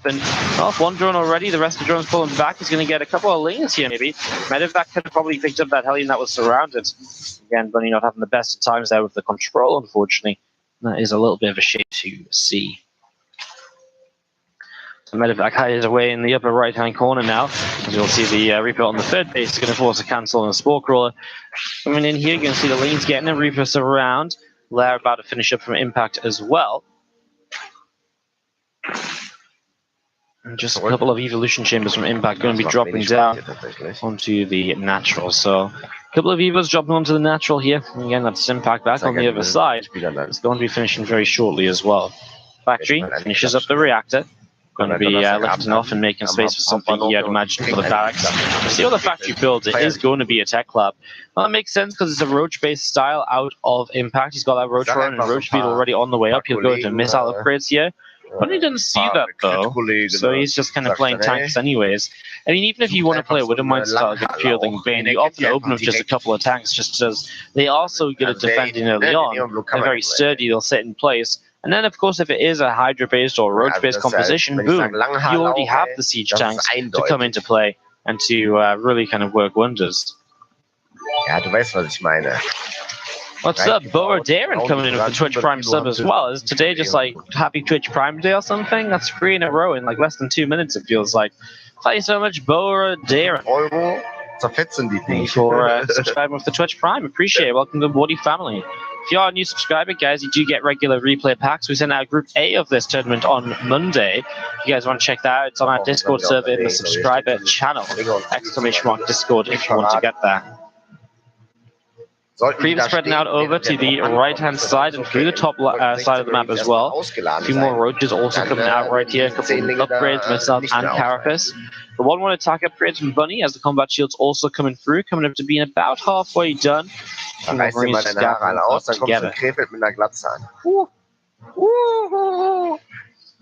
And off one drone already, the rest of the drones pulling back. He's going to get a couple of lanes here, maybe. Medevac could have probably picked up that Hellion that was surrounded. Again, Bunny not having the best of times there with the control, unfortunately. That is a little bit of a shame to see. So Medevac hides away in the upper right-hand corner now. As you'll see, the Reaper on the third base is going to force a cancel on a Spore Crawler. Coming in here, you're going to see the lanes getting a Reaper surround. Lair about to finish up from Impact as well. And just a couple of Evolution Chambers from Impact going to be dropping down onto the Natural. So a couple of Evas dropping onto the Natural here. And again, that's Impact back on the other side. It's going to be finishing very shortly as well. Factory finishes up the reactor. Going to be lifting off and making space for something he had imagined for the barracks. See all the factory builds, it is going to be a tech lab. Well, that makes sense because it's a Roach-based style out of Impact. He's got that Roach run and Roach speed already on the way up. He'll go into missile upgrades here. But he didn't see that though, so he's just kind of playing tanks anyways. I mean, even if you want to play a Widowmine target fielding Bane, you often open with just a couple of tanks just as they also get it defending early on. They're very sturdy, they'll sit in place. And then, of course, if it is a Hydra-based or Roach-based composition, boom, you already have the siege tanks to come into play and to really kind of work wonders. Ja, du weißt, was ich meine. What's up, Bo Darren coming in with the Twitch Prime sub as well? Is today just like happy Twitch Prime Day or something? That's 3 in a row in like less than 2 minutes, it feels like. Thank you so much, Bo Darren. Euro zerfetzen die Dinge. For subscribing with the Twitch Prime. Appreciate it. Welcome to the Wardy family. If you are a new subscriber, guys, you do get regular replay packs. We send out Group A of this tournament on Monday. If you guys want to check that out, it's on our Discord server in the subscriber channel. !Discord if you want to get that. Creep spreading out over to the right-hand side and through the top side of the map as well. A few more roaches also coming out right here. A couple of upgrades, myself and Carapace. The 1-1 attack upgrades from Bunny as the combat shield's also coming through, coming up to being about halfway done. Reiß dir mal deine Haare alle aus, dann kommst du in Krefeld mit einer Glatze an.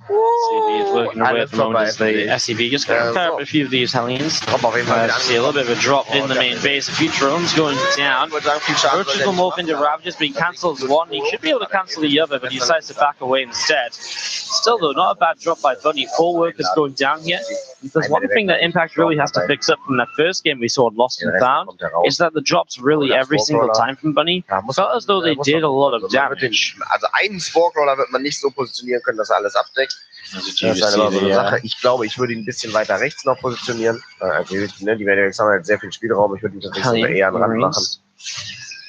SCV is working away at the moment as the SCV just going to pair up a few of these Hellions. See a little bit of a drop in the main base. A few drones going down. Roaches will morph into Ravages, but he cancels one. He should be able to cancel the other, but he decides to back away instead. Still, though, not a bad drop by Bunny. 4 workers going down here. Because one thing that Impact really has to fix up from that first game we saw Lost and Found is that the drops really every single time from Bunny felt as though they did a lot of damage. Also einen Spore-Crawler wird man nicht so positionieren können, dass er alles abdeckt. Das ist eine so eine Sache. Ich glaube, ich würde ihn ein bisschen weiter rechts noch positionieren. Also, die Medics haben halt sehr viel Spielraum. Ich würde ihn tatsächlich eher am Rand machen.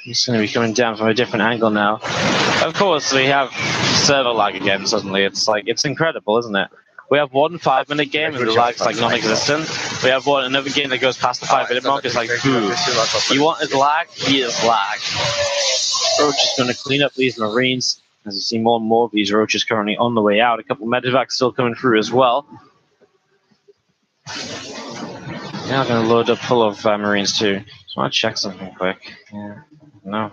He's going to be coming down from a different angle now. Of course, we have server lag again suddenly. It's like, it's incredible, isn't it? We have 1 5-minute game and the lag's like non-existent. We have another game that goes past the 5-minute mark. It's like, boo. You want his lag? He is lag. Roach is going to clean up these Marines. As you see more and more of these roaches currently on the way out. A couple of medevacs still coming through as well. Now going to load up full of Marines too. Just want to check something quick. Yeah, no.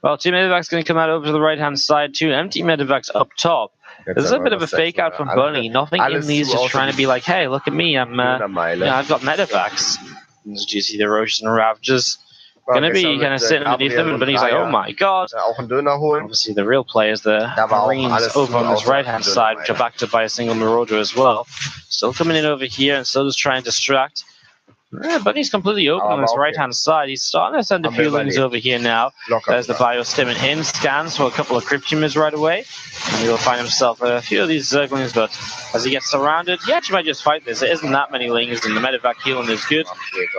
Well, 2 medevacs going to come out over to the right-hand side. 2 empty medevacs up top. There's a bit of a fake out from Bunny. Nothing in these, just trying to be like, hey, look at me. I've got medevacs. As you see the roaches and ravages. Gonna be kind of sitting underneath them, and Bunny's like, oh my god. Obviously, the real players, the Marines over on this right-hand side, which are backed up by a single Marauder as well. Still coming in over here and still just trying to distract. Yeah, Bunny's completely open on this right-hand side. He's starting to send a few things over here now. There's the Biostimmin in, scans for a couple of Cryptumers right away. And he'll find himself a few of these Zerglings, but as he gets surrounded, he actually might just fight this. It isn't that many Lings, and the medevac healing is good.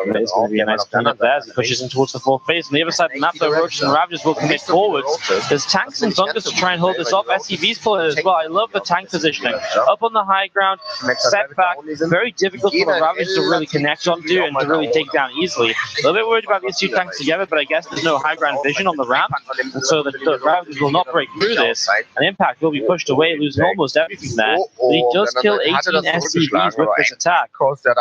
But it's going to be a nice cleanup there as he pushes in towards the 4th base. On the other side of the map, the Roaches and Ravages will commit forwards. There's tanks and bunkers to try and hold this off. SCV's pulling as well. I love the tank positioning. Up on the high ground, set back. Very difficult for the Ravages to really connect onto and to really take down easily. A little bit worried about these 2 tanks together, but I guess there's no high ground vision on the ramp, and so the Ravages will not break through this, and Impact will be pushed away, losing almost everything there. But he does kill 18 SCVs with this attack.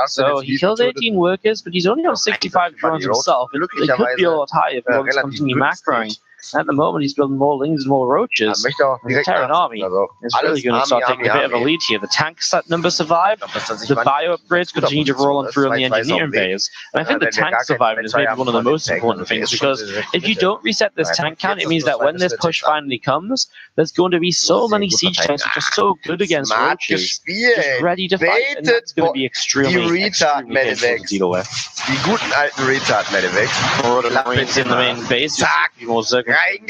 So he killed 18 workers, but he's only on 65 drones himself. It could be a lot higher if he wants to continue macroing. At the moment, he's building more Lings and more Roaches. The Terran army is really going to start taking a bit of a lead here. The tank number survived. The bio upgrades continue to roll on through on the engineering bays. And I think the tank surviving is maybe one of the most important things, because if you don't reset this tank count, it means that when this push finally comes, there's going to be so many siege tanks which are so good against Roaches, just ready to fight, and that's going to be extremely painful to deal with. Die guten alten Retard-Medivacs. Marines in the main base. Reingebete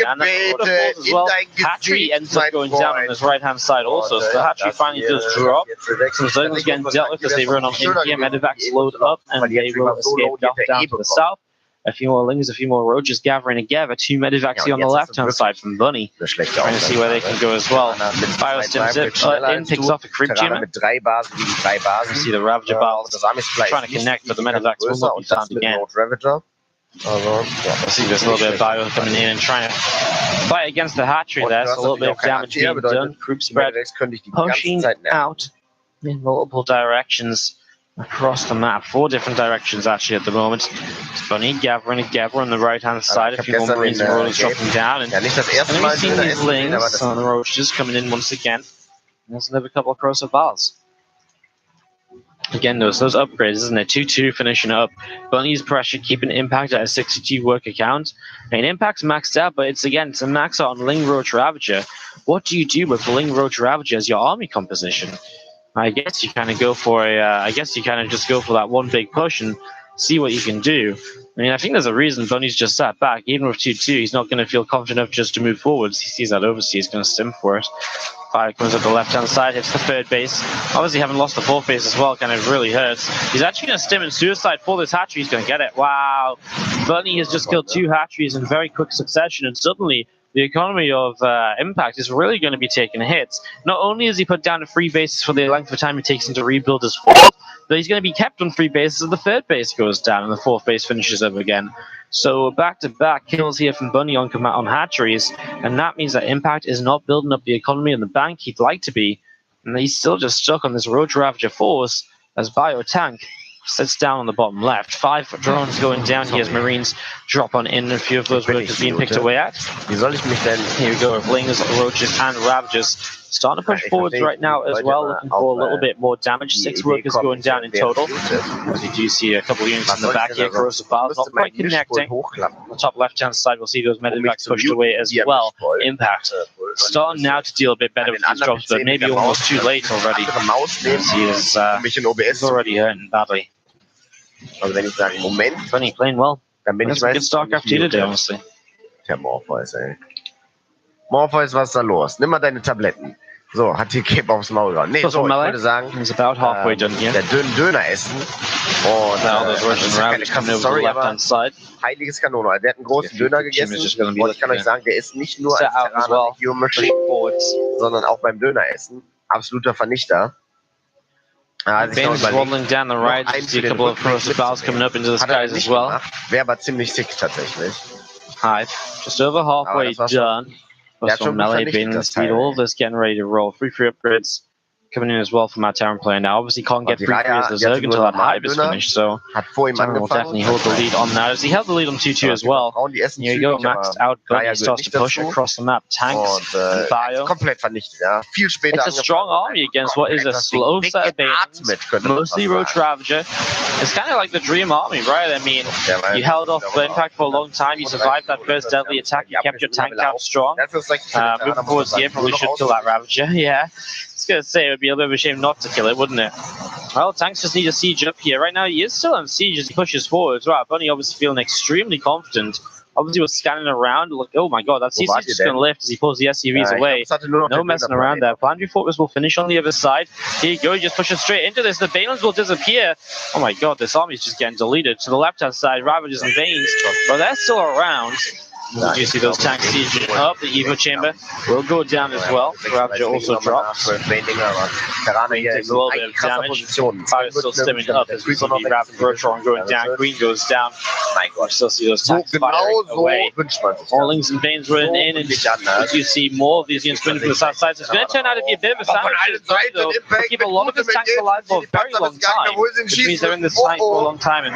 in dein Hatchery ends up going down on his right-hand side also, so the Hatchery finally does drop. Some Zerglings getting dealt with as they run on in here. Medivacs load up, and they will escape off down to the south. A few more Lings, a few more Roaches gathering together. 2 Medivacs here on the left-hand side from Bunny. Trying to see where they can go as well. Biostims in, picks off a creep gym. You see the Ravager Battles trying to connect, but the Medivacs will not be found again. I see there's a little bit of bio coming in and trying to fight against the Hatchery there, so a little bit of damage being done. Group spread pushing out in multiple directions across the map. 4 different directions actually at the moment. It's Bunny gathering together on the right hand side. A few more Marines and Rollers dropping down. And we've seen these Lings on the Roaches coming in once again. There's another couple of corrosive bars. Again, those upgrades, isn't it? 2-2 finishing up. Bunny's pressure keeping Impact at a 62 worker count. And Impact's maxed out, but it's a max out on Ling Roach Ravager. What do you do with Ling Roach Ravager as your army composition? I guess you kind of go for just go for that one big push and see what you can do. I mean, I think there's a reason Bunny's just sat back. Even with 2-2, he's not going to feel confident enough just to move forwards. He sees that overseas, he's going to stim for it. Fire comes up the left-hand side, hits the 3rd base. Obviously, having lost the 4th base as well kind of really hurts. He's actually going to stim in suicide for this Hatchery. He's going to get it. Wow. Bunny has just killed 2 Hatcheries in very quick succession, and suddenly the economy of Impact is really going to be taking hits. Not only has he put down 3 bases for the length of time it takes him to rebuild his fort, but he's going to be kept on 3 bases as the 3rd base goes down and the 4th base finishes up again. So back-to-back kills here from Bunny on Hatcheries, and that means that Impact is not building up the economy in the bank he'd like to be, and he's still just stuck on this Roach Ravager force as Bio Tank sits down on the bottom left. 5 drones going down here as Marines drop on in. A few of those workers being picked away at. Here we go with Lings, Roaches, and Ravagers. Starting to push forwards right now as well, looking for a little bit more damage. 6 workers going down in total. As you do see a couple of units in the back here. Corrosive Bars not quite connecting. On the top left-hand side, we'll see those Medivacs pushed away as well. Impact starting now to deal a bit better with these drops, but maybe almost too late already. He is already hurting badly. Bunny playing well. That's a good StarCraft 2 today, honestly. Tja, Morpheus, ey. Morpheus, was ist da los? Nimm mal deine Tabletten. So, hat die Kippe aufs Maul gehauen. Nee, so, ich würde sagen, der Döner essen. Und das ist keine krasse Story, aber heiliges Kanon. Der hat einen großen Döner gegessen. Und ich kann euch sagen, der ist nicht nur als Terraner sondern auch beim Döner essen. Absoluter Vernichter. Bane's rolling down the right. See a couple of corrosive balls coming up into the skies as well. Wäre aber ziemlich sick tatsächlich. Hive, just over halfway done. Also melee, Bane speed, all of this getting ready to roll. 3 free upgrades coming in as well from our Terran player now. Obviously can't get 3 free as the Zerg until that Hive is finished, so Terran will definitely hold the lead on that. As he held the lead on 2-2 as well. Here you go, maxed out Bunny starts to push across the map. Tanks and Bio. It's a strong army against what is a slow set of Banes, mostly Roach Ravager. It's kind of like the dream army, right? I mean, you held off the Impact for a long time, you survived that first deadly attack, you kept your tank count strong. Moving forwards here, probably should kill that Ravager, yeah. I was going to say, it would be a bit of a shame not to kill it, wouldn't it? Well, tanks just need a siege up here. Right now, he is still on siege as he pushes forwards. Right, Bunny obviously feeling extremely confident. Obviously, was scanning around. Look, oh my god, that CC is just going to lift as he pulls the SUVs away. No messing around there. Planetary Fortress will finish on the other side. Here you go, he just pushes straight into this. The Banelings will disappear. Oh my god, this army is just getting deleted. To the left-hand side, Ravagers and Banes, but they're still around. You see those tanks sieging up. The Evo Chamber will go down as well. Ravager also drops. Takes a little bit of damage. Fire still stimming up as we see the Rapid Virtual going down. Green goes down. We still see those tanks firing away. All Lings and Banes running in, and you see more of these units running from the south side. So it's going to turn out to be a bit of a sandwich, though. Keep a lot of his tanks alive for a very long time, which means they're in this fight for a long time. And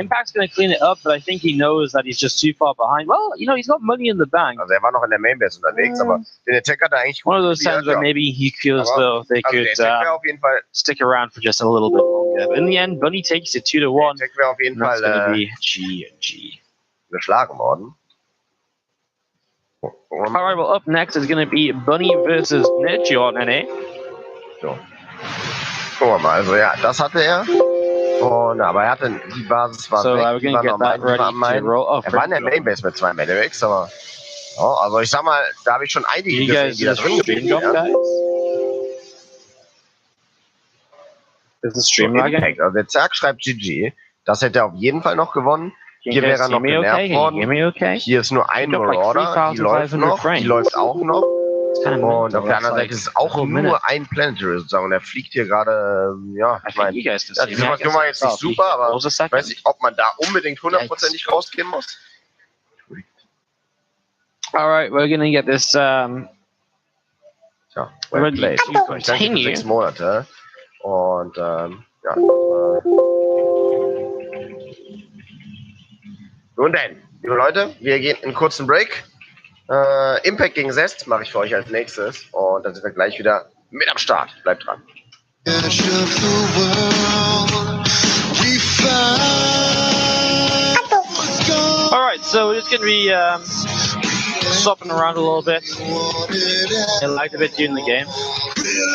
Impact's going to clean it up, but I think he knows that he's just too far behind. Well, well, you know, he's got money in the bank. Also er war noch in der Mainbase unterwegs, aber den Attack hat er eigentlich gut One of those times where maybe he feels though they could auf jeden Fall stick around for just a little bit longer. But in the end, Bunny takes it 2-1. Der Attack wäre auf jeden Fall be GG. geschlagen worden. Alright, well, up next is going to be Bunny versus Necho on NA. So. Gucken wir mal. Also ja, das hatte er. Und, aber er hatte die Basis war so, weg. We're gonna get that ready to roll. Oh, er war in der Mainbase mit 2 Medivacs, aber also ich sag mal, da habe ich schon einige gesehen, die da drin geblieben sind. Das ist Streamlage. Also der Zerg schreibt GG. Das hätte er auf jeden Fall noch gewonnen. Hier wäre er noch genervt worden. Hier ist nur ein Marauder, die läuft noch, die läuft auch noch. Und auf der anderen Seite ist es auch nur ein Planetary sozusagen. Und er fliegt hier gerade, ja, ich meine, die Situation war jetzt nicht super, aber ich weiß nicht, ob man da unbedingt 100%ig rausgehen muss. Alright, we're gonna get this, well played. Ich danke für 6 Monate. Und, ja, Nun denn, liebe Leute, wir gehen in einen kurzen Break. Impact gegen Zest mache ich für euch als nächstes. Und dann sind wir gleich wieder mit am Start. Bleibt dran. Alright, so we're just going to be swapping around a little bit. I liked a bit during the game.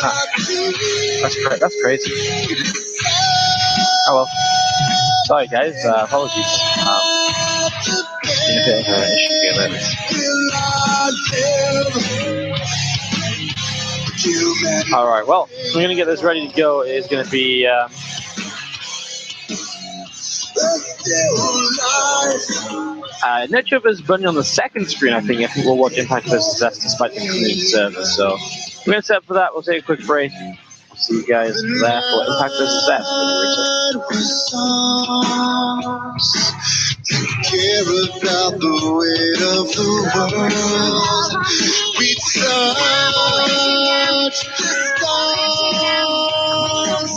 Huh. That's crazy. Oh well. Sorry guys, apologies. Alright, well, we're going to get this ready to go. It's going to be Necho versus Bunny on the second screen, I think. I think we'll watch Impact versus Zest despite the community server. So we're going to set up for that. We'll take a quick break. We'll see you guys there for Impact versus Zest. Care about the weight of the world. We touch the stars,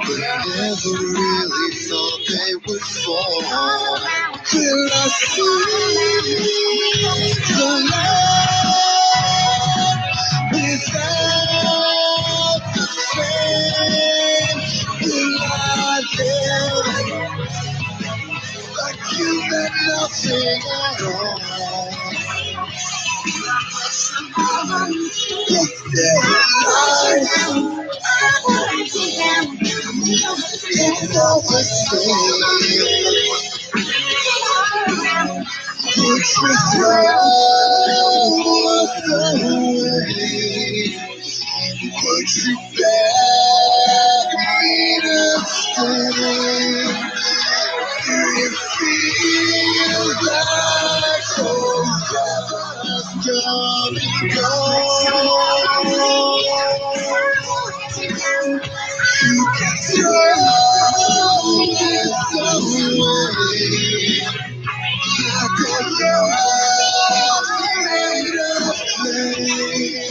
but never really thought they would fall. Till I see the light without the change. Will I live like you meant nothing at all? It's their life. It's all the same. Would you throw us away? Would you beg me to stay? Do you feel like forever's come and gone? You can throw this away like a love made of clay.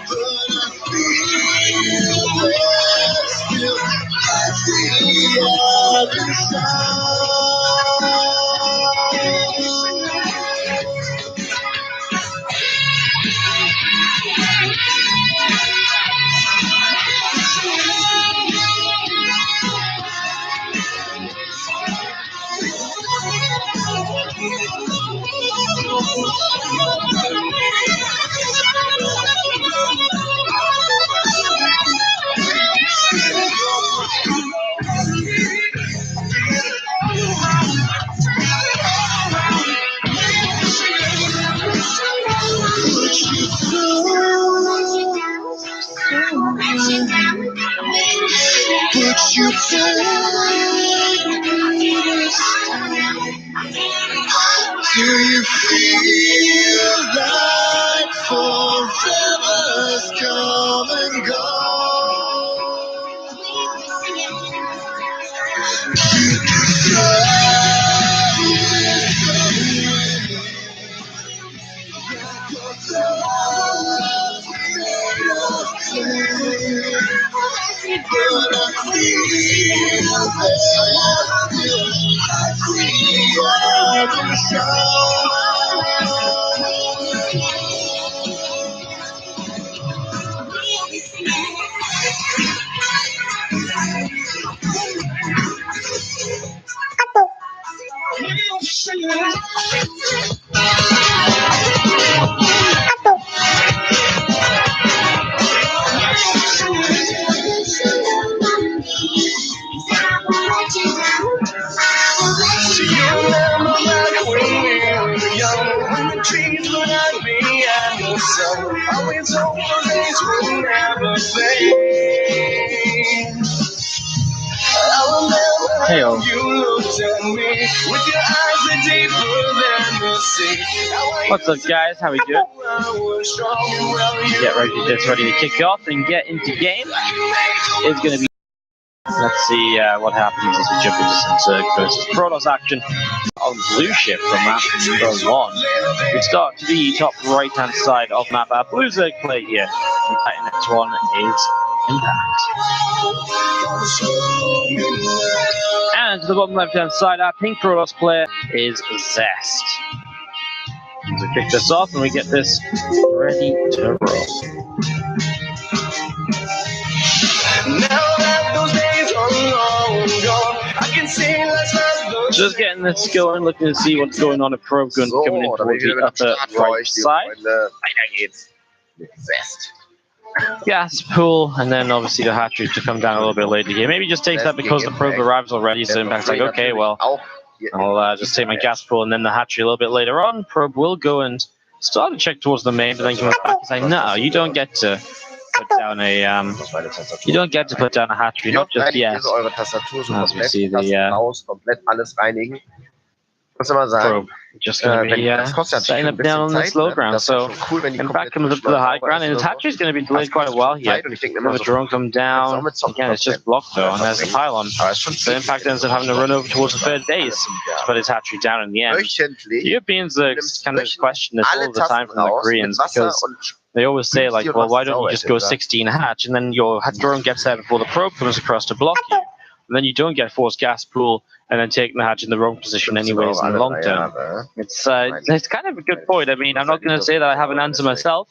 But I feel there's still light the other Would you take me this time? Do you feel like forever's come and gone? You can throw this away. Love made of clay. But I feel there's still a freedom to shine. So, what's up, guys? How we doing? Get ready to kick off and get into game. It's going to be. Let's see what happens as we jump into some Zerg versus Protoss action on blue ship from map number 1. We start to the top right-hand side of map. Our blue Zerg play here. And next one is Impact. And to the bottom left-hand side, our pink Protoss player is Zest. As we kick this off and we get this ready to roll. Just getting this going, looking to see what's going on at Probe Gun coming in towards the upper right side. Gas pool, and then obviously the hatchery to come down a little bit later here. Maybe just takes that because the probe arrives already, so Impact's like, okay, well, I'll just take my gas pool and then the hatchery a little bit later on. Probe will go and start to check towards the main, but then comes back and say, no, you don't get to put down a hatchery, not just yet. As we see the probe just going to be setting up down on this low ground. So Impact comes up to the high ground, and his hatchery is going to be delayed quite a while here. The drone come down. Again, it's just blocked though, and there's a pylon. So Impact ends up having to run over towards the third base to put his hatchery down in the end. The Europeans kind of question this all the time from the Koreans because they always say, like, well, why don't you just go 16 hatch, and then your drone gets there before the probe comes across to block you. And then you don't get forced gas pool and then taking the hatch in the wrong position anyways in the long term. It's kind of a good point. I mean, I'm not going to say that I have an answer myself.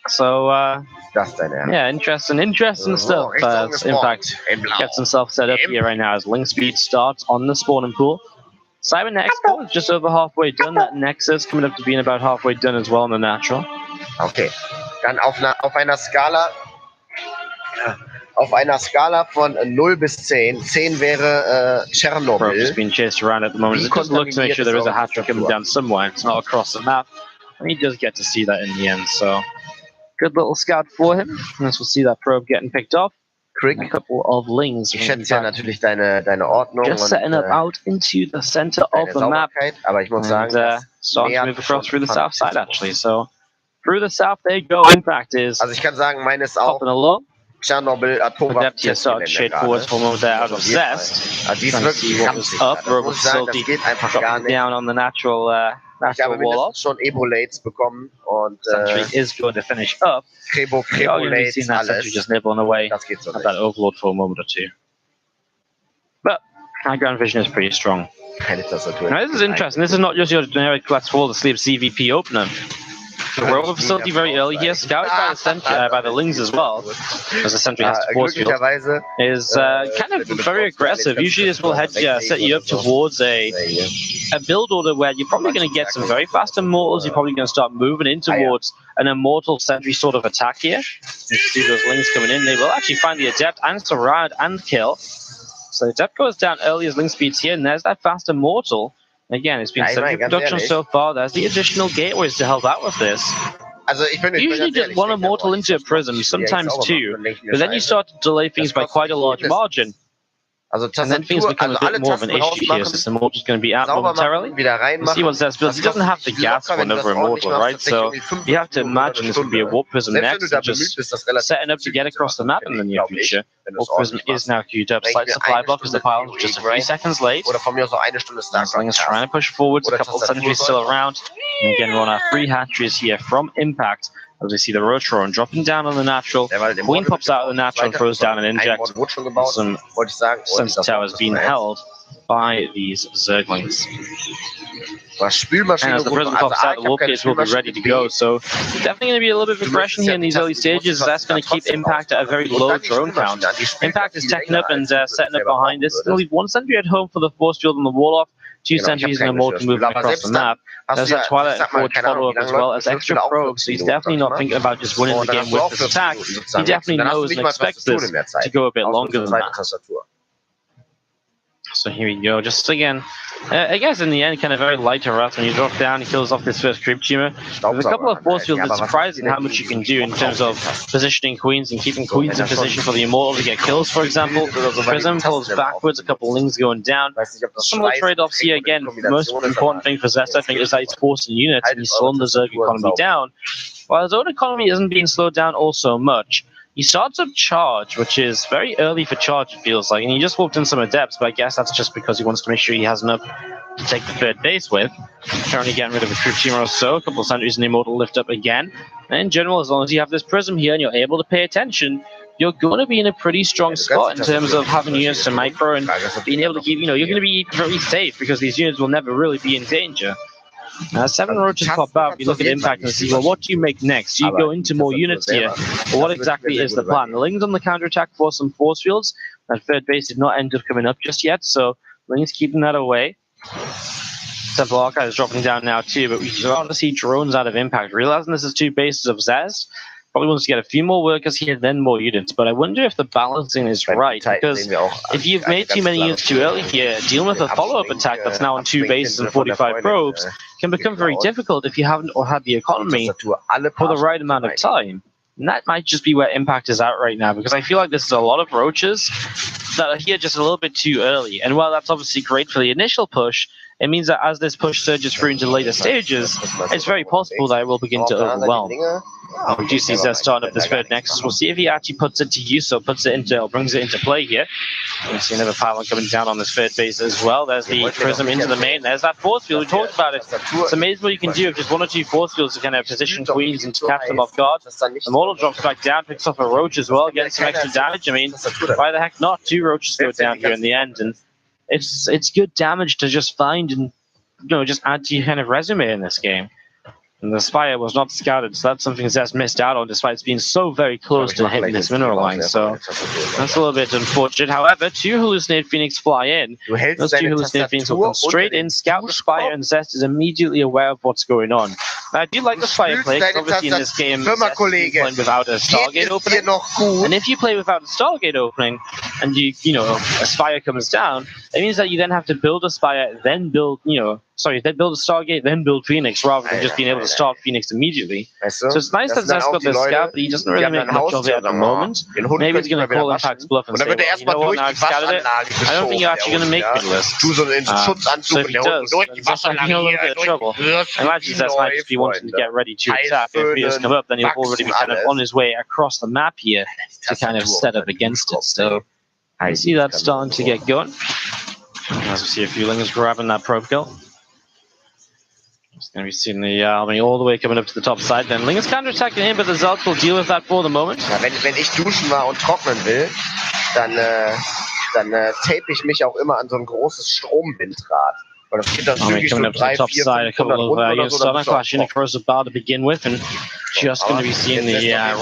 So, yeah, interesting stuff. Impact gets himself set up here right now as link speed starts on the spawning pool. Cybernex pool is just over halfway done. That Nexus coming up to being about halfway done as well on the natural. Okay. Dann auf einer Skala von 0 bis 10. 10 wäre Chernobyl. Just being chased around at the moment. It just looks to make sure there is a hatchery coming down somewhere. It's not across the map. And he does get to see that in the end. So, good little scout for him. And as we'll see that probe getting picked off. A couple of lings. Ich schätze ja natürlich deine Ordnung. Just setting up out into the center of the map. Aber ich muss sagen, starting to move across through the south side actually. So, through the south they go. Impact is. Also ich kann sagen, meine ist auch. Chernobyl Atomwaffen. Here started shade forwards for a moment there out of Zest. Die ist wirklich up. Robert Silty dropping down on the natural wall off. Schon Ebo-Lates bekommen und Sentry is going to finish up. Crebo-Lates, seen that Sentry just nibbling away at that Overlord for a moment or two. But high ground vision is pretty strong. Now this is interesting. This is not just your generic Let's Fall Asleep CVP opener. The rover facility very early here, scouted by the Sentry, by the Lings as well, as the Sentry has to force field, is kind of very aggressive. Usually this will set you up towards a build order where you're probably going to get some very fast Immortals, you're probably going to start moving in towards an Immortal Sentry sort of attack here. You see those Lings coming in, they will actually find the Adept and surround and kill. So the Adept goes down early as Ling speeds here, and there's that fast Immortal. Again, it's been 70 production so far. There's the additional gateways to help out with this. Usually just one Immortal into a Prism, sometimes two, but then you start to delay things by quite a large margin. And then things become a bit more of an issue here, since Immortal's going to be out momentarily. You see what Zest builds. He doesn't have the gas one over Immortal, right? So you have to imagine this would be a Warp Prism next, and just setting up to get across the map in the near future. Warp Prism is now queued up. Slight supply block as the pylon just a few seconds late. Sling is trying to push forwards, a couple of sentries still around. And again, we're on our 3 hatcheries here from Impact. As we see the Rotron dropping down on the natural. Queen pops out of the natural and throws down an inject. Some sensor towers being held by these Zerglings. And as the Prism pops out, the Warp Gates will be ready to go. So definitely going to be a little bit of aggression here in these early stages. That's going to keep Impact at a very low drone count. Impact is teching up and setting up behind this. Going to leave 1 sentry at home for the force field on the wall off. 2 sentries and a Immortal moving across the map. There's that Twilight and Forge follow-up as well as extra probes, so he's definitely not thinking about just winning the game with this attack. He definitely knows and expects this to go a bit longer than that. So here we go. Just again, I guess in the end, kind of very light harass when you drop down. He kills off this first creep tumor. There's a couple of force fields. It's surprising how much you can do in terms of positioning queens and keeping queens in position for the immortal to get kills. For example, Prism pulls backwards, a couple lings going down. Similar trade-offs here. Again, the most important thing for Zest, I think, is that he's forcing units and he's slowing the Zerg economy down. While his own economy isn't being slowed down all so much. He starts up Charge, which is very early for Charge, it feels like, and he just walked in some Adepts, but I guess that's just because he wants to make sure he has enough to take the third base with. Currently getting rid of a creep tumor or so, a couple of sentries and the Immortal lift up again. And in general, as long as you have this Prism here and you're able to pay attention, you're going to be in a pretty strong spot in terms of having units to micro and being able to keep, you're going to be very safe because these units will never really be in danger. 7 roaches pop out. You look at Impact and see, well, what do you make next? Do you go into more units here? Or what exactly is the plan? The Lings on the counterattack for some force fields. That third base did not end up coming up just yet, so Lings keeping that away. Temple Archive is dropping down now too, but we start to see drones out of Impact. Realizing this is 2 bases of Zest, probably wants to get a few more workers here, then more units. But I wonder if the balancing is right, because if you've made too many units too early here, dealing with a follow-up attack that's now on 2 bases and 45 probes can become very difficult if you haven't or had the economy for the right amount of time. And that might just be where Impact is at right now, because I feel like this is a lot of roaches that are here just a little bit too early. And while that's obviously great for the initial push, it means that as this push surges through into later stages, it's very possible that it will begin to overwhelm. We do see Zest starting up this third Nexus. We'll see if he actually puts it to use, or puts it into, or brings it into play here. We see another pylon coming down on this third base as well. There's the Prism into the main. There's that force field. We talked about it. It's amazing what you can do with just 1 or 2 force fields to kind of position queens and to catch them off guard. The Mortal drops back down, picks off a roach as well, getting some extra damage. I mean, why the heck not? 2 roaches go down here in the end, and it's good damage to just find and just add to your kind of resume in this game. And the Spire was not scouted, so that's something Zest missed out on, despite being so very close to hitting this mineral line. So that's a little bit unfortunate. However, 2 Hallucinate Phoenix fly in. Those 2 Hallucinate Phoenix will come straight in, scout the Spire, and Zest is immediately aware of what's going on. Now, I do like the Spire play, because obviously in this game, Zest is playing without a Stargate opening. And if you play without a Stargate opening, and a Spire comes down, it means that you then have to build a Spire, then build, then build a Stargate, then build Phoenix, rather than just being able to start Phoenix immediately. So it's nice that Zest got this scout, but he doesn't really make much of it at the moment. Maybe he's going to call Impact's bluff and say, well, you know what, now I've scouted it, I don't think you're actually going to make mid list. So if he does, then Zest might be in a little bit of trouble. I imagine Zest might just be wanting to get ready to attack. If he does come up, then he'll already be kind of on his way across the map here to kind of set up against it. So I see that starting to get going. As we see a few Lings grabbing that probe kill. It's going to be seeing the army all the way coming up to the top side. Then Ling is counterattacking him, but the Zelt will deal with that for the moment. Ja, wenn ich duschen war und trocknen will, dann tape ich mich auch immer an so ein großes Stromwindrad. Weil das geht dann zügig so 3, 4, 500 Runden oder so. Stunner Clash in across the bar to begin with, and just going to be seeing the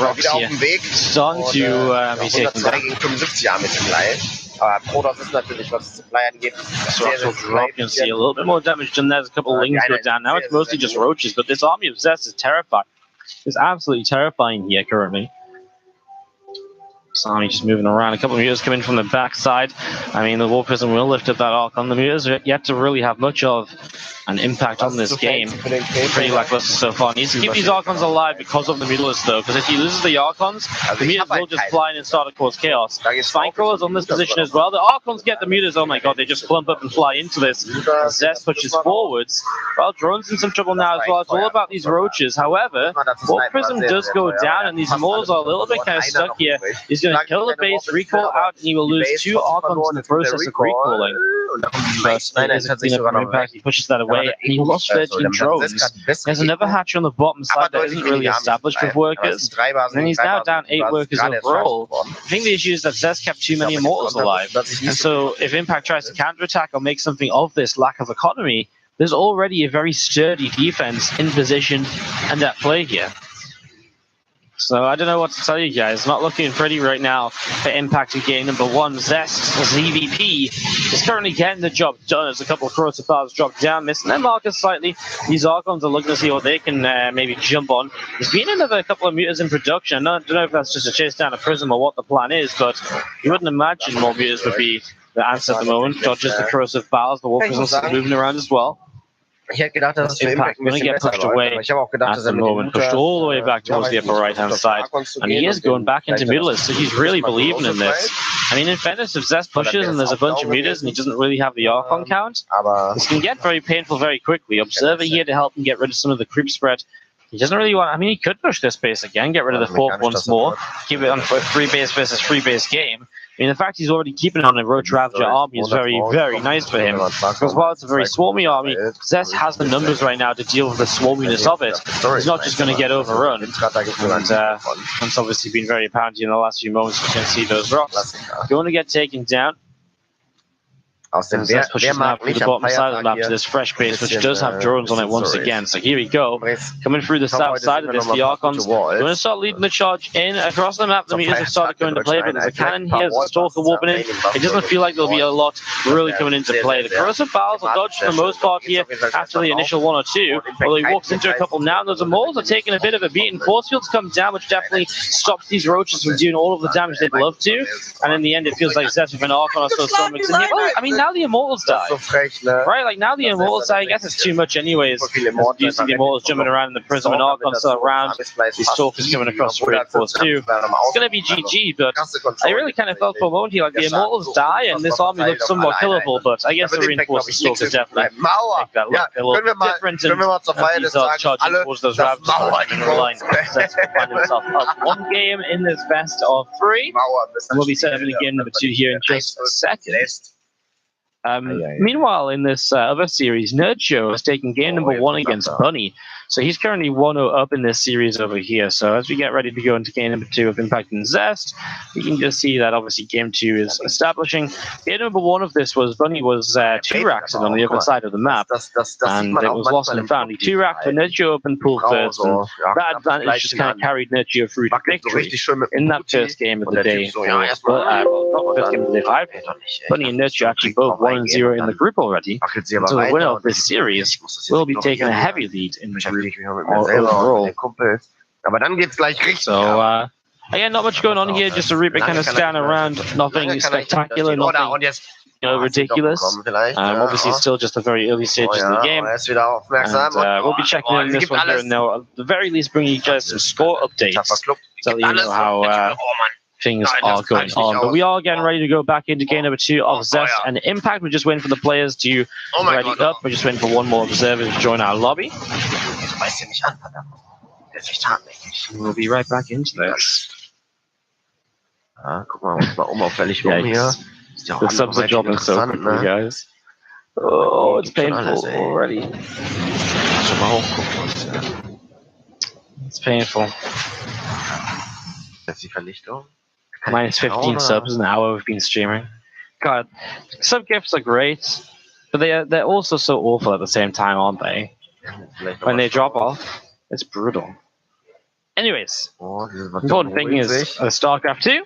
rocks here starting to be taken down. Gegen 75 Jahre mit dem Blei. Aber Protoss ist natürlich, was Supply angeht, so drop, you can see a little bit more damage than there's a couple of Lings go down. Now it's mostly just roaches, but this army of Zest is terrifying. It's absolutely terrifying here currently. This army just moving around. A couple of mutas come in from the backside. I mean, the War Prism will lift up that Archon. The mutas are yet to really have much of an impact on this game. Pretty lackluster so far. Needs to keep these Archons alive because of the Mutalists, though, because if he loses the Archons, the mutas will just fly in and start to cause chaos. Spinecrawler's on this position as well. The Archons get the mutas. Oh my god, they just clump up and fly into this. Zest pushes forwards. Well, Drone's in some trouble now as well. It's all about these roaches. However, War Prism does go down, and these Immortals are a little bit kind of stuck here. He's going to kill the base, recall out, and he will lose 2 Archons in the process of recalling. But Impact, he pushes that away, and he lost 13 drones. There's another hatch on the bottom side that isn't really established with workers, and he's now down 8 workers overall. I think the issue is that Zest kept too many Immortals alive, and so if Impact tries to counterattack or make something of this lack of economy, there's already a very sturdy defense in position and at play here. So I don't know what to tell you guys. Not looking pretty right now for Impact in game number 1. Zest, ZVP, is currently getting the job done as a couple of Corrosive Bowers drop down, missing their markers slightly. These Archons are looking to see what they can maybe jump on. There's been another couple of Mutas in production. I don't know if that's just a chase down a Prism or what the plan is, but you wouldn't imagine more Mutas would be the answer at the moment. Dodges the Corrosive Bowers, the War Prisms are moving around as well. Ich hätte gedacht, dass es für Impact ein bisschen besser läuft, aber ich habe auch gedacht, dass at the moment pushed all the way back towards the upper right-hand side, and he is going back into Mutalist, so he's really believing in this. I mean, in fairness, if Zest pushes and there's a bunch of Mutas and he doesn't really have the Archon count, this can get very painful very quickly. Observer here to help him get rid of some of the creep spread. He doesn't really want... I mean, he could push this base again, get rid of the 4th once more, keep it on for a 3-base versus 3-base game. I mean, the fact he's already keeping it on a Roach Ravager army is very, very nice for him. Because while it's a very swarmy army, Zest has the numbers right now to deal with the swarminess of it. He's not just going to get overrun. And that's obviously been very apparent in the last few moments. You can see those rocks going to get taken down. Zest pushes now through the bottom side of the map to this fresh base, which does have drones on it once again. So here we go. Coming through the south side of this, the Archons going to start leading the charge in across the map. The Mutas have started going to play, but there's a cannon here, there's a Stalker warping in. It doesn't feel like there'll be a lot really coming into play. The Corrosive Bowers are dodged for the most part here after the initial 1 or 2, although he walks into a couple now. Those Mauls are taking a bit of a beating. Force fields come down, which definitely stops these Roaches from doing all of the damage they'd love to. And in the end, it feels like Zest with an Archon or so storm mixed in here. Well, I mean, now the Immortals die. Right, like now the Immortals, I guess it's too much anyways. You see the Immortals jumping around in the Prism and Archons still around. These Stalkers coming across the force too. It's going to be GG, but I really kind of felt for a moment here like the Immortals die and this army looks somewhat killable, but I guess the reinforced Stalkers definitely make that look a little bit different, and these are charging towards those Ravagers and relying Zest to find himself up 1 game in this best of 3. And we'll be setting up game number 2 here in just a second. Meanwhile, in this other series, Nerdjo has taken game number 1 against Bunny. So he's currently 1-0 up in this series over here. So as we get ready to go into game number 2 of Impact and Zest, you can just see that obviously game 2 is establishing. Game number 1 of this was Bunny was 2-racked on the other side of the map. And it was lost and found. He 2-racked for Nerdjo open pool thirds. And that advantage just kind of carried Nerdjo through to victory in that first game of the day. Not the first game of the day 5. Bunny and Nerdjo actually both 1-0 in the group already. So the winner of this series will be taking a heavy lead in the group overall. So, again, not much going on here, just a Reaper kind of scan around, nothing spectacular, nothing ridiculous. Obviously, still just the very early stages of the game. And we'll be checking in this one here and now, at the very least, bringing you guys some score updates, so you know how things are going on. But we are getting ready to go back into game number 2 of Zest and Impact. We're just waiting for the players to ready up. We're just waiting for one more observer to join our lobby. We'll be right back into this. The subs are dropping so quickly, guys. Oh, it's painful already. It's painful. Minus 15 subs an hour we've been streaming. God, sub gifts are great, but they're also so awful at the same time, aren't they? When they drop off, it's brutal. Anyways, important thing is StarCraft 2,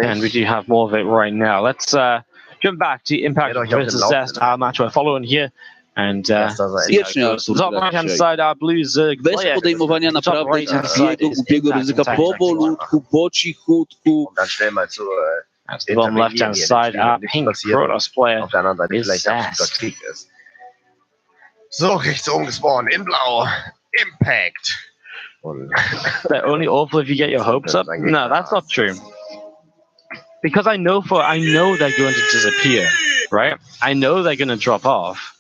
and we do have more of it right now. Let's jump back to Impact versus Zest, our match we're following here. And top right-hand side, our blue Zerg bez podejmowania naprawdę takiego głupiego ryzyka, powolutku, po cichutku. That's the bottom left-hand side, our pink Protoss player is Zest. So, rechts umgespawnt, in blau, Impact. They're only awful if you get your hopes up? No, that's not true. Because I know they're going to disappear, right? I know they're going to drop off.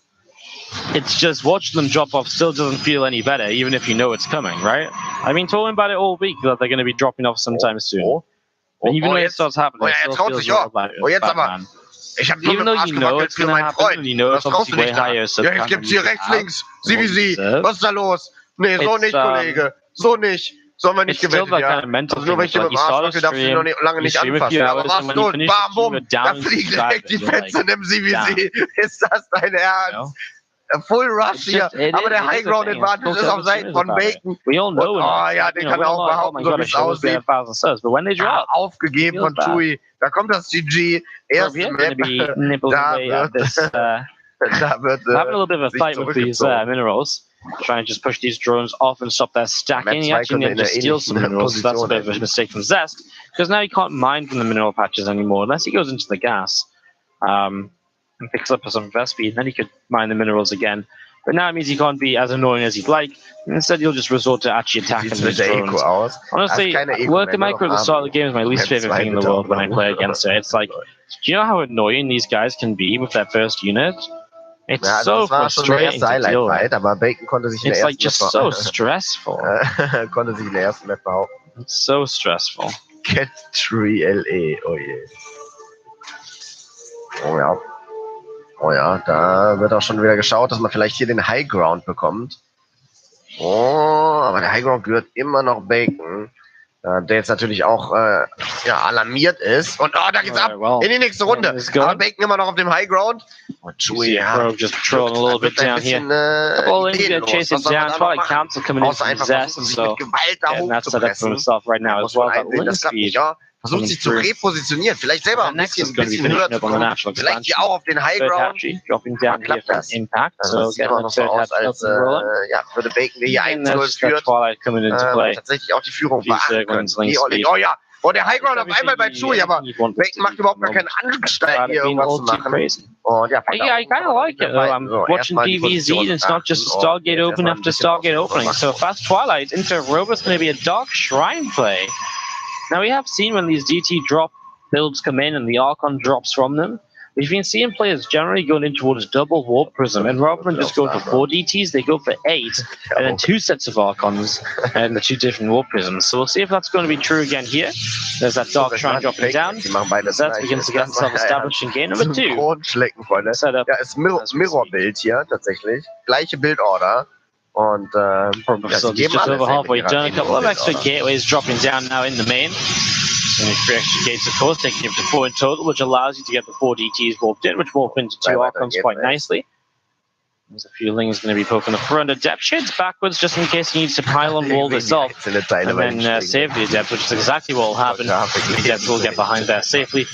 It's just watching them drop off still doesn't feel any better, even if you know it's coming, right? I've been talking about it all week that they're going to be dropping off sometime soon. And even when it starts happening, it still feels like Batman. Even though you know it's going to happen, and you know it's obviously way higher. So ja, jetzt gibt's hier rechts, links. Sie wie Sie. Was ist da los? Nee, so nicht, Kollege. So nicht. So haben wir nicht gewettet, ja. Also nur weil ich hier mit dem Arschlöckel darf ich noch lange nicht anfassen. Aber was los? Bam, bumm. Da fliegen direkt die Fetzen im CVC. Ist das dein Ernst? Full Rush hier, aber der High Ground Advantage ist auf Seiten von Bacon. We all know. Ja, den kann er auch behaupten, so wie es aussieht. Aufgegeben von Chewie. Da kommt das GG. Erste Map. Da wird having a little bit of a fight with these minerals. Trying to just push these drones off and stop their stacking. He actually needed to steal some minerals, so that's a bit of a mistake from Zest, because now he can't mine from the mineral patches anymore, unless he goes into the gas and picks up some invest speed, and then he could mine the minerals again. But now it means he can't be as annoying as he'd like. Instead, he'll just resort to actually attacking these drones. Honestly, working micro at the start of the game is my least favorite thing in the world when I play against it. It's like, do you know how annoying these guys can be with their first unit? It's so frustrating to deal with. Aber Bacon konnte sich in It's der like just so stressful. konnte sich in der ersten Map behaupten. It's so stressful. Cat Tree LE, oh je. Oh ja. Oh ja, da wird auch schon wieder geschaut, dass man vielleicht hier den High Ground bekommt. Oh, aber der High Ground gehört immer noch Bacon. Der jetzt natürlich auch alarmiert ist. Und da geht's ab in die nächste Runde. Aber Bacon immer noch auf dem High Ground. Und Chewie, just patrolling a little bit down here. Well, he's chasing down. Twilight Council coming in from Zest, so getting that set up for himself right now as well. That Link speed. Versucht sich zu repositionieren, vielleicht selber ein bisschen höher zu kommen, vielleicht hier auch auf den High Ground. Man klappt das. Also das sieht immer noch so aus, als würde Bacon hier 1-0 führt. Tatsächlich auch die Führung beachten können. Oh ja, der High Ground auf einmal bei Chewie, aber Bacon macht überhaupt gar keine Anstalt, hier irgendwas zu machen. I kind of like it. I'm watching DVZ, and it's not just Stargate open after Stargate opening. So fast Twilight into Robo's going to be a Dark Shrine play. Now, we have seen when these DT drop builds come in and the Archon drops from them, we've been seeing players generally going in towards double Warp Prism, and rather than just going for 4 DTs, they go for 8, and then 2 sets of Archons and the 2 different Warp Prisms. So we'll see if that's going to be true again here. There's that Dark Shrine dropping down. Zest begins to get himself established in game number 2. Setup. Ja, ist Mirror-Bild hier, tatsächlich. Gleiche Bildorder. Und so just over halfway done. A couple of extra gateways dropping down now in the main. And 3 extra gates, of course, taking you up to 4 in total, which allows you to get the 4 DTs warped in, which warp into 2 Archons quite nicely. There's a few Lings going to be poking the front. Adept shades backwards just in case he needs to pylon wall this off and then save the Adept, which is exactly what will happen. The Adept will get behind there safely.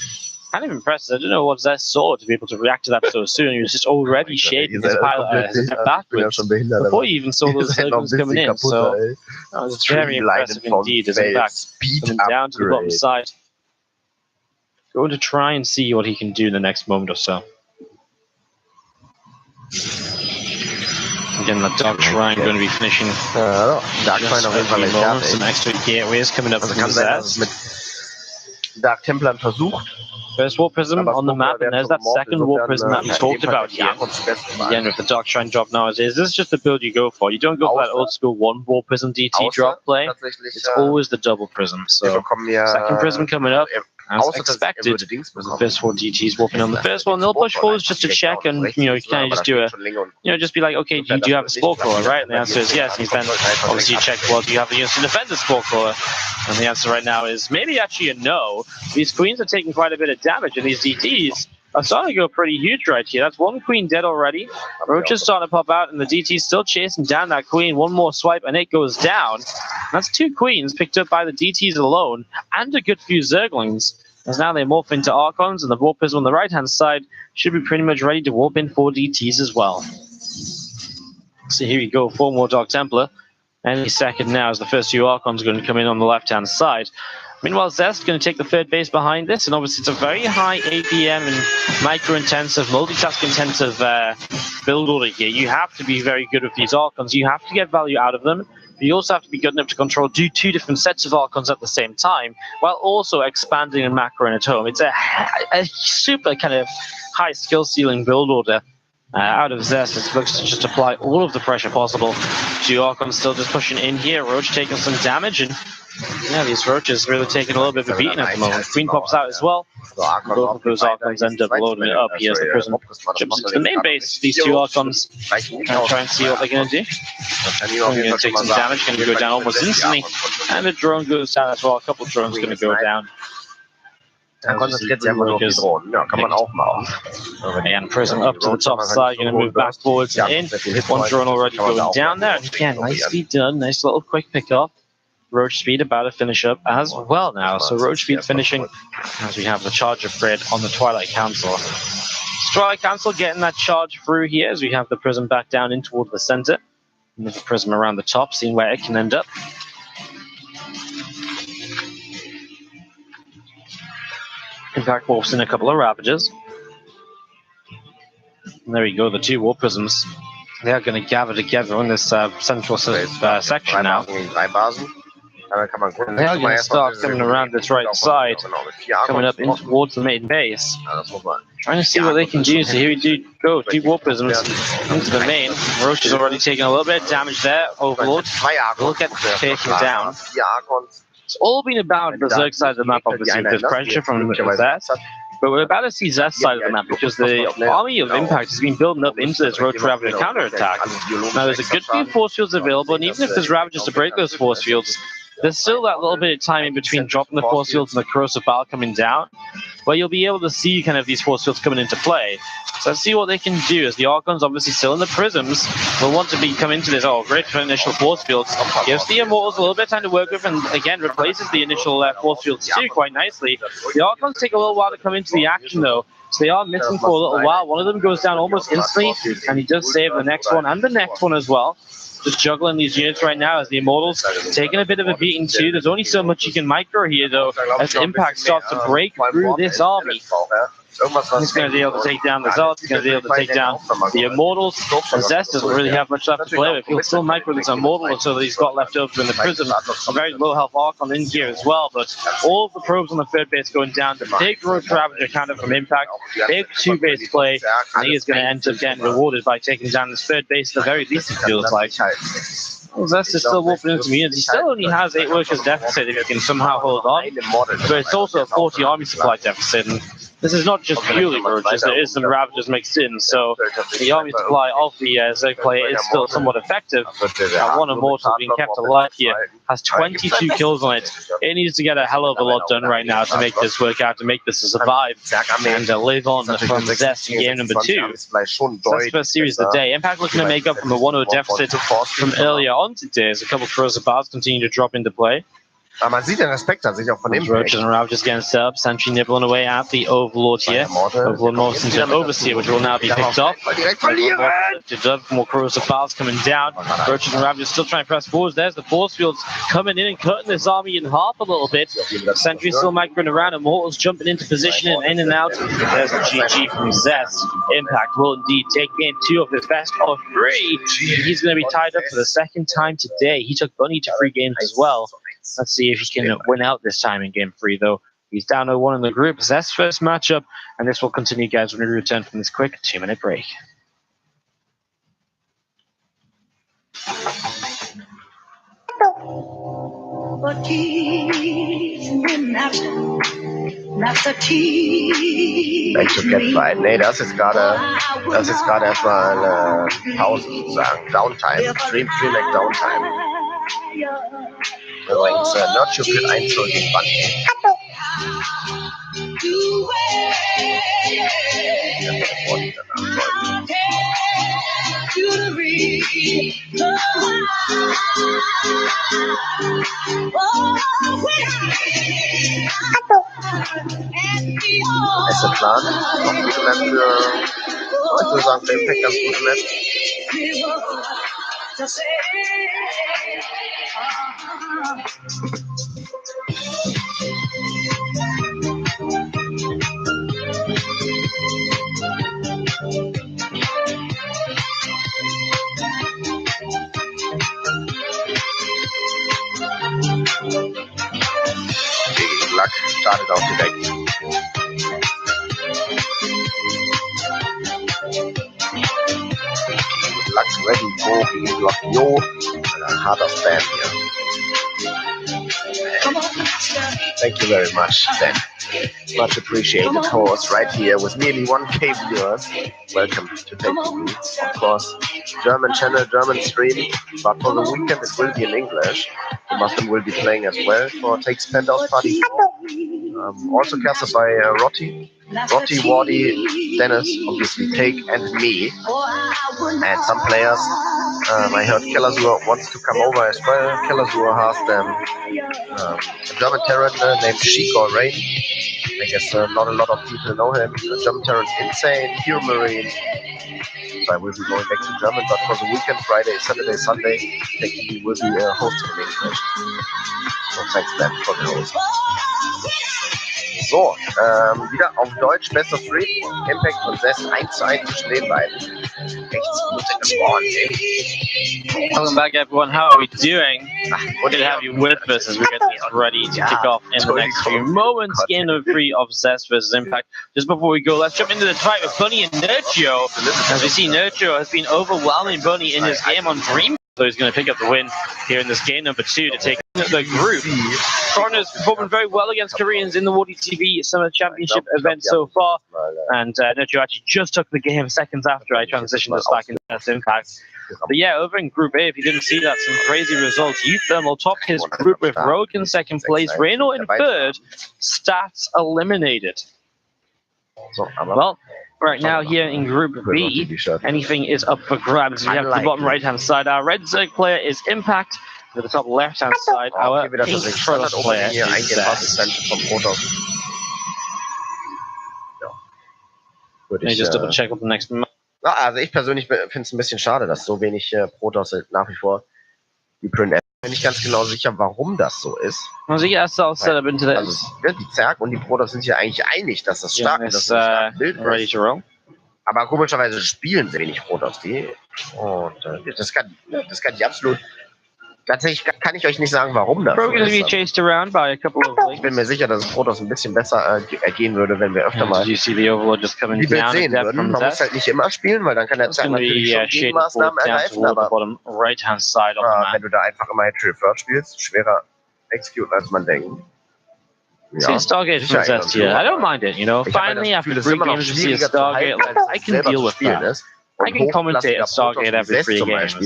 Kind of impressive. I don't know what Zest saw to be able to react to that so soon. He was just already shaping his pilot backwards before he even saw those Zerglings coming in. So it's very impressive indeed. As in fact, coming down to the bottom side, going to try and see what he can do in the next moment or so. Again, the Dark Shrine going to be finishing. Dark Shrine auf jeden Fall nicht. Some extra gateways coming up from Zest. Dark Templern versucht. First Warp Prism on the map, and there's that second Warp Prism that we talked about here. Again, with the Dark Shrine drop nowadays, this is just the build you go for. You don't go for that old school 1 Warp Prism DT drop play. It's always the double Prism. So, second Prism coming up, as expected. The first 4 DTs warping on the first one. They'll push forwards just to check, and you kind of just do just be like, okay, do you have a Spore Crawler, right? And the answer is yes. And then obviously you check, well, do you have the units to defend the Spore Crawler? And the answer right now is maybe actually a no. These Queens are taking quite a bit of damage, and these DTs are starting to go pretty huge right here. That's 1 Queen dead already. Roach is starting to pop out, and the DT's still chasing down that Queen. 1 more swipe, and it goes down. That's 2 Queens picked up by the DTs alone, and a good few Zerglings. As now they morph into Archons, and the Warp Prism on the right-hand side should be pretty much ready to warp in 4 DTs as well. So here we go, 4 more Dark Templar. Any second now as the first 2 Archons are going to come in on the left-hand side. Meanwhile, Zest going to take the 3rd base behind this, and obviously it's a very high APM and micro-intensive, multitask-intensive build order here. You have to be very good with these Archons. You have to get value out of them. But you also have to be good enough to control 2 different sets of Archons at the same time, while also expanding and macroing at home. It's a super kind of high skill ceiling build order. Out of Zest, it looks to just apply all of the pressure possible. 2 Archons still just pushing in here. Roach taking some damage, and yeah, these Roaches really taking a little bit of a beating at the moment. Queen pops out as well. Both of those Archons end up loading it up here as the Prism jumps into the main base. These 2 Archons try and see what they're going to do. Going to take some damage, going to go down almost instantly. And the drone goes down as well. A couple of drones going to go down. Er konzentriert sich einfach nur auf die Drohnen. Ja, kann man auch machen. And Prism up to the top side, going to move back forwards and in. One drone already going down there. And again, nicely done. Nice little quick pickup. Roach Speed about to finish up as well now. So Roach Speed finishing as we have the charge upgrade on the Twilight Council. Twilight Council getting that charge through here as we have the Prism back down in toward the center. And the Prism around the top, seeing where it can end up. Impact morphs in a couple of Ravages. And there we go, the two War Prisms. They are going to gather together in this central section now. They are going to start coming around this right side, coming up in towards the main base. Trying to see what they can do. So here we do go, two War Prisms into the main. Roche is already taking a little bit of damage there. Overlord will get taken down. It's all been about Berserk side of the map, obviously, with this pressure from Zest. But we're about to see Zest side of the map because the army of Impact has been building up into this Roach Ravager counterattack. Now, there's a good few force fields available, and even if there's Ravagers to break those force fields, there's still that little bit of time in between dropping the force fields and the Corrosive Bile coming down, where you'll be able to see kind of these force fields coming into play. So let's see what they can do, as the Archons obviously still in the Prisms will want to come into this. Oh, great for initial force fields. Gives the Immortals a little bit of time to work with, and again replaces the initial force fields too quite nicely. The Archons take a little while to come into the action though, so they are missing for a little while. One of them goes down almost instantly, and he does save the next one and the next one as well. Just juggling these units right now as the Immortals taking a bit of a beating too. There's only so much you can micro here though, as Impact starts to break through this army. He's going to be able to take down the Zealots, he's going to be able to take down the Immortals. And Zest doesn't really have much left to play with. He'll still micro this Immortal so that he's got left over in the Prism. A very low health Archon in here as well, but all of the probes on the third base going down. The big Roach Ravager counter from Impact, big two-base play, and he is going to end up getting rewarded by taking down this third base at the very least, it feels like. Zest is still warping into community. He still only has 8 workers deficit if he can somehow hold on, but it's also a 40 army supply deficit. And this is not just purely Roaches, there is some Ravagers mixed in, so the army supply of the Zerg player is still somewhat effective. One Immortal being kept alive here has 22 kills on it. It needs to get a hell of a lot done right now to make this work out, to make this survive and live on from Zest in game number 2. That's the first series of the day. Impact looking to make up from a 1-0 deficit from earlier on today as a couple of Corrosive Biles continue to drop into play. Aber man sieht den Respekt tatsächlich auch von dem Roaches and Ravagers getting set up. Sentry nibbling away at the Overlord here. Overlord morphs into an Overseer, which will now be picked off. More Corrosive Biles coming down. Roaches and Ravagers still trying to press forwards. There's the force fields coming in and cutting this army in half a little bit. Sentry still microing around. Immortals jumping into position and in and out. There's a GG from Zest. Impact will indeed take game 2 of his best of 3. He's going to be tied up for the second time today. He took Bunny to 3 games as well. Let's see if he can win out this time in game 3, though. He's down 0-1 in the group. Zest's first matchup, and this will continue, guys, when we return from this quick 2-minute break. Back to Catfight. Nee, das ist gerade erstmal Pause sozusagen. Downtime. Stream Downtime. Übrigens, Nerdship führt 1-0 gegen Bunny. Ist der Plan? Noch ein gute Map für... ich würde sagen, für Impact ganz gute Map. Gegen Luck startet auch direkt. Luck's ready for gegen Block Jo. Ein harter Spam hier. Thank you very much, Ben. Much appreciated. Horse right here with nearly 1K viewers. Welcome to Take the Lead. Of course, German channel, German stream, but for the weekend it will be in English. The Muslim will be playing as well for Take Spender's party. Also casted by Rotti, Wardy, Dennis, obviously Take, and me. And some players. I heard Kelazur wants to come over as well. Kelazur has a German Terran named Sheik or Rain. I guess not a lot of people know him. German Terran's insane, Hero Marine. So I will be going back to German, but for the weekend, Friday, Saturday, Sunday, technically will be hosting the main station. So thanks Ben for the host. So, wieder auf Deutsch, Best of 3, Impact und Zest 1:1 zwischen den beiden. Rechts gut gespawnt, Jamie. Welcome back, everyone. How are we doing? We're going to have you with us as we get this ready to kick off in the next few moments. Game number 3 of Zest versus Impact. Just before we go, let's jump into the fight with Bunny and Nurcho. As we see, Nurcho has been overwhelming Bunny in his game on Dream. So he's going to pick up the win here in this game number 2 to take the group. Foreigners performing very well against Koreans in the WardiTV Summer Championship event so far. And Nurcho actually just took the game seconds after I transitioned us back into Zest Impact. But yeah, over in Group A, if you didn't see that, some crazy results. U-Thermal topped his group with Rogue in second place, Reno in third, stats eliminated. Well, right now here in Group B, anything is up for grabs. We have the bottom right-hand side. Our red Zerg player is Impact. To the top left-hand side, our pink Trollus player is Zest. Let me just double check what the next map. Also ich persönlich finde es ein bisschen schade, dass so wenig Protoss nach wie vor die Print. Ich bin nicht ganz genau sicher, warum das so ist. Also die Zerg und die Protoss sind sich ja eigentlich einig, dass das stark ist. Ready to roll. Aber komischerweise spielen sehr wenig Protoss die. Und das kann ich absolut. Tatsächlich kann ich euch nicht sagen, warum das so ist. Ich bin mir sicher, dass es Protoss ein bisschen besser gehen würde, wenn wir öfter mal die Bild sehen würden. Man muss halt nicht immer spielen, weil dann kann der Zerg natürlich schon Gegenmaßnahmen ergreifen, aber wenn du da einfach immer Head First spielst, schwerer executen, als man denkt. See, Stargate is possessed here. I don't mind it, you know. Finally, after 3 games, we see a Stargate. I can deal with that. I can commentate a Stargate every 3 games.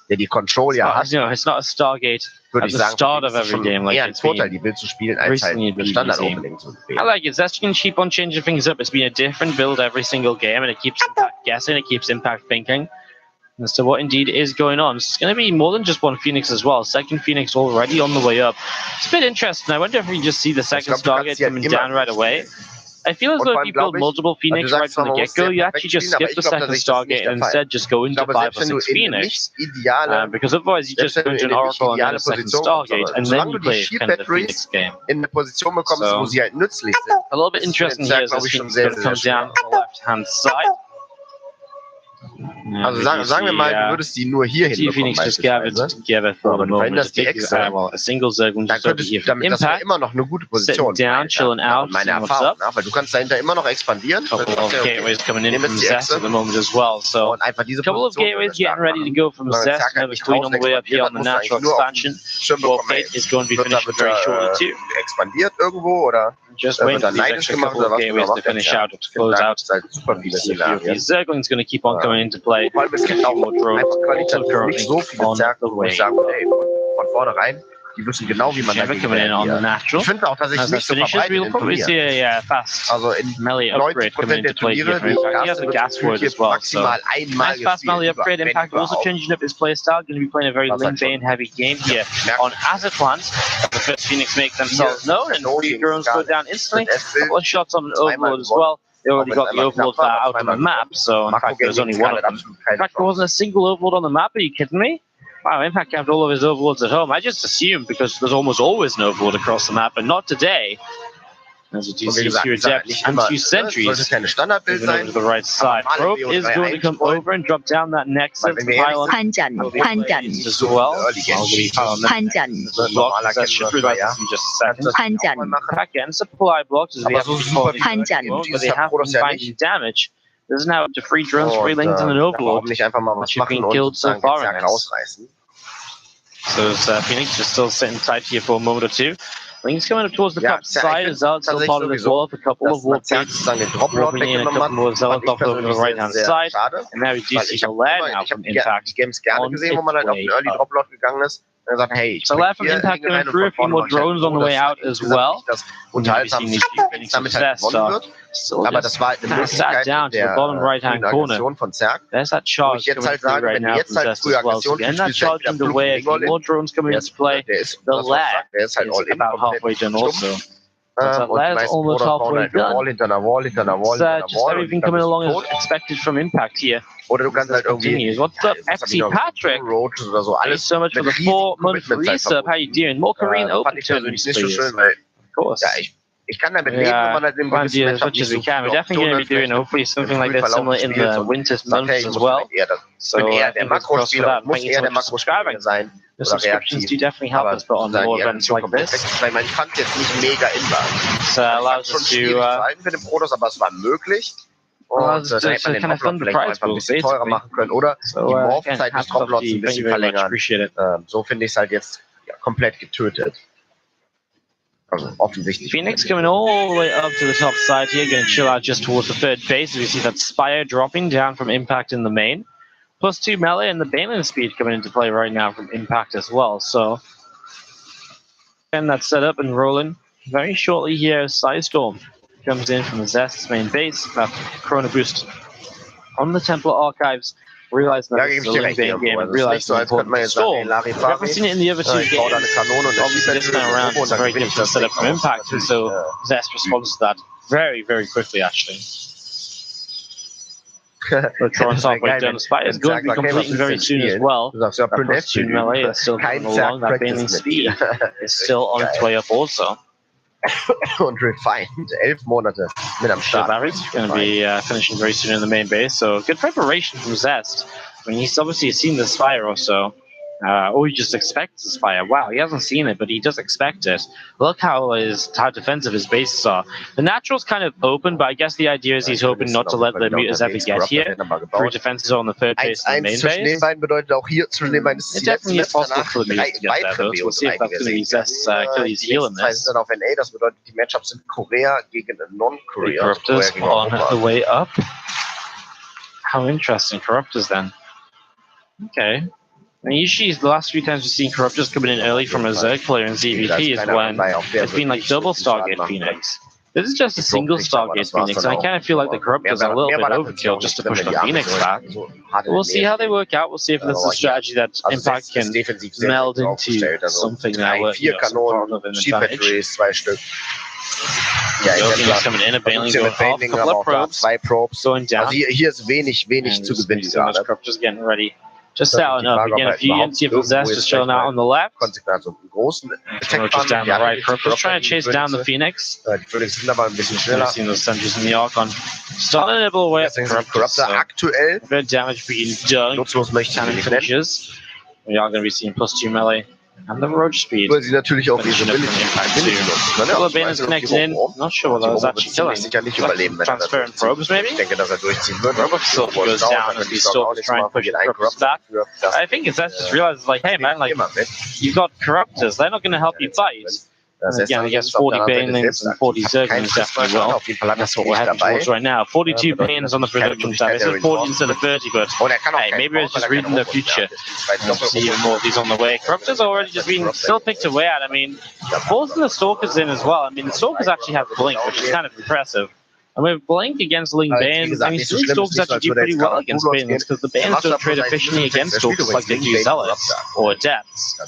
Der die Control ja hat. You know, it's not a Stargate at the start of every game. Like it's Vorteil, die Bild zu spielen, als halt Standard Opening zu spielen. I like it. Zest can keep on changing things up. It's been a different build every single game, and it keeps Impact guessing. It keeps Impact thinking as to what indeed is going on. So it's going to be more than just one Phoenix as well. Second Phoenix already on the way up. It's a bit interesting. I wonder if we just see the second Stargate coming down right away. I feel as though if you build multiple Phoenix right from the get-go, you actually just skip the second Stargate and instead just go into 5 or 6 Phoenix. Because otherwise you just go into an Oracle and then a second Stargate, and then you play kind of the Phoenix game. So, a little bit interesting here as this Phoenix comes down on the left-hand side. Also sagen wir mal, du würdest die nur hier hinbekommen, aber du verhinderst die extra. Dann könntest du damit, das wäre immer noch eine gute Position. Meine Erfahrung, weil du kannst dahinter immer noch expandieren. Und einfach diese Position expandiert irgendwo oder just wait for these extra couple of gateways to finish out, to close out. These Zerglings going to keep on coming into play. Nicht so viele Zerg, wo ich sage, ey, von vornherein, die wissen genau, wie man dagegen reagiert. Ich finde auch, dass ich nicht so verbreitet in Turnieren. Also in 90% der Turniere, die ich maximal einmal fast melee upgrade. Impact also changing up his playstyle, going to be playing a very Limb Bane heavy game here on Azatlant. The first Phoenix make themselves known, and 3 drones go down instantly. A couple of shots on an Overlord as well. They already got the Overlord out on the map, so in fact there's only one of them. In fact, there wasn't a single Overlord on the map, are you kidding me? Wow, Impact kept all of his Overlords at home. I just assumed, because there's almost always an Overlord across the map, but not today. As you do see here, Adept and 2 Sentries moving over to the right side. Probe is going to come over and drop down that Nexus pylon as well. That should revive us in just a second. Back end supply blocks as we have but they have been finding damage. There's now up to 3 drones, 3 lanes, and an Overlord that have been killed so far in this. So Phoenix just still sitting tight here for a moment or two. Link's coming up towards the top side as Zealot's still part of as well, with a couple of warpigs dropping in, a couple more Zealots off over the right hand side, and now we do see the lair now from Impact on its way. Er sagt, hey, So left from Impact coming through, a few more drones on the way out as well. Unterhaltsam damit halt gewonnen wird. Aber das war halt eine Möglichkeit der Aggression von Zerg. There's that charge ich jetzt halt sagen, wenn wir jetzt halt früher Aggression and that charge in the way, more drones coming into play. The lab ist halt all in, about halfway done also. Und die meisten Broders bauen halt eine Wall hinter einer Wall hinter einer Wall hinter einer Just everything coming along as expected from Impact here. Oder du kannst halt irgendwie What's up, FC Patrick? Roaches oder so. Thanks so much for the 4-month resub. How you doing? More Korean Open tournaments, nicht so please. schön, weil Of course. ja, ich kann damit leben, wenn man halt im as much as we can. We're definitely going to be doing hopefully something like this similar in the winter months as well. So der Makrospieler muss eher der Makrospieler sein. The subscriptions do definitely help us put on more events like this. Weil ich fand es jetzt nicht mega inbar. So allows us to für den Prodos, aber es war möglich. Und da hätte man den Offload vielleicht einfach ein bisschen teurer machen können oder die Morphzeit des Offloads ein bisschen verlängern. So finde ich es halt jetzt komplett getötet. Also offensichtlich. Phoenix coming all the way up to the top side here, going to chill out just towards the third base. We see that Spire dropping down from Impact in the main. +2 melee and the Balin speed coming into play right now from Impact as well. So, and that's set up and rolling. Very shortly here, Psystorm comes in from the Zest's main base. That Chrono Boost on the Templar Archives. Realizing that it's a link game and realizing the important Storm. We've never seen it in the other two games. Obviously, this time around, it's a very different setup from Impact, and so Zest responds to that very, very quickly, actually. The Tron's halfway done. Spire is going to be completing very soon as well. +2 melee is still coming along. That Balin speed is still on its way up also. Und Refined, 11 Monate mit am Start. Barry's going to be finishing very soon in the main base, so good preparation from Zest. I mean, he's obviously seen this fire also. Or he just expects this fire. Wow, he hasn't seen it, but he does expect it. Look how defensive his bases are. The natural's kind of open, but I guess the idea is he's hoping not to let the mutas ever get here. 3 defenses on the third base and the main base. It definitely is possible for the mutas to get there, though. So we'll see if that's going to be Zest's Achilles heel in this. Das bedeutet, die Matchups sind Korea gegen Non-Korea. Corruptors on the way up. How interesting. Corruptors then. Okay. And usually, the last few times we've seen Corruptors coming in early from a Zerg player in ZVP is when it's been like double Stargate Phoenix. This is just a single Stargate Phoenix, and I kind of feel like the Corruptors are a little bit overkill just to push the Phoenix back. We'll see how they work out. We'll see if this is a strategy that Impact can meld into something that will part of an advantage. He's coming in, a Bailing going off, a couple of probes going down. Hier ist wenig zu gewinnen gerade. Corruptors getting ready. Just setting up. Again, a few units of Zest just chilling out on the left. Just down the right. Corruptors trying to chase down the Phoenix. We've seen those sentries in the Archon. Starting to nibble away at the Corruptors. Aktuell. A bit of damage being done. Cannon finishes. We are going to be seeing +2 melee. And the roach speed. Weil sie natürlich auch diese Balin is connected in. Not sure what that was actually killing. Transfer and probes, maybe? Ich denke, dass durchziehen wird. Robux still goes down and he's still trying to push the Corruptors back. I think it's just realizes, like, hey man, like, you've got Corruptors, they're not going to help you fight. Again, I guess 40 Banelings and 40 Zerglings definitely will. That's what we're heading towards right now. 42 Banelings on the production tab. It says 40 instead of 30, but hey, maybe it's just reading the future. We'll see even more of these on the way. Corruptors already just been still picked away at. I mean, forcing the Stalkers in as well. I mean, the Stalkers actually have Blink, which is kind of impressive. And with Blink against Ling Bane, I mean, Stalkers actually do pretty well against Banelings because the Banes don't trade efficiently against Stalkers like they do Zealots or Adepts.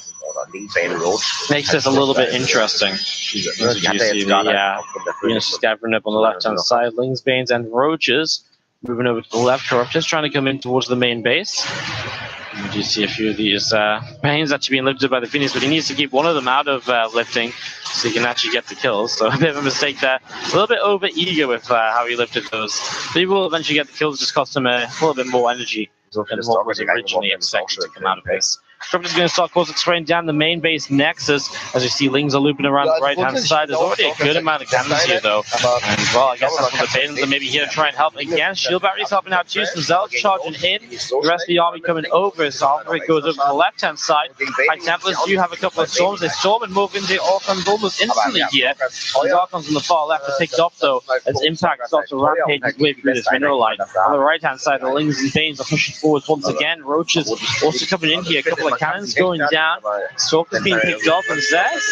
Makes this a little bit interesting. As you see the units gathering up on the left-hand side, Lings, Banes, and Roaches moving over to the left. Corruptors trying to come in towards the main base. And you see a few of these Banes actually being lifted by the Phoenix, but he needs to keep one of them out of lifting so he can actually get the kills. So a bit of a mistake there. A little bit over-eager with how he lifted those. But he will eventually get the kills, just cost him a little bit more energy than what was originally expected to come out of this. Corruptor's going to start course spraying down the main base Nexus as you see Lings are looping around the right hand side. There's already a good amount of cannons here though. And well, I guess that's what the Banelings are maybe here to try and help again. Shield batteries helping out too. Some Zealots charging in. The rest of the army coming over. So Alfred goes over to the left hand side. High Templars do have a couple of storms. They storm and move into Archons almost instantly here. These Archons on the far left are picked up though as Impact starts to rampage his way through this mineral line. On the right hand side, the Lings and Banes are pushing forward once again. Roaches also coming in here. A couple couple of cannons going down. Stalker's being picked off, and Zest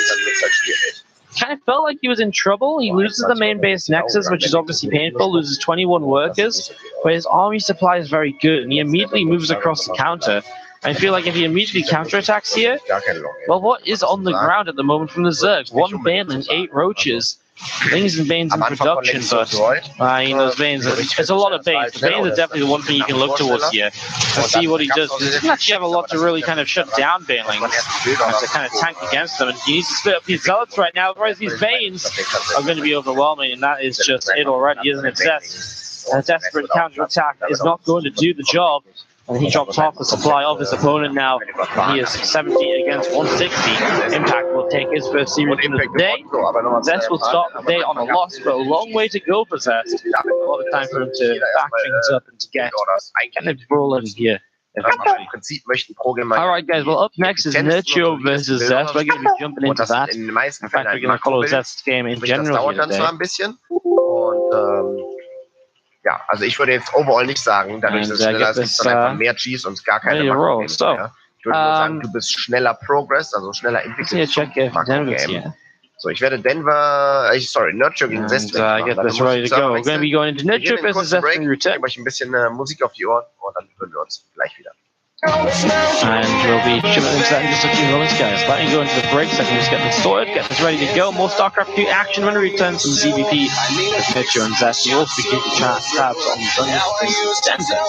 kind of felt like he was in trouble. He loses the main base Nexus, which is obviously painful, loses 21 workers, but his army supply is very good, and he immediately moves across the counter. I feel like if he immediately counterattacks here, well, what is on the ground at the moment from the Zerg? 1 Bane and 8 Roaches. Things and Banes in production, but those Banes, it's a lot of Banes. The Banes are definitely the one thing you can look towards here and see what he does. He doesn't actually have a lot to really kind of shut down Banelings and to kind of tank against them. And he needs to split up these Zealots right now, otherwise these Banes are going to be overwhelming, and that is just it already, isn't it, Zest? A desperate counterattack is not going to do the job. And he drops off the supply of his opponent now. He is 70 against 160. Impact will take his first serious win of the day. Zest will start the day on a loss, but a long way to go for Zest. A lot of time for him to back things up and to get kind of rolling here. Alright guys, well up next is Nurture versus Zest. We're going to be jumping into that. In fact, we're going to follow Zest's game in general here today. Ja, also ich würde jetzt overall nicht sagen, dadurch, dass es schneller ist, gibt es dann einfach mehr Gs und gar keine Makro-Games. Ich würde nur sagen, du bist schneller Progress, also schneller entwickelt. So, ich werde Nurture gegen Zest. I get this ready to go. We're going to be going into Nurture versus Zest in return. Ich euch ein bisschen Musik auf die Ohren und dann hören wir uns gleich wieder. And we'll be jumping into that in just a few moments, guys. Let me go into the break so I can just get this sorted, get this ready to go. More StarCraft 2 action when we return from ZVP with Nurture and Zest. You'll also be keeping tabs on the Denver.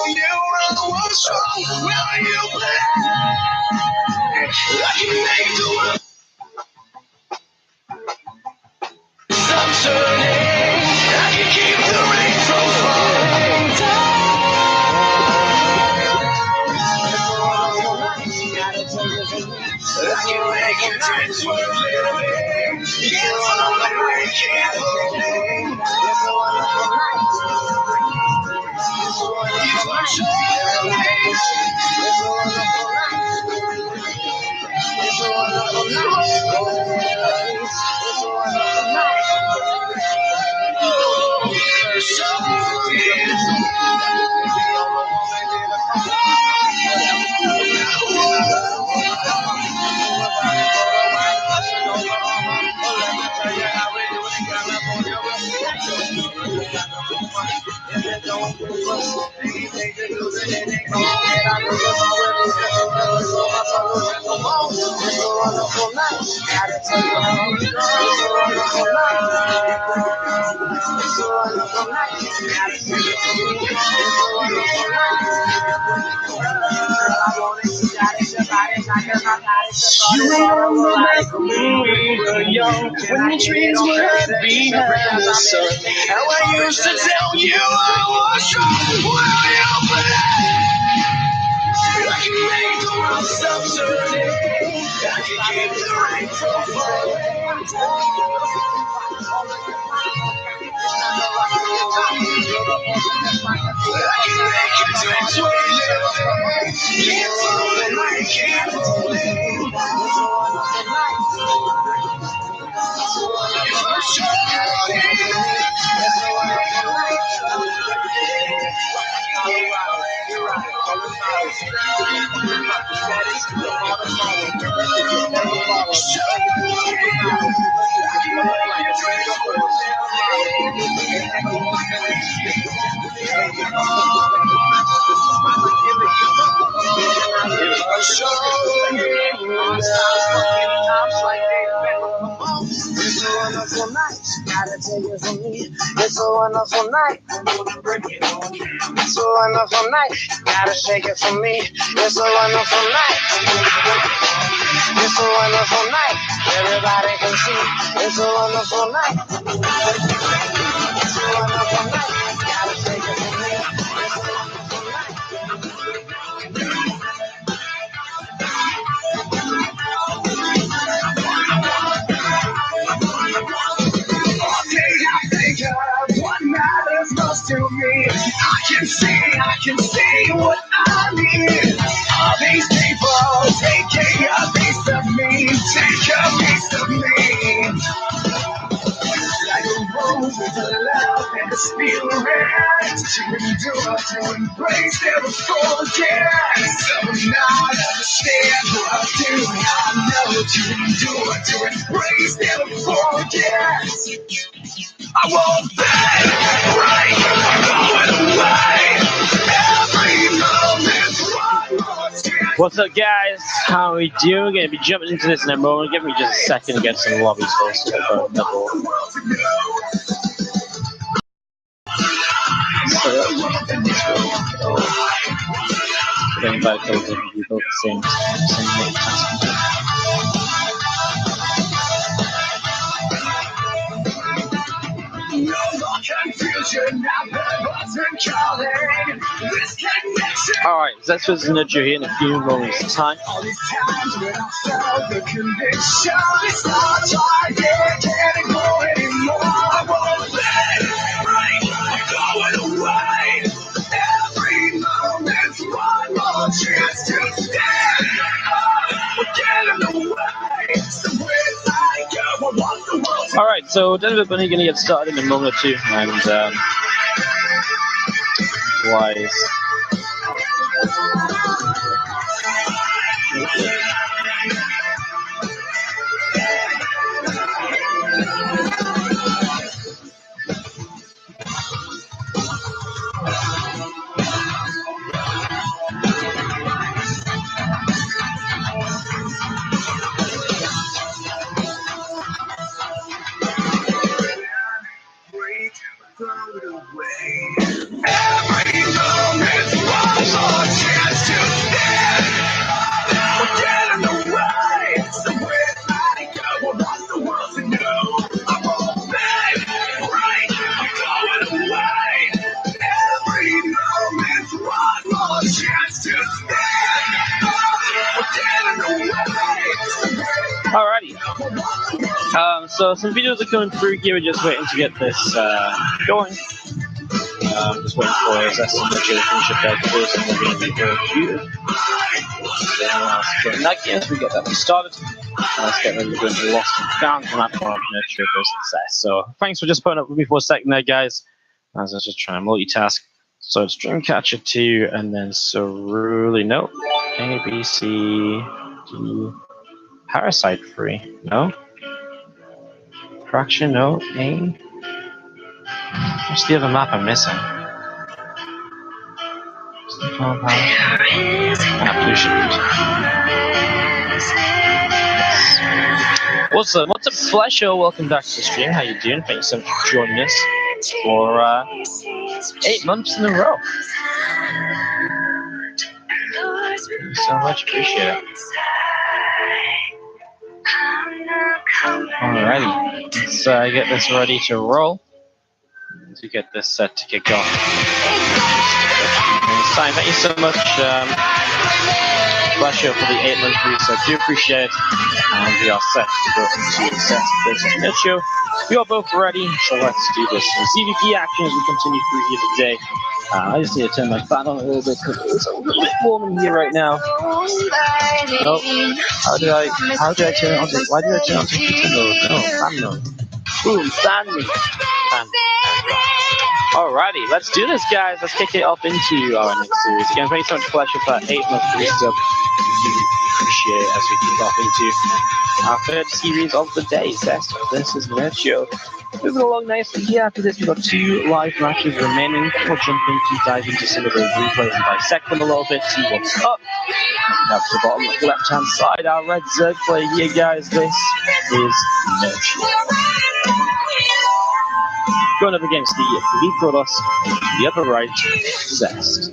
You remember back when we were young, when the trees were behind the sun. How I used to tell you I was strong. Will you believe I can make the world stop turning? I can keep the right profile. I can make your dreams real. Can't hold it, I can't hold it. It's a wonderful night, gotta take it from me. It's a wonderful night, I'm gonna bring it on. It's a wonderful night, gotta shake it from me. It's a wonderful night, it's a wonderful night, everybody can see. It's a wonderful night, it's a wonderful night, gotta shake it from me. It's a wonderful night. What matters most to me? I can see what I need. All these people taking a piece of me, take a piece of me. Like a rose with a love and a feel red, to endure, to embrace, never forget. Some not understand what I do. I know to endure, to embrace, never forget. I won't fade, break, going away. Every moment's one more chance. What's up, guys? How are we doing? We're going to be jumping into this in a moment. Give me just a second to get some lobbies first. Getting back to different people at the same task. No more confusion, now the button calling. This connection. Alright, that's what's going to do here in a few moments' time. All these times when I felt the conviction, it's not hard, can't go anymore. I won't let it break, going away. Every moment's one more chance to stand. We're getting away. So where I go, I want the world to. Alright, so Denver Bunny going to get started in a moment or two, and wise. Alrighty. So some videos are coming through here. We're just waiting to get this going. Just waiting for his estimate to finish up that close and we're going to be reviewed. In that game, we get that started. Let's get ready to go into Lost and Found on that part of Nurture versus Success. So thanks for just putting up with me for a second there, guys. As I was just trying to multitask. So it's Dreamcatcher 2 and then Cerulli. No. A, B, C, D. Parasite 3. No. Fraction, no. A. What's the other map I'm missing? Pollution. What's a pleasure? Welcome back to the stream. How you doing? Thanks so much for joining us for 8 months in a row. Thank you so much. Appreciate it. Alrighty, let's get this ready to roll. To get this set to kick off. Simon, thank you so much, Flasher, for the 8-month reset. Do appreciate it. And we are set to go into the set versus Mitchell. We are both ready, so let's do this. Some CVP action as we continue through here today. I just need to turn my fan on a little bit because it's a little bit warm in here right now. Oh, how did I turn it on? Why did I turn it on to computer mode? No, fan mode. Boom, fan me. Fan. Alrighty, let's do this, guys. Let's kick it off into our next series. Again, thank you so much, Flash, for that 8-month resub. Appreciate it as we kick off into our third series of the day. This is Nurture. Moving along nicely here. After this, we've got 2 live matches remaining. We'll jump into dive into some of those replays and dissect them a little bit, see what's up. And up to the bottom left-hand side, our red Zerg play here, guys. This is Nurture. Going up against the Elite Protoss, the upper right, Zest.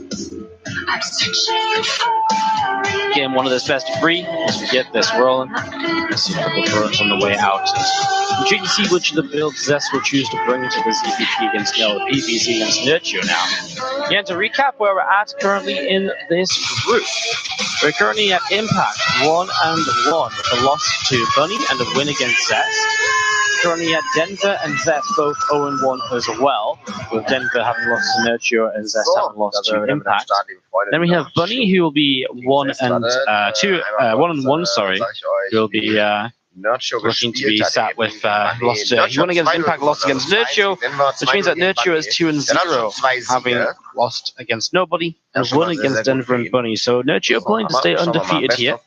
Game 1 of this best of 3, as we get this rolling. Let's see a couple of throws on the way out. Intrigued to see which of the builds Zest will choose to bring to the ZPP against PVZ against Nurture now. Again, to recap where we're at currently in this group. We're currently at Impact 1-1 with a loss to Bunny and a win against Zest. Currently at Denver and Zest both 0-1 as well, with Denver having lost to Nurture and Zest having lost to Impact. Then we have Bunny, who will be 1-1, sorry, who will be looking to be sat with lost. He won against Impact, lost against Nurture, which means that Nurture is 2-0, having lost against nobody and won against Denver and Bunny. So Nurture playing to stay undefeated here.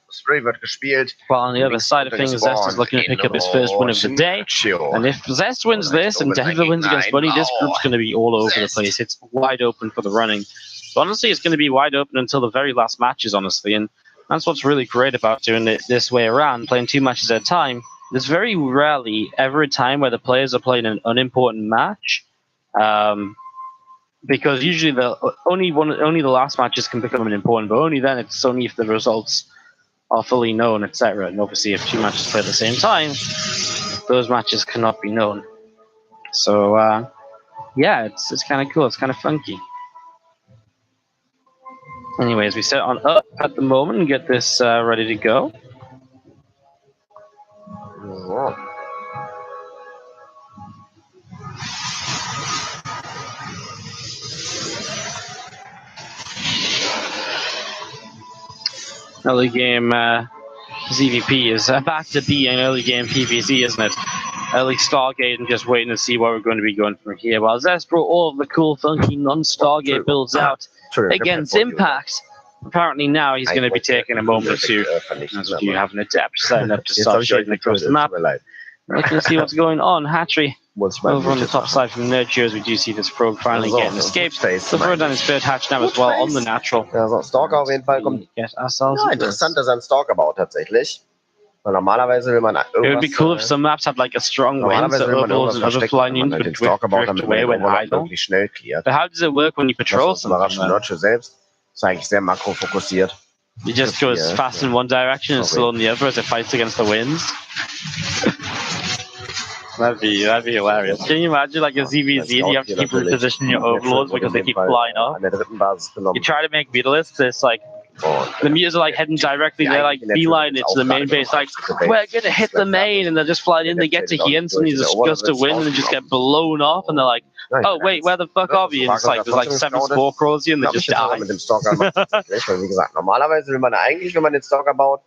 While on the other side of things, Zest is looking to pick up his first win of the day. And if Zest wins this and Denver wins against Bunny, this group's going to be all over the place. It's wide open for the running. So honestly, it's going to be wide open until the very last matches, honestly. And that's what's really great about doing it this way around, playing 2 matches at a time. There's very rarely ever a time where the players are playing an unimportant match, because usually only the last matches can become important, but only then it's only if the results are fully known, etc. And obviously, if 2 matches play at the same time, those matches cannot be known. So yeah, it's kind of cool. It's kind of funky. Anyways, we set on up at the moment and get this ready to go. Early game ZVP is back to being early game PvZ, isn't it? Early Stargate and just waiting to see where we're going to be going from here. While Zest brought all of the cool, funky non-Stargate builds out against Impact. Apparently now he's going to be taking a moment or two as you have an adept setting up to start shading across the map. Looking to see what's going on. Hatchery over on the top side from Nurture, as we do see this probe finally getting escaped. So throw down his third hatch now as well on the natural. Ja, so Stalker auf jeden Fall kommt. Ja, interessant, dass er einen Stalker baut tatsächlich. Weil normalerweise will man irgendwas, it would be cool if some maps had like a strong wind, so overlords and other flying units would drift away when idle. But how does it work when you patrol something? Nurture selbst ist eigentlich sehr makrofokussiert. It just goes fast in one direction and slow in the other as it fights against the winds. That'd be hilarious. Can you imagine like a ZVZ and you have to keep repositioning your overlords because they keep flying off? You try to make Mutalisks, it's like the Mutas are like heading directly, they're like beeline it to the main base, like we're gonna hit the main, and they're just flying in, they get to here instantly, there's a gust of wind and they just get blown off and they're like, oh wait, where the fuck are we? And it's like there's like 7 spore crawls here and they just die. Mit dem Stalker wie gesagt, normalerweise will man eigentlich, wenn man den Stalker baut,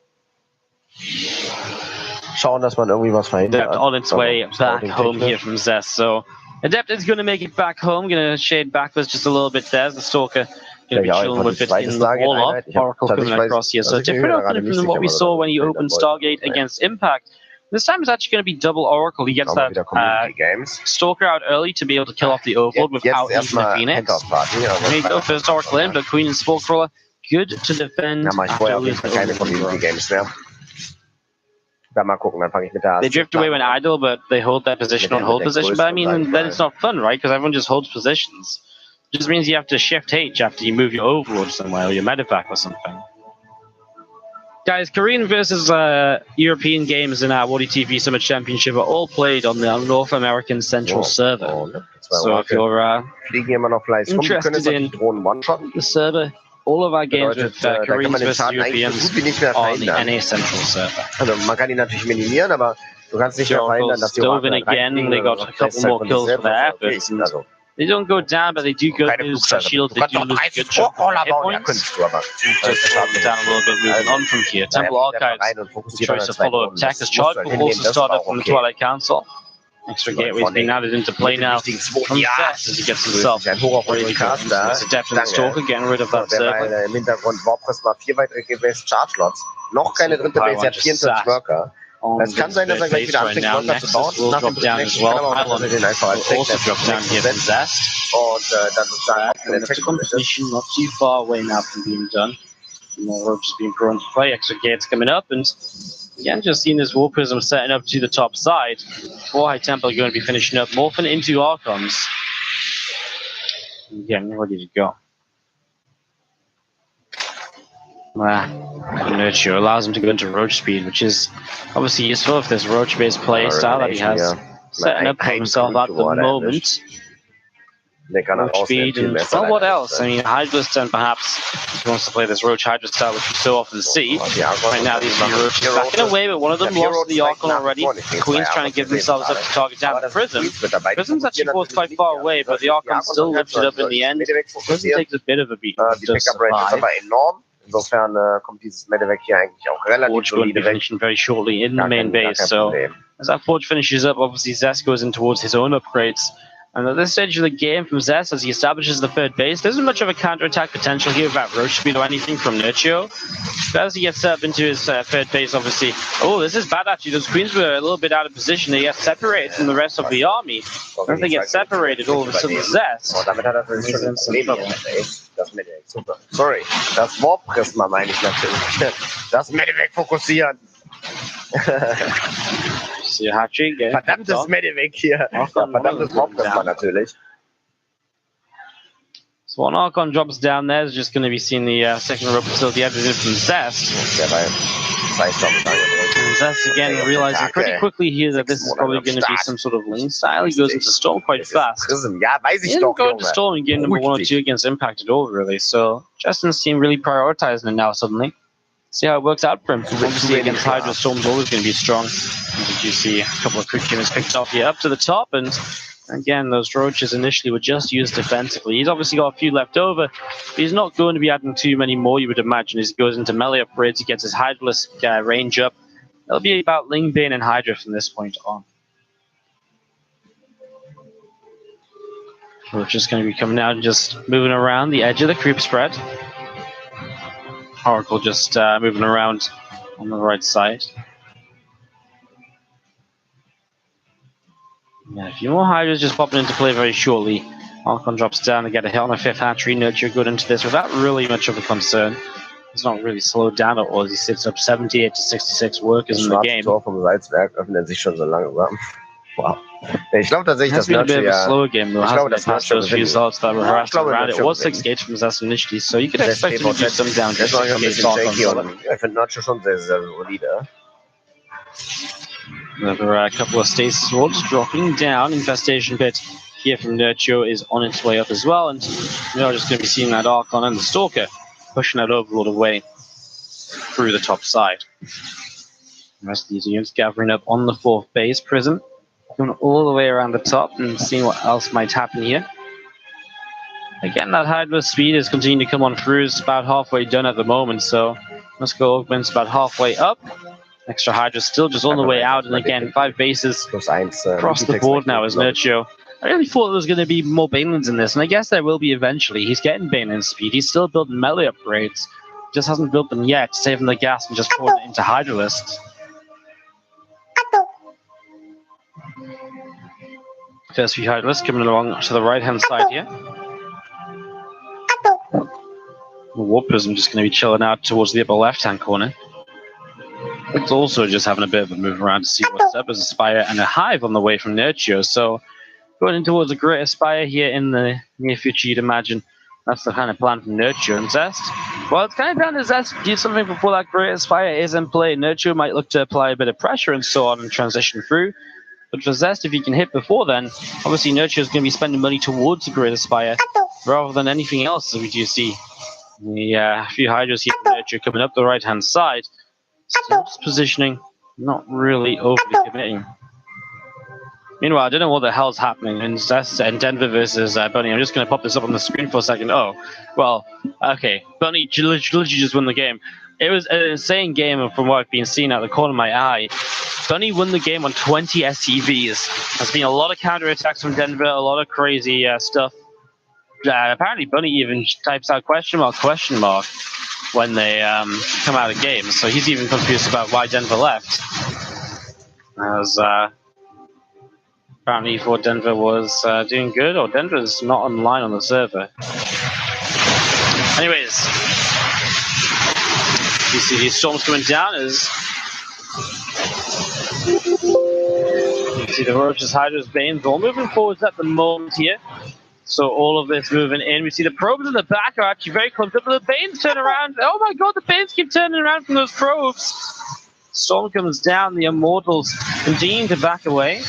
schauen, dass man irgendwie was verhindert. Adept on its way back home here from Zest. So Adept is going to make it back home, going to shade backwards just a little bit there. The Stalker going to be chilling with it in the wall up. Oracle coming across here. So different opening from what we saw when he opened Stargate against Impact. This time it's actually going to be double Oracle. He gets that Stalker out early to be able to kill off the Overlord without using the Phoenix. There you go, first Oracle in, but Queen and Spore Crawler good to defend. Mal gucken, dann fange ich mit der. They drift away when idle, but they hold that position on hold position. But I mean, then it's not fun, right? Because everyone just holds positions. It just means you have to shift H after you move your Overlord somewhere or your medevac or something. Guys, Korean versus European games in our WardiTV Summer Championship are all played on the North American Central server. So if you're interested in the server, all of our games with Koreans versus Europeans on the NA Central server. Also man kann die natürlich minimieren, aber du kannst nicht mehr verhindern, dass die dove in again. They got a couple more kills for their efforts. They don't go down, but they do go lose shield. They do lose a good chunk of hit points. Just down a little bit, moving on from here. Temple Archives tries to follow up tech as Charge will also start up from the Twilight Council. Extra gateways being added into play now from Zest as he gets himself ready to go. There's Adept and Stalker getting rid of that server. Im Hintergrund Warpress mal 4 weitere Gateways Charge-Slots. Noch keine dritte Base, er hat 24 Worker. Es kann sein, dass er gleich wieder anfängt, Worker zu bauen. Nach dem dritten kann aber auch, dass er den einfach als Deck setzt. Und dann sozusagen den Tech competition not too far away now from being done. More ropes being thrown to play. Extra gates coming up, and again, just seeing this War Prism setting up to the top side. 4 High Temple are going to be finishing up, morphing into Archons. Again, ready to go. Nurture allows him to go into Roach Speed, which is obviously useful if there's Roach-based play style that he has setting up for himself at the moment. Roach Speed and, well, what else? I mean, Hydra Stun perhaps if he wants to play this Roach Hydra style, which we so often see. Right now, these two Roaches backing away, but one of them lost the Archon already. Queen's trying to give themselves up to target down the Prism. Prism's actually forced quite far away, but the Archon still lifted up in the end. Prism takes a bit of a beat. Die Pickup Range ist aber enorm. Insofern kommt dieses Medevac hier eigentlich auch relativ Forge going to be solide weg. finishing very shortly in the Gar main kein base, so Problem. as that Forge finishes up, obviously Zest goes in towards his own upgrades. And at this stage of the game from Zest, as he establishes the third base, there isn't much of a counter-attack potential here without roach speed or anything from Nurchio. But as he gets up into his third base, obviously, oh, this is bad actually. Those queens were a little bit out of position. They get separated from the rest of the army. As they get separated, all of a sudden Zest. Oh, damit hat er natürlich schon ein Problem. Das Medevac, super. Sorry, das Warp-Prisma meine ich natürlich. Das Medevac fokussieren. Verdammtes Medevac hier. Ja, verdammtes Warp-Prisma natürlich. So one Archon drops down there is just going to be seeing the second rope facility added in from Zest. And Zest again realizing pretty quickly here that this is probably going to be some sort of lane style. He goes into Storm quite fast. He didn't go into Storm in game number 1 or 2 against Impact at all, really. So Justin's team really prioritizing it now suddenly. See how it works out for him. Obviously against Hydra, Storm's always going to be strong. As you see, a couple of quick units picked off here up to the top, and again, those roaches initially were just used defensively. He's obviously got a few left over. He's not going to be adding too many more, you would imagine, as he goes into melee upgrades. He gets his Hydralisk range up. It'll be about Ling Bane and Hydra from this point on. We're just going to be coming out and just moving around the edge of the creep spread. Oracle just moving around on the right side. Yeah, a few more Hydras just popping into play very shortly. Archon drops down to get a hit on a 5th hatchery. Nurture good into this without really much of a concern. He's not really slowed down at all as he sits up 78 to 66 workers in the game. Tor vom Salzwerk öffnet sich schon so langsam. Wow. Ich glaube tatsächlich, That's been a bit of a slower game though. Hasn't it past those few results that were harassed around? It was 6 gates from Zest initially, so you could expect him to do some down. Ich finde Nurture schon sehr, sehr solide. Another couple of stasis wards dropping down. Infestation pit here from Nurture is on its way up as well, and we're just going to be seeing that Archon and the Stalker pushing that Overlord away through the top side. The rest of these units gathering up on the 4th base prison, going all the way around the top and seeing what else might happen here. Again, that Hydra speed is continuing to come on through. It's about halfway done at the moment, so let's go Augment's about halfway up. Extra Hydra still just on the way out, and again, 5 bases across the board now as Nurture. I really thought there was going to be more Banelins in this, and I guess there will be eventually. He's getting Banelin speed. He's still building melee upgrades. Just hasn't built them yet, saving the gas and just pouring it into Hydralisks. First few Hydralisks coming along to the right-hand side here. The Warp Prism just going to be chilling out towards the upper left-hand corner. It's also just having a bit of a move around to see what's up as a Spire and a Hive on the way from Nurture. So going in towards a Greater Spire here in the near future, you'd imagine that's the kind of plan from Nurture and Zest. Well, it's kind of down to Zest to do something before that Greater Spire is in play. Nurture might look to apply a bit of pressure and so on and transition through. But for Zest, if he can hit before then, obviously Nurture is going to be spending money towards the Greater Spire rather than anything else, as we do see. A few Hydras here from Nurture coming up the right-hand side. Still just positioning, not really overly committing. Meanwhile, I don't know what the hell's happening in Denver versus Bunny. I'm just going to pop this up on the screen for a second. Oh, well, okay. Bunny literally just won the game. It was an insane game from what I've been seeing out the corner of my eye. Bunny won the game on 20 SCVs. There's been a lot of counterattacks from Denver, a lot of crazy stuff. Apparently, Bunny even types out question mark when they come out of games. So he's even confused about why Denver left. As apparently he thought Denver was doing good, or Denver's not online on the server. Anyways, you see these storms coming down as you see the Roaches, Hydras, Banes all moving forwards at the moment here. So all of this moving in. We see the probes in the back are actually very close up, but the Banes turn around. Oh my god, the Banes keep turning around from those probes. Storm comes down, the Immortals continue to back away.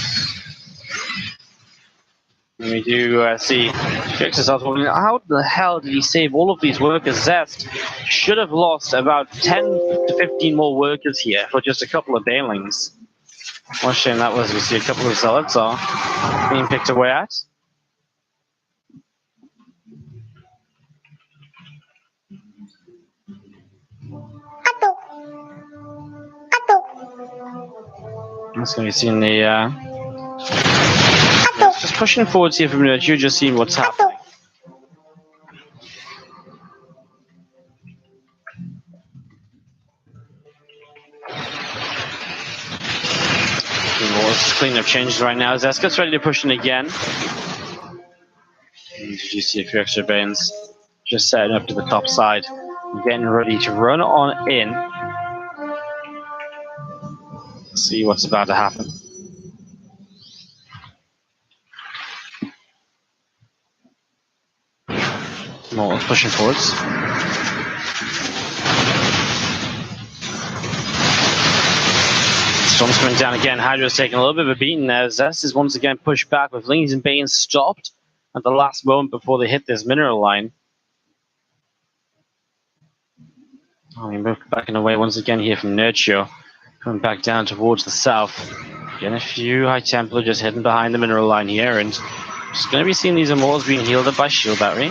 And we do see Fix is wondering, how the hell did he save all of these workers? Zest should have lost about 10 to 15 more workers here for just a couple of Banelings. What a shame that was. We see a couple of Zealots are being picked away at. That's going to be seeing the... just pushing forwards here from Nurture, just seeing what's happening. Clean up changes right now. Zeska's ready to push in again. Did you see a few extra Banes? Just setting up to the top side. Getting ready to run on in. See what's about to happen. More pushing forwards. Storm's coming down again. Hydra's taking a little bit of a beating there. Zest is once again pushed back with Lings and Banes stopped at the last moment before they hit this mineral line. We move back in away once again here from Nurture. Coming back down towards the south. Again, a few High Templar just hidden behind the mineral line here, and just going to be seeing these Immortals being healed up by Shield Battery.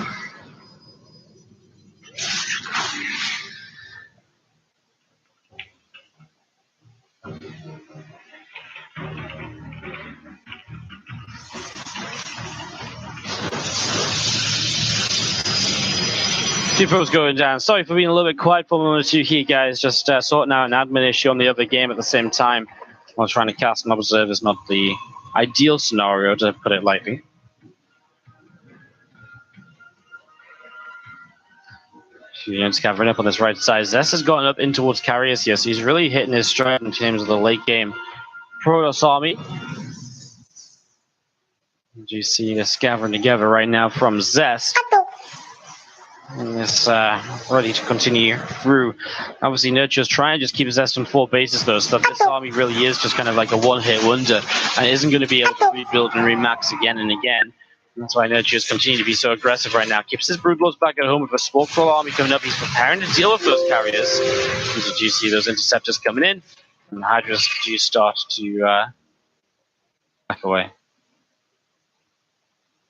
Two probes going down. Sorry for being a little bit quiet for a moment or two here, guys. Just sorting out an admin issue on the other game at the same time while trying to cast an observer is not the ideal scenario, to put it lightly. Few units covering up on this right side. Zest has gotten up in towards carriers here, so he's really hitting his stride in terms of the late game Protoss army. You see this gathering together right now from Zest. And it's ready to continue through. Obviously, Nurture's trying to just keep Zest on 4 bases, though, so that this army really is just kind of like a one-hit wonder and isn't going to be able to rebuild and remax again and again. And that's why Nurture's continue to be so aggressive right now. Keeps his Broodlords back at home with a Spore Crawl army coming up. He's preparing to deal with those carriers. And did you see those interceptors coming in? And the Hydras do start to back away.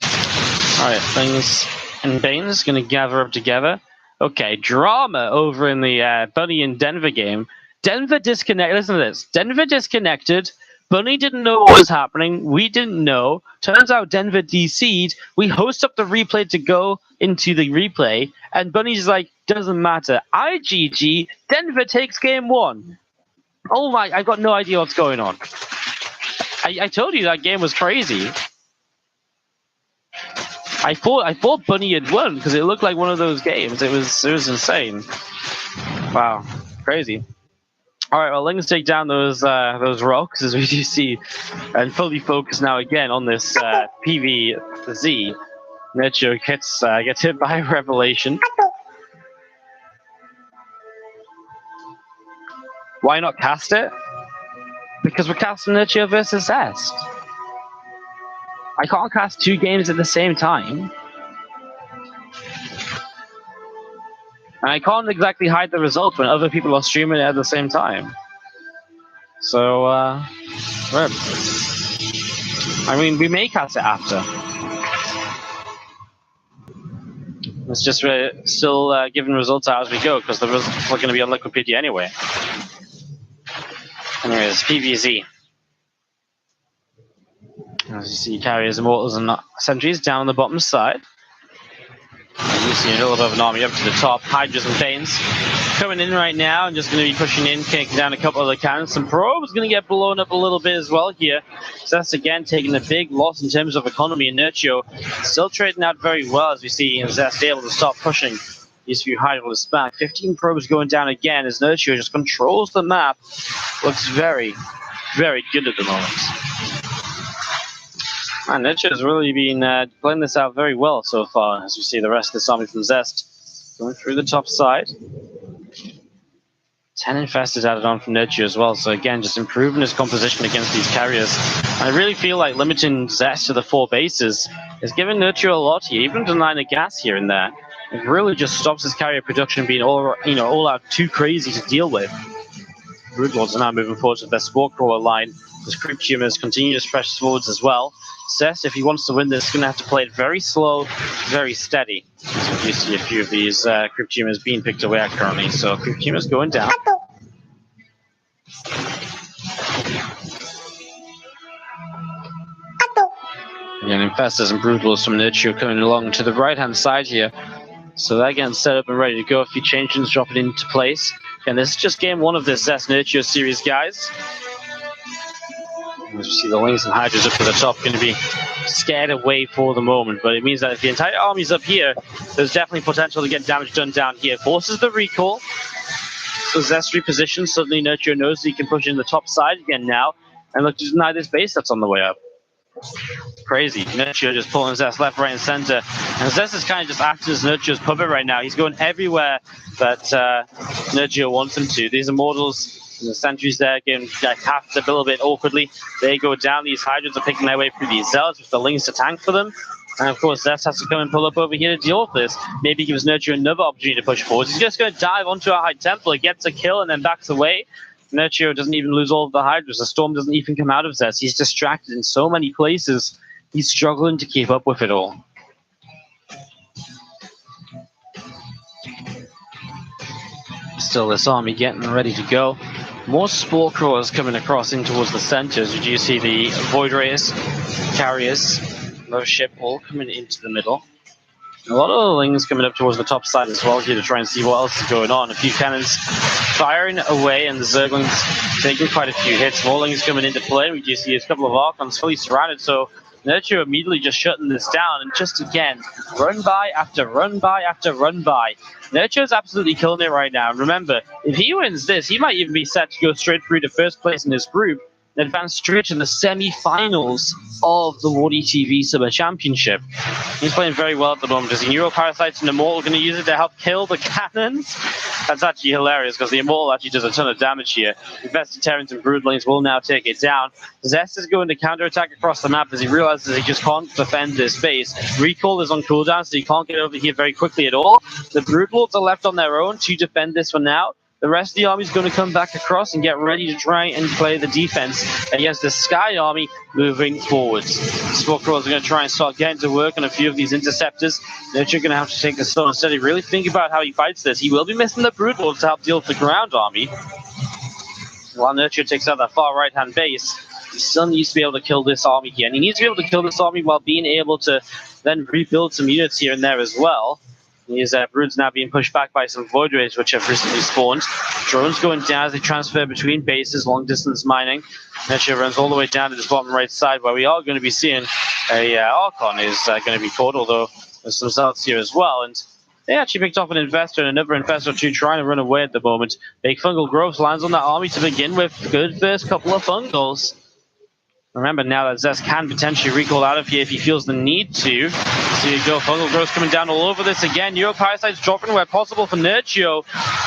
Alright, things... and Bane's going to gather up together. Okay, drama over in the Bunny and Denver game. Denver disconnected. Listen to this. Denver disconnected. Bunny didn't know what was happening. We didn't know. Turns out Denver DC'd. We host up the replay to go into the replay. And Bunny's like, doesn't matter. IGG, Denver takes game 1. Oh my, I've got no idea what's going on. I told you that game was crazy. I thought Bunny had won because it looked like one of those games. It was insane. Wow, crazy. All right, well, let's take down those rocks as we do see, and fully focus now again on this PvZ. Nurture gets hit by a Revelation. Why not cast it? Because we're casting Nurture versus Zest. I can't cast 2 games at the same time. And I can't exactly hide the result when other people are streaming it at the same time. So, I mean, we may cast it after. It's just still giving results out as we go, because the results are going to be on Liquipedia anyway. Anyways, PvZ. As you see, carriers, Immortals, and sentries down on the bottom side. And you see a little bit of an army up to the top. Hydras and Banes coming in right now and just going to be pushing in, taking down a couple of the cannons. Some probes going to get blown up a little bit as well here. So that's again taking a big loss in terms of economy. And Nurture still trading out very well as we see Zest able to stop pushing these few Hydras back. 15 probes going down again as Nurture just controls the map. Looks very, very good at the moment. And Nurture has really been playing this out very well so far, as we see the rest of this army from Zest going through the top side. 10 infested added on from Nurture as well, so again, just improving his composition against these carriers. I really feel like limiting Zest to the 4 bases is giving Nurture a lot here, even denying a gas here and there. It really just stops his carrier production being all out too crazy to deal with. Broodlords are now moving forward with their Spore Crawler line. As Creep Tumors continue to press forwards as well. Zest, if he wants to win this, is going to have to play it very slow, very steady. So you see a few of these Creep Tumors being picked away at currently. So Creep Tumors going down. And Infestors and Brutals from Nurture coming along to the right-hand side here. So they're getting set up and ready to go. A few changes dropping into place. And this is just game one of this Zest Nurture series, guys. As you see, the Lings and Hydras up to the top going to be scared away for the moment. But it means that if the entire army's up here, there's definitely potential to get damage done down here. Forces the recall. So Zest repositions. Suddenly Nurture knows he can push in the top side again now. And look to deny this base that's on the way up. Crazy. Nurture just pulling Zest left, right, and center. And Zest is kind of just acting as Nurture's puppet right now. He's going everywhere that Nurture wants him to. These Immortals and the sentries there getting half a little bit awkwardly. They go down. These Hydras are picking their way through these Zealots with the Lings to tank for them. And of course, Zest has to come and pull up over here to deal with this. Maybe gives Nurture another opportunity to push forward. He's just going to dive onto a High Templar, gets a kill, and then backs away. Nurture doesn't even lose all of the Hydras. The Storm doesn't even come out of Zest. He's distracted in so many places. He's struggling to keep up with it all. Still, this army getting ready to go. More Spore Crawlers coming across in towards the centers. You do see the Void Rays, Carriers, another ship all coming into the middle. A lot of the Lings coming up towards the top side as well here to try and see what else is going on. A few cannons firing away, and the Zerglings taking quite a few hits. More Lings coming into play. We do see a couple of Archons fully surrounded, so Nurture immediately just shutting this down, and just again, run by after run by after run by. Nurture's absolutely killing it right now. Remember, if he wins this, he might even be set to go straight through to first place in his group and advance straight to the semi-finals of the WardiTV Summer Championship. He's playing very well at the moment. As the Neuroparasites and Immortal going to use it to help kill the cannons. That's actually hilarious because the Immortal actually does a ton of damage here. Invested Terrans and Broodlings will now take it down. Zest is going to counterattack across the map as he realizes he just can't defend this base. Recall is on cooldown, so he can't get over here very quickly at all. The Broodlords are left on their own to defend this for now. The rest of the army is going to come back across and get ready to try and play the defense against the Sky Army moving forwards. Spore Crawlers are going to try and start getting to work on a few of these interceptors. Nurture going to have to take a slow and steady. Really think about how he fights this. He will be missing the Broodlords to help deal with the ground army. While Nurture takes out that far right-hand base, he still needs to be able to kill this army here. And he needs to be able to kill this army while being able to then rebuild some units here and there as well. His Broods now being pushed back by some Void Rays, which have recently spawned. Drones going down as they transfer between bases, long distance mining. Nurture runs all the way down to this bottom right side, where we are going to be seeing a Archon is going to be caught, although there's some Zealots here as well. And they actually picked off an Infestor and another Infestor too, trying to run away at the moment. Big Fungal Growth lands on that army to begin with. Good first couple of Fungals. Remember now that Zest can potentially recall out of here if he feels the need to. So you go, Fungal Growth coming down all over this again. Neuroparasites dropping where possible for Nurture.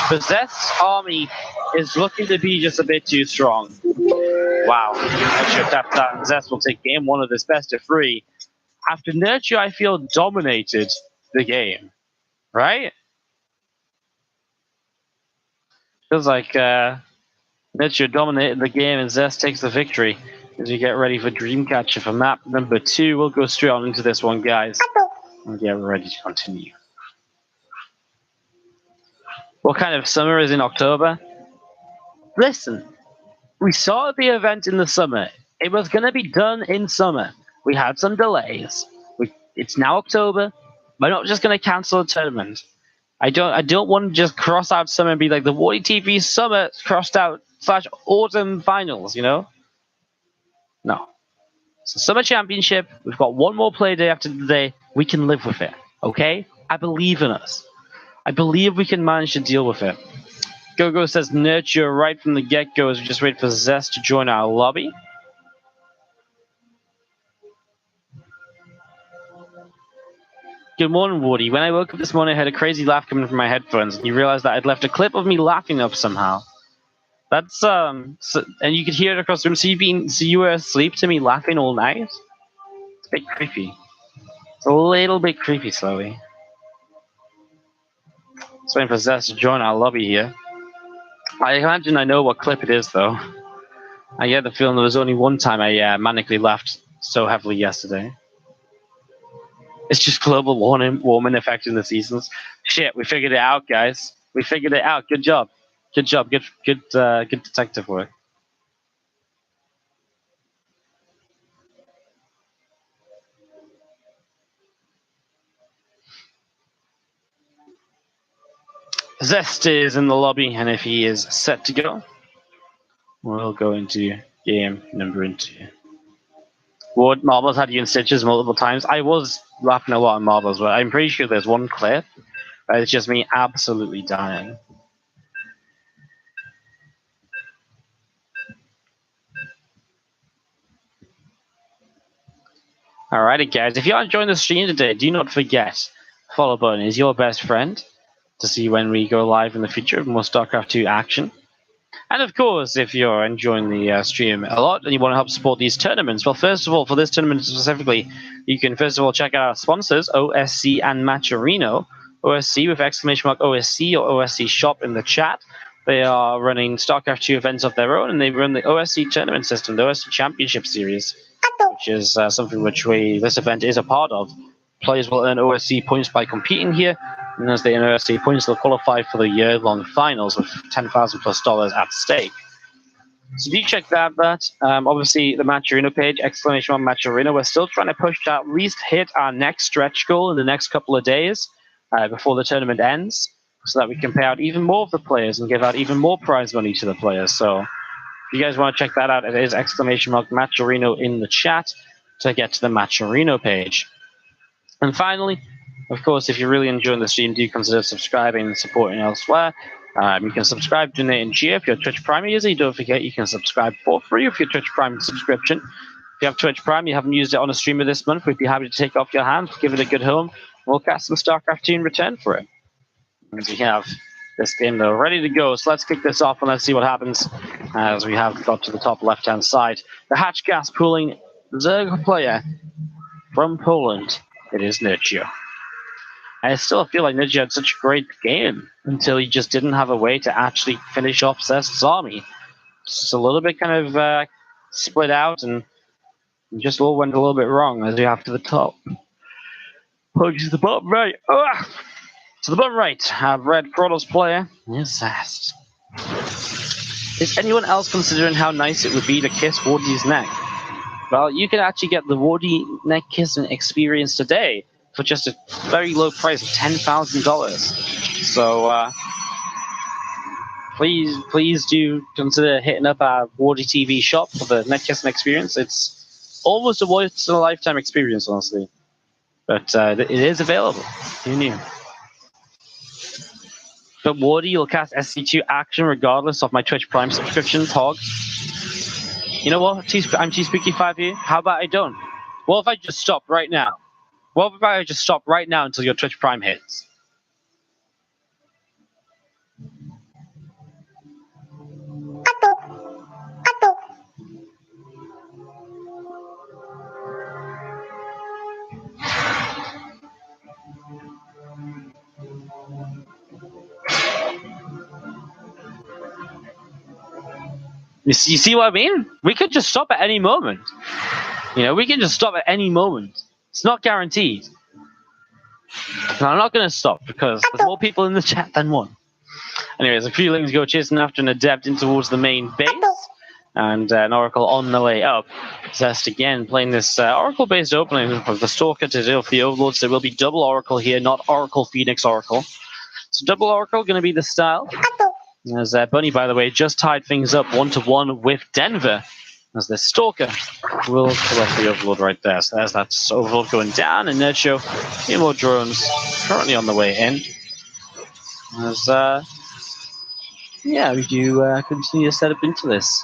But Zest's army is looking to be just a bit too strong. Wow. Nurture tapped out, and Zest will take game one of this best of three. After Nurture, I feel, dominated the game. Right? Feels like Nurture dominated the game and Zest takes the victory. As we get ready for Dreamcatcher for map number 2, we'll go straight on into this one, guys, and get ready to continue. What kind of summer is in October? Listen, we saw the event in the summer. It was going to be done in summer. We had some delays. It's now October. We're not just going to cancel a tournament. I don't want to just cross out summer and be like the WardiTV summer crossed out / autumn finals, you know? No. It's a summer championship. We've got one more play day after today. We can live with it, okay? I believe in us. I believe we can manage to deal with it. Gogo says Nurture right from the get-go as we just wait for Zest to join our lobby. Good morning, Wardy. When I woke up this morning, I heard a crazy laugh coming from my headphones, and you realized that I'd left a clip of me laughing up somehow. That's and you could hear it across the room. So you were asleep to me laughing all night? It's a bit creepy. It's a little bit creepy, slowly. Just waiting for Zest to join our lobby here. I imagine I know what clip it is, though. I get the feeling there was only one time I manically laughed so heavily yesterday. It's just global warming affecting the seasons. Shit, we figured it out, guys. We figured it out. Good job. Good job. Good detective work. Zest is in the lobby, and if he is set to go, we'll go into game number 2. Ward Marbles had you in stitches multiple times. I was laughing a lot on Marbles, but I'm pretty sure there's one clip where it's just me absolutely dying. Alrighty, guys. If you are enjoying the stream today, do not forget, follow button is your best friend to see when we go live in the future with more StarCraft 2 action. And of course, if you're enjoying the stream a lot and you want to help support these tournaments, well, first of all, for this tournament specifically, you can first of all check out our sponsors, OSC and Matcherino. OSC with exclamation mark OSC or OSC shop in the chat. They are running StarCraft 2 events of their own, and they run the OSC tournament system, the OSC Championship Series, which is something which this event is a part of. Players will earn OSC points by competing here, and as they earn OSC points, they'll qualify for the year-long finals with $10,000+ at stake. So do check that out. Obviously, the Matcherino page, exclamation mark Matcherino, we're still trying to push to at least hit our next stretch goal in the next couple of days before the tournament ends, so that we can pay out even more of the players and give out even more prize money to the players. So if you guys want to check that out, it is exclamation mark Matcherino in the chat to get to the Matcherino page. And finally, of course, if you're really enjoying the stream, do consider subscribing and supporting elsewhere. You can subscribe, donate, and cheer if you're a Twitch Prime user. Don't forget you can subscribe for free if you're a Twitch Prime subscription. If you have Twitch Prime, you haven't used it on a streamer this month, we'd be happy to take off your hands, give it a good home, and we'll cast some StarCraft 2 in return for it. And we have this game though ready to go, so let's kick this off and let's see what happens as we have got to the top left-hand side. The hatch gas pooling Zerg player from Poland. It is Nurture. I still feel like Nurture had such a great game until he just didn't have a way to actually finish off Zest's army. It's just a little bit kind of split out and just all went a little bit wrong as we have to the top. Punches the bottom right. Ugh! To the bottom right, have Red Protoss player is Zest. Is anyone else considering how nice it would be to kiss Wardy's neck? Well, you can actually get the Wardy neck kissing experience today for just a very low price of $10,000. So please do consider hitting up our WardiTV shop for the neck kissing experience. It's almost a once in a lifetime experience, honestly, but it is available. Who knew? But Wardy, you'll cast SC2 action regardless of my Twitch Prime subscription, Hog. You know what? I'm T-Spooky5 here. How about I don't? What if I just stop right now? What if I just stop right now until your Twitch Prime hits? You see what I mean? We could just stop at any moment. You know, we can just stop at any moment. It's not guaranteed. And I'm not going to stop because there's more people in the chat than one. Anyways, a few lings go chasing after an adept in towards the main base. And an Oracle on the way up. Zest again playing this Oracle-based opening of the Stalker to deal with the Overlords. There will be double Oracle here, not Oracle Phoenix Oracle. So double Oracle going to be the style. As Bunny, by the way, just tied things up 1-1 with Denver. As the Stalker will collect the Overlord right there. So there's that Overlord going down, and Nurture, a few more drones currently on the way in. As, yeah, we do continue to set up into this.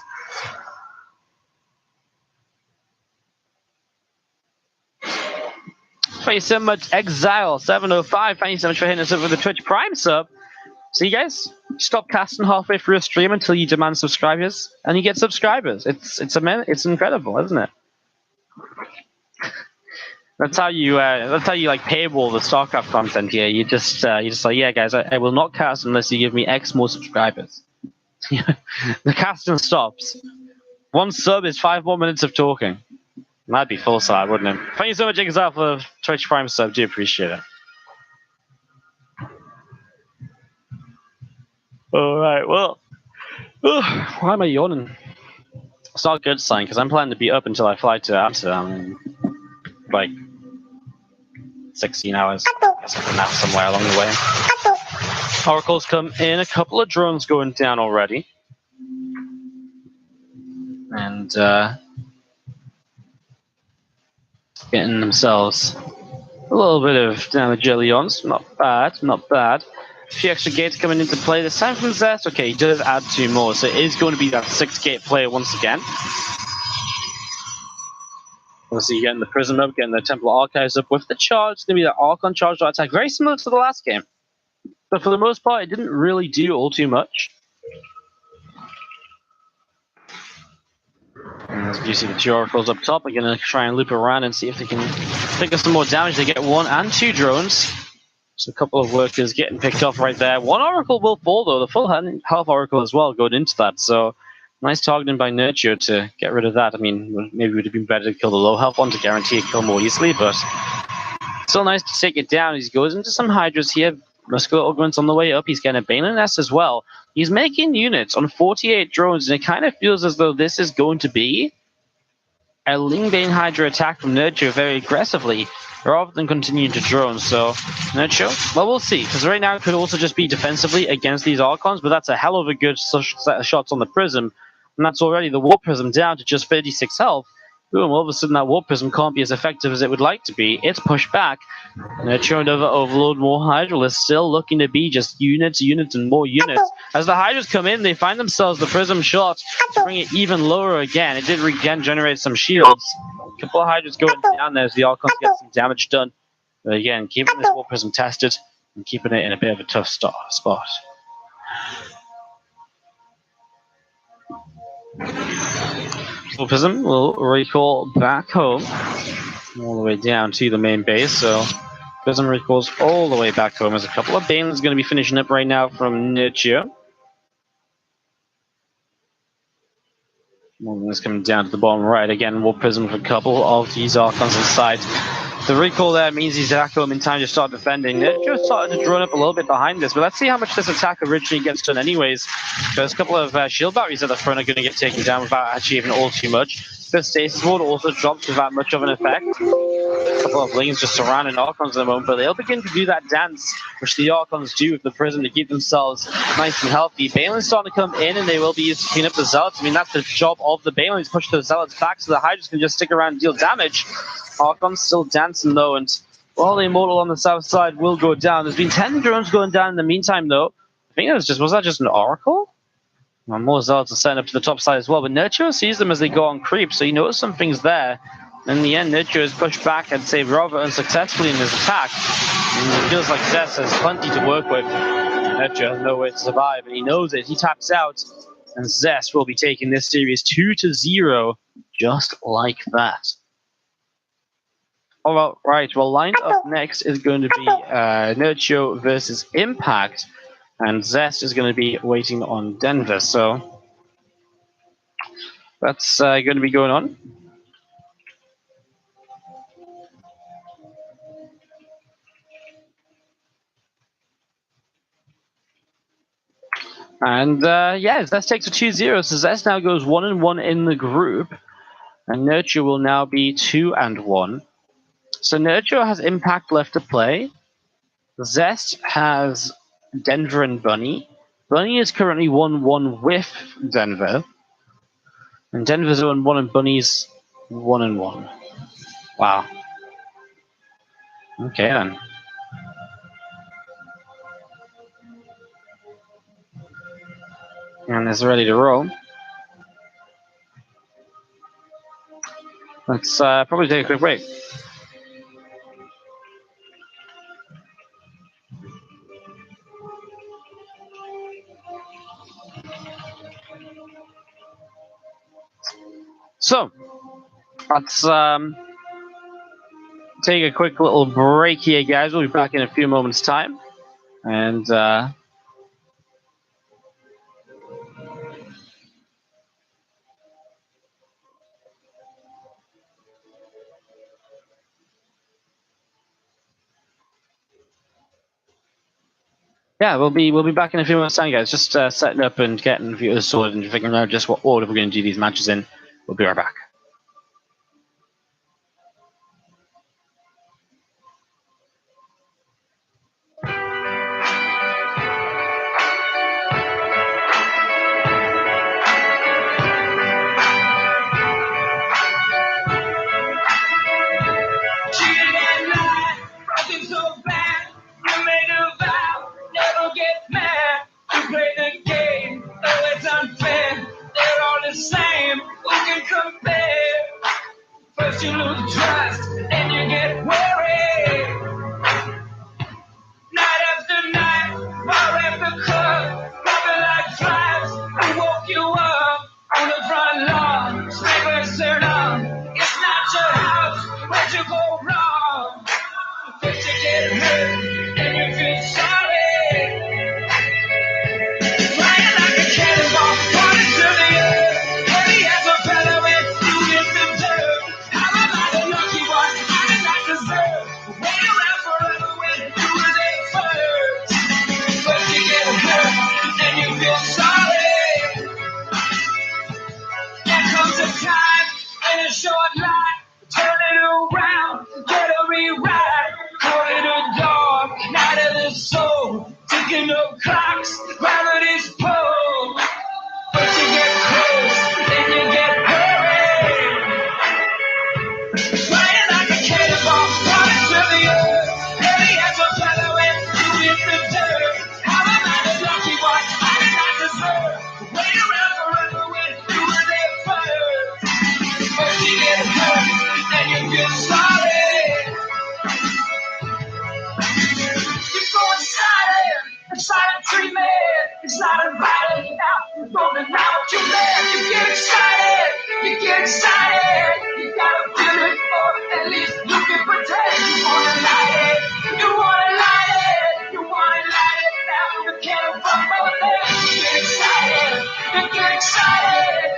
Thank you so much, Exile705. Thank you so much for hitting us up with the Twitch Prime sub. So you guys stop casting halfway through a stream until you demand subscribers, and you get subscribers. It's incredible, isn't it? That's how you like paywall the StarCraft content here. You just like, yeah, guys, I will not cast unless you give me X more subscribers. The casting stops. One sub is 5 more minutes of talking. That'd be full side, wouldn't it? Thank you so much, Exile, for the Twitch Prime sub. Do appreciate it. Alright, well. Why am I yawning? It's not a good sign, because I'm planning to be up until I fly to Amsterdam in, like, 16 hours. I guess I can nap somewhere along the way. Oracles come in, a couple of drones going down already. And getting themselves a little bit of damage early on. So not bad, not bad. A few extra gates coming into play. This time from Zest. Okay, he does add 2 more, so it is going to be that 6-gate player once again. Obviously, getting the Prism up, getting the Temple Archives up with the charge. It's going to be that Archon charge attack, very similar to the last game. But for the most part, it didn't really do all too much. And as you see, the 2 Oracles up top are going to try and loop around and see if they can pick up some more damage. They get 1 and 2 drones. So a couple of workers getting picked off right there. 1 Oracle will fall, though. The full health Oracle as well going into that. So nice targeting by Nurture to get rid of that. I mean, maybe it would have been better to kill the low health one to guarantee a kill more easily, but still nice to take it down. He goes into some Hydras here. Muscular Augments on the way up. He's getting a Bane and S as well. He's making units on 48 drones, and it kind of feels as though this is going to be a Ling Bane Hydra attack from Nurture very aggressively, rather than continuing to drone. So, Nurture, well, we'll see, because right now it could also just be defensively against these Archons, but that's a hell of a good set of shots on the Prism, and that's already the Warp Prism down to just 36 health. Boom, all of a sudden that Warp Prism can't be as effective as it would like to be. It's pushed back. Nurture and Overlord, more Hydralists, still looking to be just units, and more units. As the Hydras come in, they find themselves the Prism shot to bring it even lower again. It did generate some shields. A couple of Hydras going down there as the Archons get some damage done. But again, keeping this Warp Prism tested and keeping it in a bit of a tough spot. Warp Prism will recall back home, all the way down to the main base. So Prism recalls all the way back home. There's a couple of Bane's going to be finishing up right now from Nurture. One is coming down to the bottom right again. Warp Prism with a couple of these Archons inside. The recall there means he's back home in time to start defending. Nurture started to drone up a little bit behind this, but let's see how much this attack originally gets done anyways. There's a couple of shield batteries at the front are going to get taken down without achieving all too much. The Stasis Ward also drops without much of an effect. A couple of Lings just surrounding Archons at the moment, but they'll begin to do that dance, which the Archons do with the Prism to keep themselves nice and healthy. Banelin's starting to come in, and they will be used to clean up the Zealots. I mean, that's the job of the Banelins, push the Zealots back so the Hydras can just stick around and deal damage. Archon's still dancing though, and while the Immortal on the south side will go down, there's been 10 drones going down in the meantime though. I think was that just an Oracle? Well, more Zealots are setting up to the top side as well, but Nurture sees them as they go on creep, so he knows something's there. In the end, Nurture is pushed back, I'd say, rather unsuccessfully in his attack. And it feels like Zest has plenty to work with. Nurture has nowhere to survive, and he knows it. He taps out, and Zest will be taking this series 2-0, just like that. All right, well, lined up next is going to be Nurture versus Impact, and Zest is going to be waiting on Denver, so that's going to be going on. And yeah, Zest takes a 2-0, so Zest now goes 1-1 in the group, and Nurture will now be 2-1. So Nurture has Impact left to play. Zest has Denver and Bunny. Bunny is currently 1-1 with Denver, and Denver's 1-1 and Bunny's 1-1. Wow. Okay then. And it's ready to roll. Let's probably take a quick break. So, let's take a quick little break here, guys. We'll be back in a few moments' time. And yeah, we'll be back in a few moments' time, guys. Just setting up and getting viewers sorted and figuring out just what order we're going to do these matches in. We'll be right back. but you lose trust and you get worried. Night after night, bar after club, popping like flies. Who woke you up on the front lawn? Sprinklers turn on. It's not your house. Where'd you go wrong? First you get hurt, then you feel sorry. Flying like a cannonball, falling to the earth. Heavy as a feather when you hit the dirt. How am I the lucky one? I did not deserve. Wait around forever when you were there first. But you get hurt, and you feel sorry. There comes a time in a short life, turn it around, get a rewrite. Call it a dog, night of the soul, ticking up clocks, gravity's pull. But you get close, then you get buried. Flying like a cannonball, falling to the earth. Heavy as a feather when you hit the dirt. How am I the lucky one? I did not deserve. Wait around forever when you were there first. But you get hurt, and you feel sorry. You go inside a treatment. It's not invited now. You don't deny what you live. You get excited. You gotta feel it, or at least you can pretend. You wanna light it. You wanna light it now. You can't run both ways. You get excited.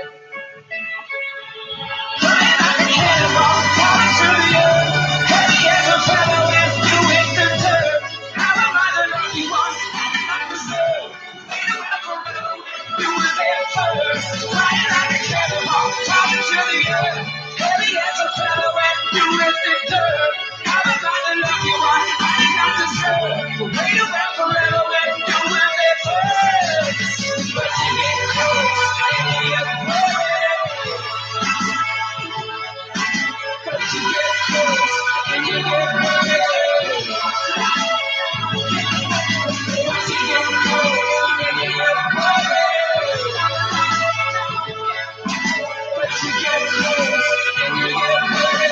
Flying like a cannonball, falling to the earth. Heavy as a feather when you hit the dirt. How am I the lucky one? I did not deserve. Wait around forever when you were there first. Flying like a cannonball, falling to the earth. Heavy as a feather when you hit the dirt. How am I the lucky one? I did not deserve. Wait around forever when you were there first. But you get close and you get worried. But you get close and you get worried. But you get close and you get worried. But you get close and you get worried.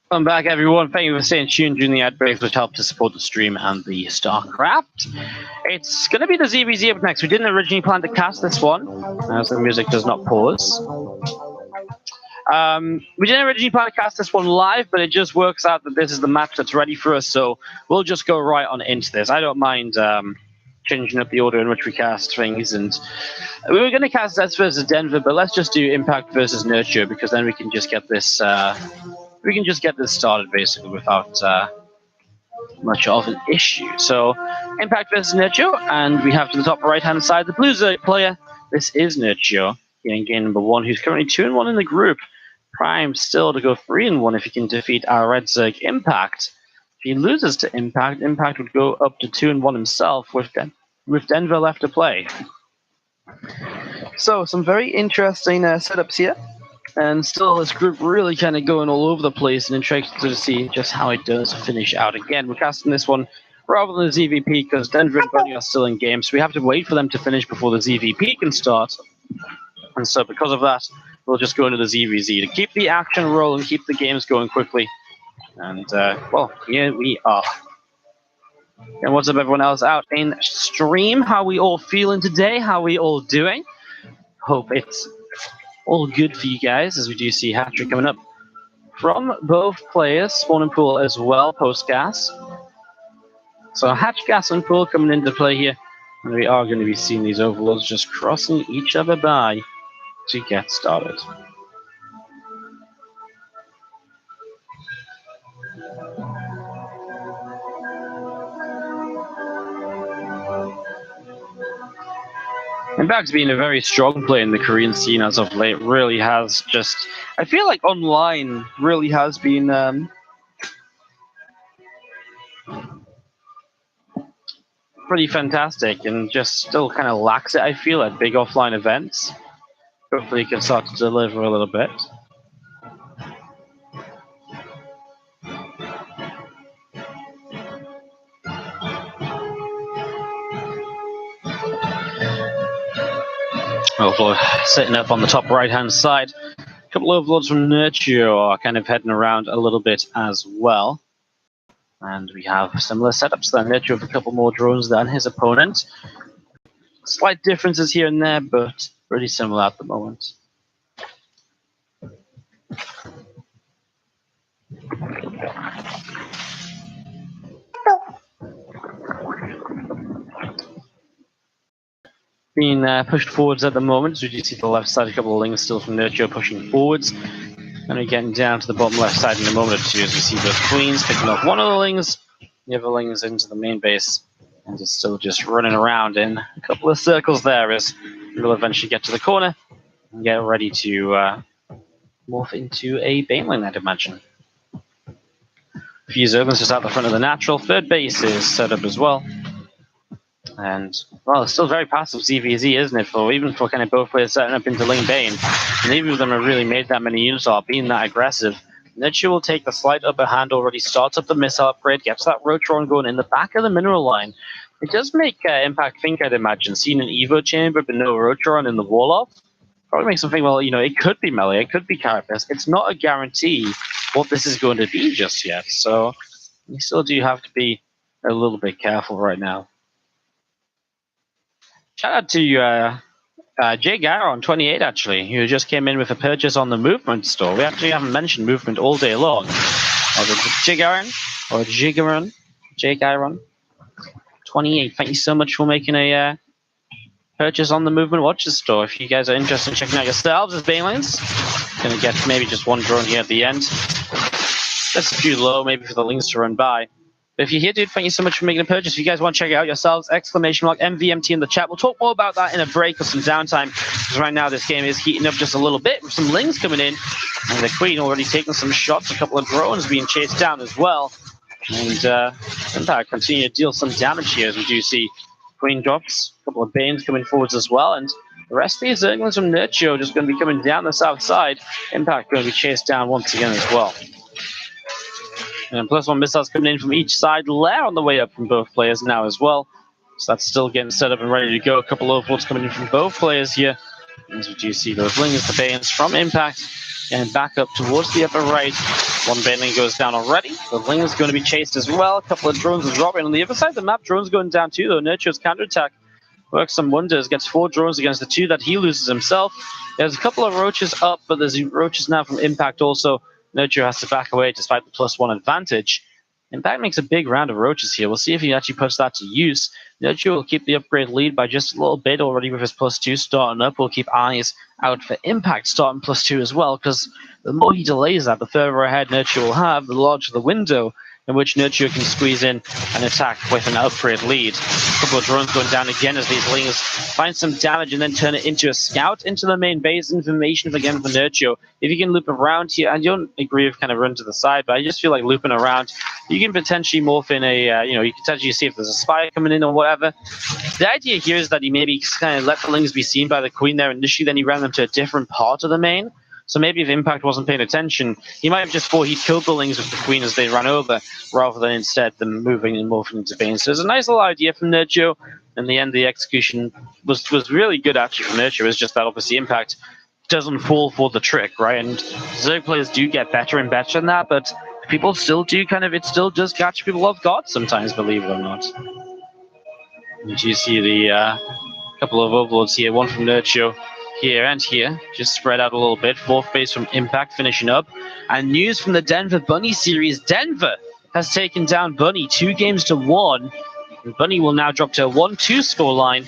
Welcome back, everyone. Thank you for staying tuned during the ad breaks, which help to support the stream and the StarCraft. It's going to be the ZVZ up next. We didn't originally plan to cast this one, as the music does not pause. We didn't originally plan to cast this one live, but it just works out that this is the match that's ready for us, so we'll just go right on into this. I don't mind changing up the order in which we cast things, and we were going to cast Zeds versus Denver, but let's just do Impact versus Nurture, because then we can just get this started basically without much of an issue. So Impact versus Nurture, and we have to the top right hand side the blue Zerg player. This is Nurture, getting game number 1, who's currently 2-1 in the group. Prime still to go 3-1 if he can defeat our red Zerg Impact. If he loses to Impact, Impact would go up to 2-1 himself with Denver left to play. So some very interesting setups here. And still, this group really kind of going all over the place, and interested to see just how it does finish out. Again, we're casting this one rather than the ZVP because Denver and Bunny are still in game, so we have to wait for them to finish before the ZVP can start. And so because of that, we'll just go into the ZVZ to keep the action rolling, keep the games going quickly. And, well, here we are. And what's up, everyone else out in stream? How we all feeling today? How we all doing? Hope it's all good for you guys, as we do see hat-trick coming up from both players, Spawn and Pool as well, post-gas. So Hatch, Gas, and Pool coming into play here, and we are going to be seeing these overlords just crossing each other by to get started. Impact's been a very strong player in the Korean scene as of late. Really has just... I feel like online really has been... pretty fantastic, and just still kind of lacks it, I feel, at big offline events. Hopefully he can start to deliver a little bit. Overlord sitting up on the top right-hand side. A couple of overlords from Nurture are kind of heading around a little bit as well. And we have similar setups there. Nurture with a couple more drones than his opponent. Slight differences here and there, but pretty similar at the moment. Being pushed forwards at the moment, so you see the left side, a couple of lings still from Nurture pushing forwards. And we're getting down to the bottom left side in a moment or two as we see those queens picking off one of the lings, the other lings into the main base, and it's still just running around in a couple of circles there as we'll eventually get to the corner and get ready to morph into a baneling, I'd imagine. A few zerglings just out the front of the natural. Third base is set up as well. And, well, it's still very passive ZVZ, isn't it? Even for kind of both players setting up into Ling Bane. And neither of them have really made that many units or being that aggressive. Nurture will take the slight upper hand already, starts up the missile upgrade, gets that Rotron going in the back of the mineral line. It does make Impact think, I'd imagine, seeing an Evo chamber but no Rotron in the wall-off. Probably makes them think, well, you know, it could be melee, it could be Carapace. It's not a guarantee what this is going to be just yet. So you still do have to be a little bit careful right now. Shout out to Jay Gara on 28, actually, who just came in with a purchase on the Movement store. We actually haven't mentioned Movement all day long. Or the Jigaron, or Jigaron, Jay Gara 28. Thank you so much for making a purchase on the Movement Watches store. If you guys are interested in checking out yourselves as banelings, gonna get maybe just one drone here at the end. That's a few low, maybe for the links to run by. But if you're here, dude, thank you so much for making a purchase. If you guys want to check it out yourselves, exclamation mark MVMT in the chat. We'll talk more about that in a break or some downtime, because right now this game is heating up just a little bit with some lings coming in, and the Queen already taking some shots, a couple of drones being chased down as well. And Impact continue to deal some damage here, as we do see Queen drops, a couple of Banes coming forwards as well, and the rest of these Zerglings from Nurture just going to be coming down the south side. Impact going to be chased down once again as well. And +1 missiles coming in from each side. Lair on the way up from both players now as well. So that's still getting set up and ready to go. A couple of overlords coming in from both players here. As we do see those lings, the Banes from Impact, and back up towards the upper right. One Baneling goes down already. The Ling is going to be chased as well. A couple of drones are dropping. On the other side of the map, drones going down too, though. Nurture's counterattack works some wonders. Gets 4 drones against the 2 that he loses himself. There's a couple of roaches up, but there's roaches now from Impact also. Nurture has to back away despite the +1 advantage. Impact makes a big round of roaches here. We'll see if he actually puts that to use. Nurture will keep the upgrade lead by just a little bit already with his +2 starting up. We'll keep eyes out for Impact starting +2 as well, because the more he delays that, the further ahead Nurture will have, the larger the window in which Nurture can squeeze in an attack with an upgrade lead. A couple of drones going down again as these lings find some damage and then turn it into a scout into the main base. Information again for Nurture. If you can loop around here, I don't agree with kind of run to the side, but I just feel like looping around, you can potentially morph in a, you can potentially see if there's a spy coming in or whatever. The idea here is that he maybe kind of let the lings be seen by the Queen there initially, then he ran them to a different part of the main. So maybe if Impact wasn't paying attention, he might have just thought he killed the lings with the Queen as they ran over, rather than instead them moving and morphing into Bane. So it's a nice little idea from Nurture. In the end, the execution was really good actually from Nurture. It's just that obviously Impact doesn't fall for the trick, right? And Zerg players do get better and better than that, but people still do it still does catch people off guard sometimes, believe it or not. And you see the couple of overlords here, one from Nurture here and here, just spread out a little bit. 4th base from Impact finishing up. And news from the Denver Bunny series. Denver has taken down Bunny 2-1. And Bunny will now drop to a 1-2 scoreline,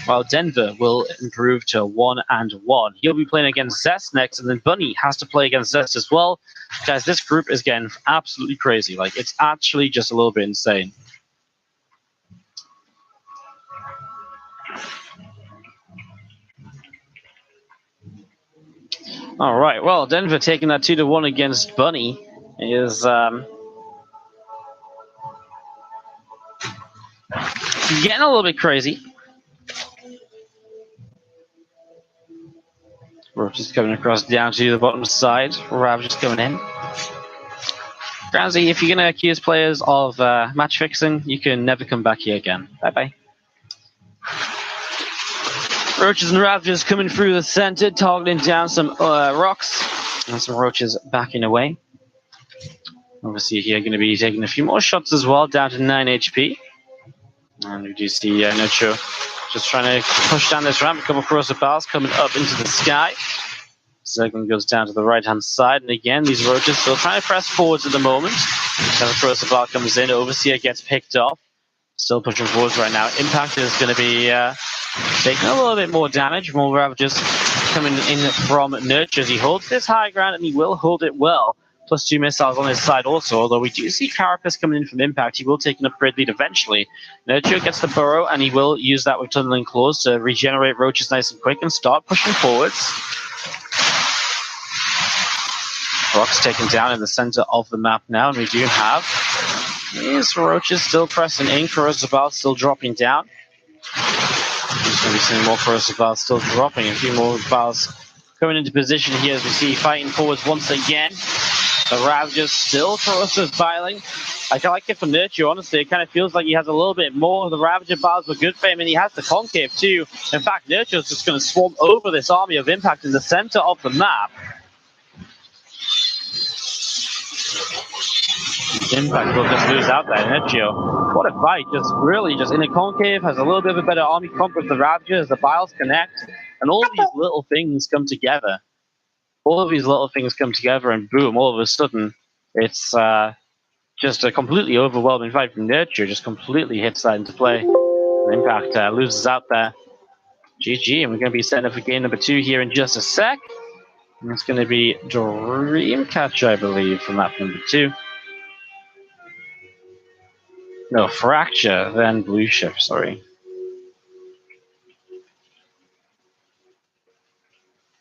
while Denver will improve to 1-1. He'll be playing against Zest next, and then Bunny has to play against Zest as well. Guys, this group is getting absolutely crazy. Like, it's actually just a little bit insane. All right, well, Denver taking that 2-1 against Bunny is getting a little bit crazy. Roaches coming across down to the bottom side. Ravagers coming in. Groundsy, if you're going to accuse players of match fixing, you can never come back here again. Bye-bye. Roaches and Ravagers coming through the center, targeting down some rocks. And some Roaches backing away. Obviously here going to be taking a few more shots as well, down to 9 HP. And we do see Nacho just trying to push down this ramp, a couple across the bars coming up into the sky. Zerglin goes down to the right-hand side, and again, these Roaches still trying to press forwards at the moment. Then across the bar comes in, Overseer gets picked off. Still pushing forwards right now. Impact is going to be taking a little bit more damage. More Ravagers coming in from Nurture as he holds this high ground, and he will hold it well. +2 missiles on his side also, although we do see Carapace coming in from Impact. He will take an upgrade lead eventually. Nurture gets the burrow, and he will use that with Tunneling Claws to regenerate Roaches nice and quick and start pushing forwards. Rocks taken down in the center of the map now, and we do have these Roaches still pressing in. Corrosive still dropping down. Just going to be seeing more Corrosive still dropping. A few more Vals coming into position here as we see fighting forwards once again. The Ravagers still Corrosive biling. I like it for Nurture, honestly. It kind of feels like he has a little bit more. The Ravager bars were good for him, and he has the Concave too. In fact, Nurture's just going to swarm over this army of Impact in the center of the map. Impact will just lose out there. Nurture, what a fight. Just in a Concave, has a little bit of a better army comp with the Ravagers. The Biles connect, and all of these little things come together. And boom, all of a sudden, it's just a completely overwhelming fight from Nurture. Just completely hits that into play. And Impact loses out there. GG, and we're going to be setting up for game number 2 here in just a sec. And it's going to be Dreamcatcher, I believe, from map number 2. No, Fracture, then Blue Ship, sorry.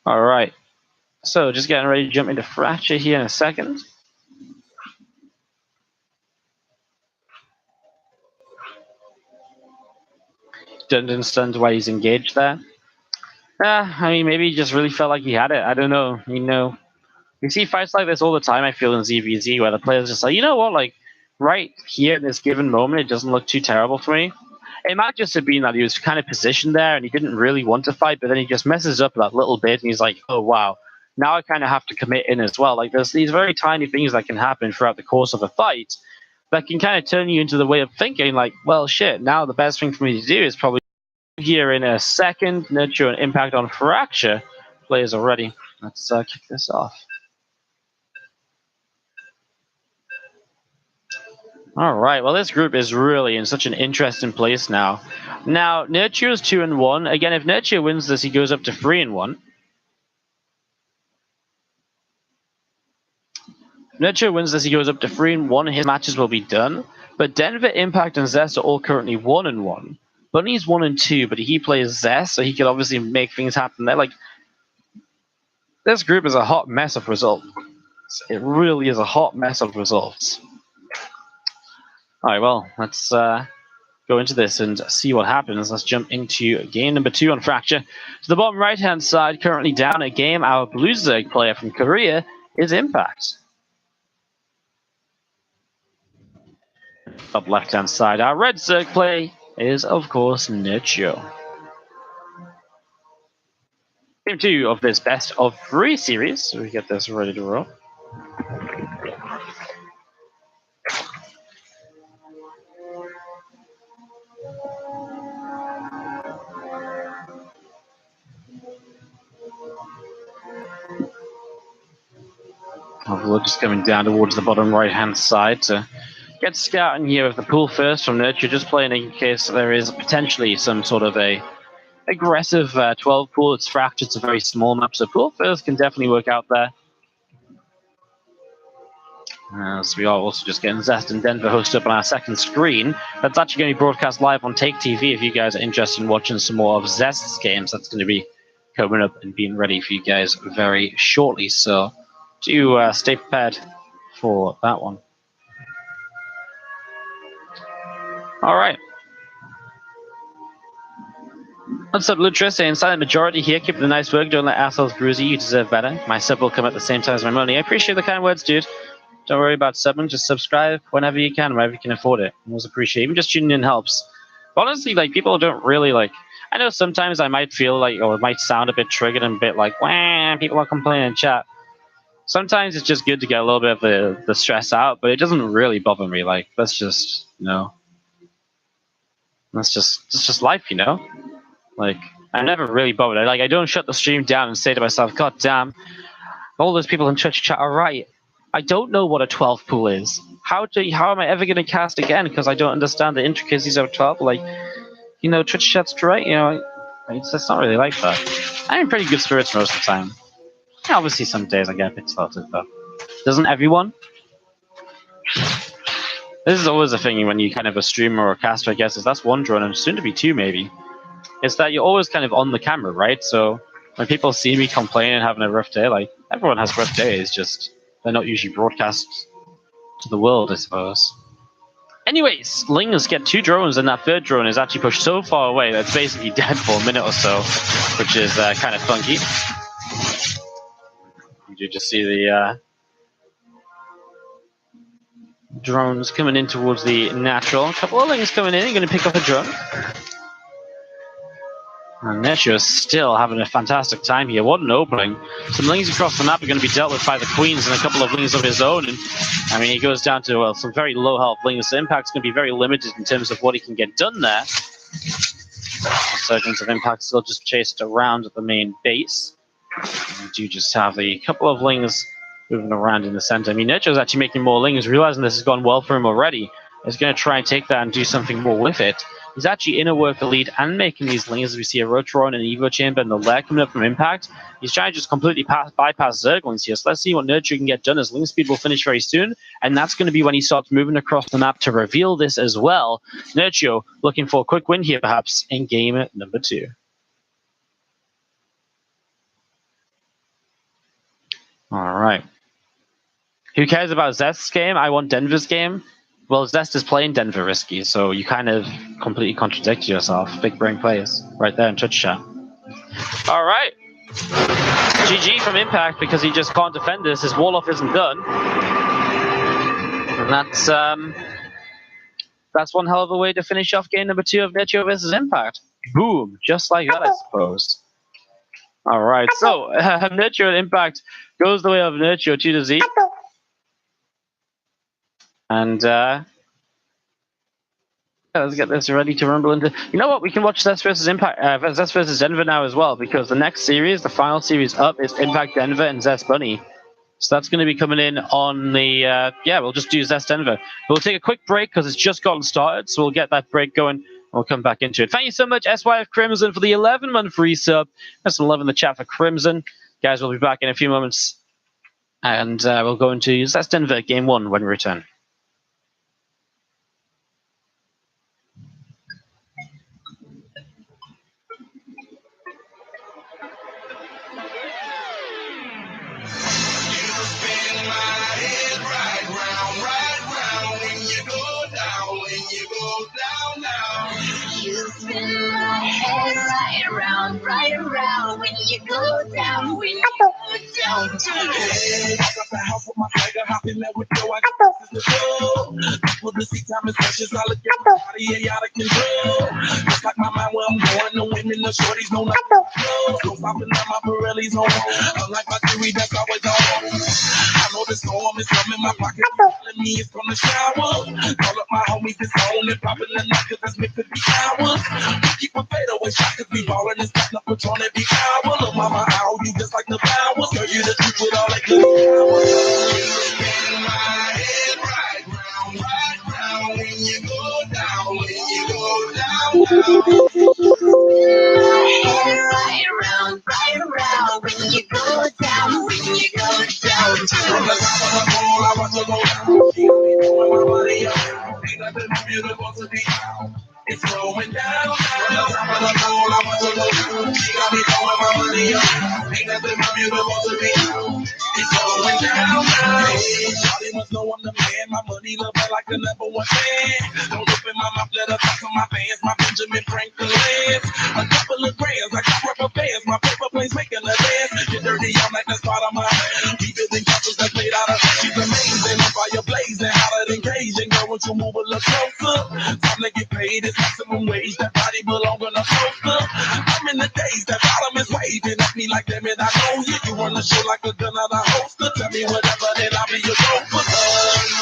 Alright, so just getting ready to jump into Fracture here in a second. Dundon stunned while he's engaged there. I mean, maybe he just really felt like he had it. I don't know. You know, we see fights like this all the time, I feel, in ZVZ, where the player's just like, you know what, like, right here in this given moment, it doesn't look too terrible for me. It might just have been that he was kind of positioned there and he didn't really want to fight, but then he just messes up that little bit and he's like, oh, wow, now I kind of have to commit in as well. Like, there's these very tiny things that can happen throughout the course of a fight that can kind of turn you into the way of thinking, like, well, shit, now the best thing for me to do is probably here in a second. Nurture and Impact on Fracture. Players are ready. Let's kick this off. All right, well, this group is really in such an interesting place now. Now, Nurture is 2-1. Again, if Nurture wins this, he goes up to 3-1. Nurture wins this, he goes up to 3-1. His matches will be done. But Denver, Impact, and Zest are all currently 1-1. Bunny's 1-2, but he plays Zest, so he could obviously make things happen there. Like, this group is a hot mess of results. It really is a hot mess of results. All right, well, let's go into this and see what happens. Let's jump into game number 2 on Fracture. To the bottom right-hand side, currently down a game, our Blue Zerg player from Korea is Impact. Up left-hand side, our Red Zerg player is, of course, Nurture. Game 2 of this best of 3 series, so we get this ready to roll. We're just coming down towards the bottom right-hand side to get scouting here with the pool first from Nurture, just playing in case there is potentially some sort of a aggressive 12 pool. It's Fracture, it's a very small map, so pool first can definitely work out there. So we are also just getting Zest and Denver hosted up on our second screen. That's actually going to be broadcast live on Take TV if you guys are interested in watching some more of Zest's games. That's going to be coming up and being ready for you guys very shortly, so do stay prepared for that one. All right. What's up, Lutra? Saying silent majority here. Keep the nice work. Don't let assholes bruise you. You deserve better. My sub will come at the same time as my money. I appreciate the kind words, dude. Don't worry about subbing. Just subscribe whenever you can, wherever you can afford it. I always appreciate it. Even just tuning in helps. But honestly, like, people don't really, like... I know sometimes I might feel like, or it might sound a bit triggered and a bit like, wah, people are complaining in chat. Sometimes it's just good to get a little bit of the stress out, but it doesn't really bother me. Like, that's just, you know... It's just life, you know? Like, I'm never really bothered. Like, I don't shut the stream down and say to myself, God damn, all those people in Twitch chat are right. I don't know what a 12 pool is. How am I ever going to cast again? Because I don't understand the intricacies of 12. Like, you know, Twitch chat's right. You know, it's not really like that. I'm in pretty good spirits most of the time. Yeah, obviously, some days I get a bit tilted, but doesn't everyone? This is always a thing when you kind of a streamer or a caster, I guess, is that's one drone, and soon to be two, maybe. Is that you're always kind of on the camera, right? So when people see me complaining and having a rough day, like, everyone has rough days, just they're not usually broadcast to the world, I suppose. Anyways, Lings get 2 drones, and that third drone is actually pushed so far away that it's basically dead for a minute or so, which is kind of funky. You just see the drones coming in towards the natural. A couple of Lings coming in, you're going to pick up a drone. And Necho is still having a fantastic time here. What an opening. Some Lings across the map are going to be dealt with by the Queens and a couple of Lings of his own. And I mean, he goes down to, well, some very low health Lings. The impact's going to be very limited in terms of what he can get done there. Surgeons of Impact still just chased around at the main base. And we do just have a couple of Lings moving around in the center. I mean, Necho's actually making more Lings, realizing this has gone well for him already. He's going to try and take that and do something more with it. He's actually in a worker lead and making these Lings, as we see a Rotron and an Evo Chamber and the Lair coming up from Impact. He's trying to just completely bypass Zerglings here. So let's see what Nurture can get done, as Ling Speed will finish very soon. And that's going to be when he starts moving across the map to reveal this as well. Nurture looking for a quick win here, perhaps, in game number 2. All right. Who cares about Zest's game? I want Denver's game. Well, Zest is playing Denver risky, so you kind of completely contradict yourself. Big brain players right there in Twitch chat. All right. GG from Impact, because he just can't defend this. His wall-off isn't done. And that's one hell of a way to finish off game number 2 of Necho versus Impact. Boom. Just like that, I suppose. All right. So, Necho and Impact goes the way of Necho 2-0. And let's get this ready to rumble into. You know what? We can watch Zest versus Impact, Zest versus Denver now as well, because the next series, the final series up, is Impact Denver and Zest Bunny. So that's going to be coming in on the. We'll just do Zest Denver. We'll take a quick break because it's just gotten started, so we'll get that break going. And we'll come back into it. Thank you so much, SYF Crimson, for the 11-month free sub. There's some love in the chat for Crimson. Guys, we'll be back in a few moments, and we'll go into Zest Denver Game 1 when we return. You spin my head right around when you go down, when you go down to the I got the house with my tiger hopping there with yo. I got this is the show. People to see time is precious. I look at my body out of control. Just like my mind where I'm going, the women, the shorties know not to go. So popping out my Pirelli's home. Unlike my theory, that's always on. I know the storm is coming, my pocket telling me it's gonna shower. Call up my homies, it's on and popping the night, cause that's meant to be hours. We keep a fadeaway shot, cause we ballin' and starting up on every hour. Look, mama, I owe you just like the flowers. Girl, you the truth with all that good power. You spin my head right round when you go down, when you go down. Head right around when you go down, when you go down. From the top of the pole, I want to go down. She got me throwing my money up. Ain't nothing more beautiful to be found. It's going down. From the top of the pole, I want to go down. She got me throwing my money up. Ain't nothing more beautiful to be found. It's going down. Charlie must know I'm the man. My money love her like the number 1 fan. Don't open my mouth, let her talk on my pants. My Benjamin Franklin. A couple of a closer. Time to get paid is maximum wage. That body belong on a poster. I'm in the days that bottom is waving at me like, damn it, I know you. You run the show like a gun out of holster. Tell me whatever, then I'll be your gopher.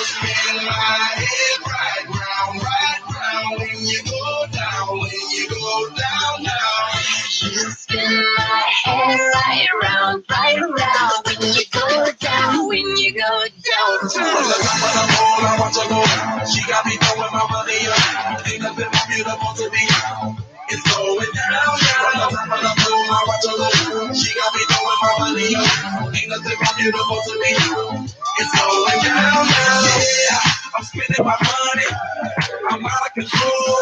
Spin my head right round when you go down, when you go down, down. You spin my head right around when you go down, when you go down. From the top of the pole, I watch her go down. She got me throwing my money up. Ain't nothing more beautiful to be down. It's going down, down. From the top of the pole, I watch her go down. She got me throwing my money up. Ain't nothing more beautiful to be down. It's going down, down. Yeah, I'm spending my money. I'm out of control.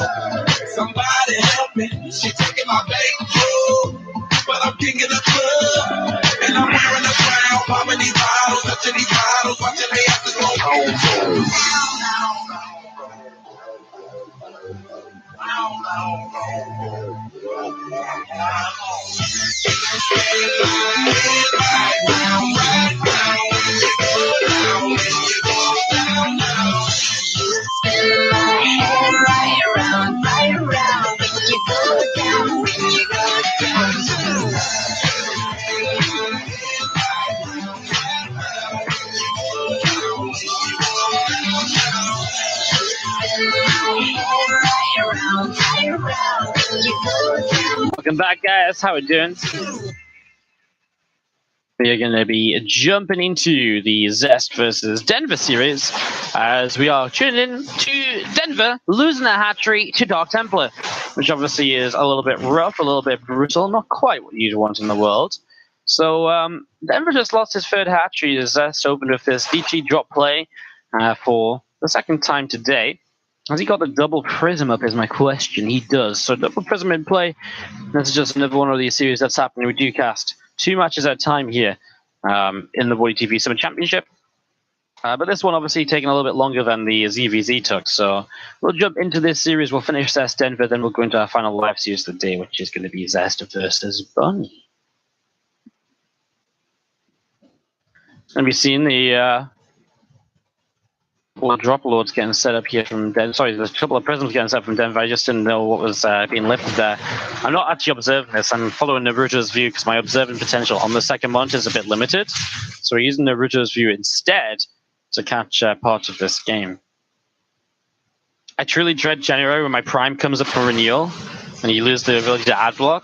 Somebody help me. She taking my bankroll. But I'm king of the club. And I'm wearing a crown. Popping these bottles, touching these bottles, watching me have to go home. Welcome back, guys. How we doing? We are going to be jumping into the Zest versus Denver series as we are tuning in to Denver losing a hat trick to Dark Templar, which obviously is a little bit rough, a little bit brutal, not quite what you'd want in the world. So Denver just lost his third hat trick as Zest opened with this DT drop play for the second time today. Has he got the double prism up is my question. He does. So double prism in play. This is just another one of these series that's happening. We do cast 2 matches at a time here in the WardiTV Summer Championship. But this one obviously taking a little bit longer than the ZVZ took. So we'll jump into this series. We'll finish Zest Denver. Then we'll go into our final live series of the day, which is going to be Zest versus Bunny. And we've seen the drop lords getting set up here from Denver. Sorry, there's a couple of prisms getting set up from Denver. I just didn't know what was being lifted there. I'm not actually observing this. I'm following Naruto's view because my observing potential on the second monitor is a bit limited. So we're using Naruto's view instead to catch part of this game. I truly dread January when my Prime comes up for renewal and you lose the ability to ad block.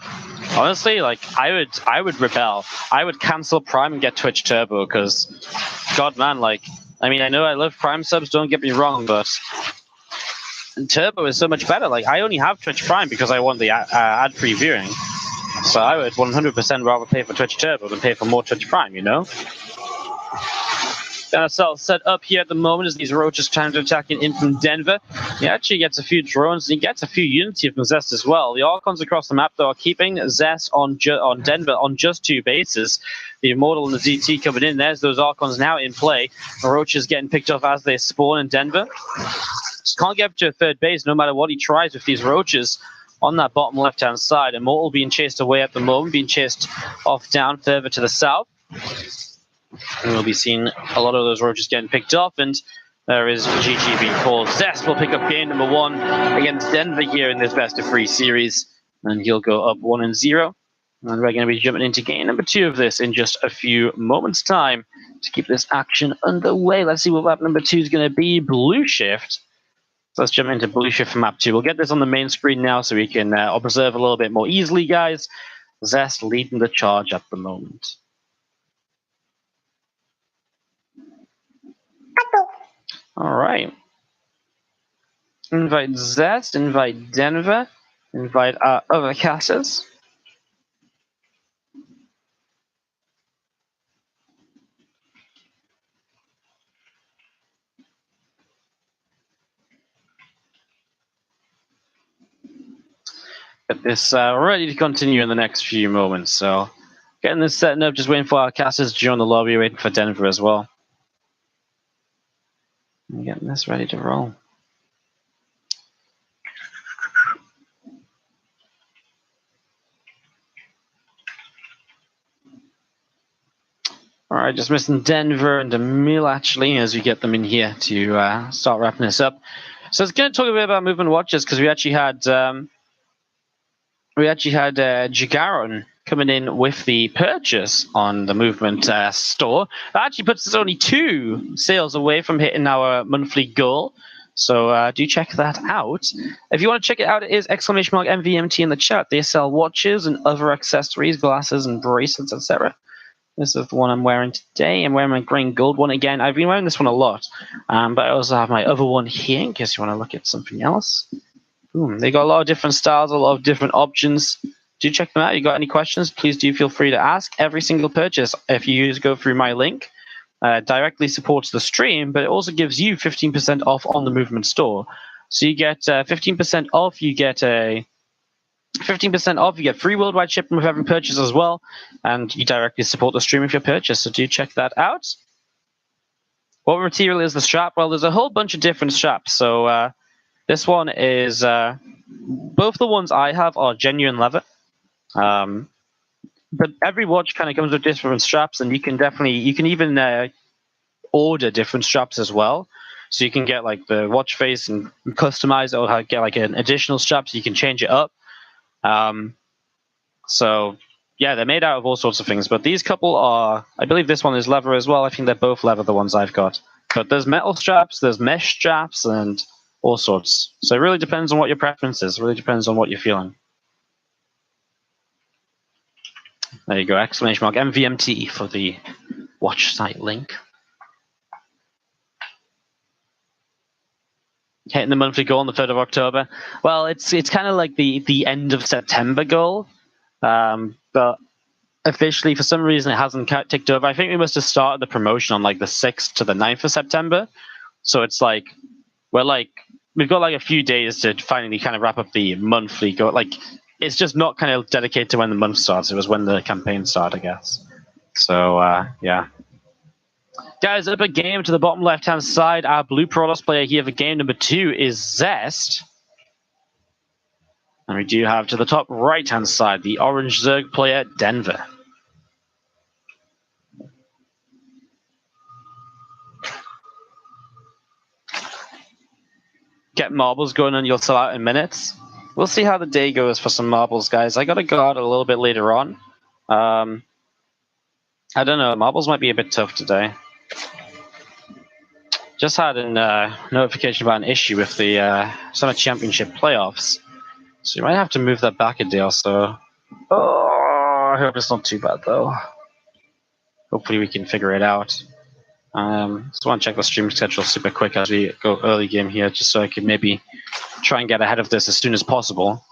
Honestly, like I would rebel. I would cancel Prime and get Twitch Turbo because, God, man, like. I mean, I know I love Prime subs, don't get me wrong, but Turbo is so much better. Like, I only have Twitch Prime because I want the ad-free viewing. So I would 100% rather pay for Twitch Turbo than pay for more Twitch Prime, you know? Got ourselves set up here at the moment as these roaches trying to attack in from Denver. He actually gets a few drones and he gets a few Unity from Zest as well. The Archons across the map, though, are keeping Zest on Denver on just 2 bases. The Immortal and the DT coming in. There's those Archons now in play. The roaches getting picked off as they spawn in Denver. Just can't get up to a third base no matter what he tries with these roaches on that bottom left-hand side. Immortal being chased away at the moment, being chased off down further to the south. And we'll be seeing a lot of those roaches getting picked off, and there is GG being called. Zest will pick up game number 1 against Denver here in this best-of-3 series, and he'll go up 1-0. And we're going to be jumping into game number 2 of this in just a few moments' time to keep this action underway. Let's see what map number 2 is going to be. Blue Shift. So let's jump into Blue Shift for map 2. We'll get this on the main screen now so we can observe a little bit more easily, guys. Zest leading the charge at the moment. All right. Invite Zest, invite Denver, invite our other casters. Get this ready to continue in the next few moments. So getting this setting up, just waiting for our casters to join the lobby, waiting for Denver as well. And getting this ready to roll. All right, just missing Denver and Emil actually as we get them in here to start wrapping this up. So I was going to talk a bit about movement watches because we actually had Jigaron coming in with the purchase on the movement store. That actually puts us only 2 sales away from hitting our monthly goal. So do check that out. If you want to check it out, it is !MVMT in the chat. They sell watches and other accessories, glasses and bracelets, etc. This is the one I'm wearing today. I'm wearing my green gold one again. I've been wearing this one a lot, but I also have my other one here in case you want to look at something else. Boom. They got a lot of different styles, a lot of different options. Do check them out. You got any questions, please do feel free to ask. Every single purchase, if you go through my link, directly supports the stream, but it also gives you 15% off on the movement store. So you get 15% off, you get 15% off, you get free worldwide shipping with every purchase as well, and you directly support the stream with your purchase, so do check that out. What material is the strap? Well, there's a whole bunch of different straps. So this one is, both the ones I have are genuine leather. But every watch kind of comes with different straps, and you can even order different straps as well. So you can get like the watch face and customize it, or get like an additional strap so you can change it up. So yeah, they're made out of all sorts of things, but these couple are, I believe this one is leather as well. I think they're both leather, the ones I've got. But there's metal straps, there's mesh straps, and all sorts. So it really depends on what your preference is. It really depends on what you're feeling. There you go, !MVMT for the watch site link. Hitting the monthly goal on the 3rd of October. Well, it's kind of like the end of September goal, but officially, for some reason, it hasn't ticked over. I think we must have started the promotion on like the 6th to the 9th of September. So it's like, we've got like a few days to finally kind of wrap up the monthly goal. Like, it's just not kind of dedicated to when the month starts. It was when the campaign started, I guess. So, yeah. Guys, up a game to the bottom left-hand side. Our blue Protoss player here for game number 2 is Zest. And we do have to the top right-hand side, the orange Zerg player, Denver. Get marbles going and you'll sell out in minutes. We'll see how the day goes for some marbles, guys. I got to go out a little bit later on. I don't know. Marbles might be a bit tough today. Just had a notification about an issue with the Summer Championship playoffs. So you might have to move that back a day or so. Oh, I hope it's not too bad, though. Hopefully we can figure it out. Just want to check the stream schedule super quick as we go early game here, just so I can maybe try and get ahead of this as soon as possible.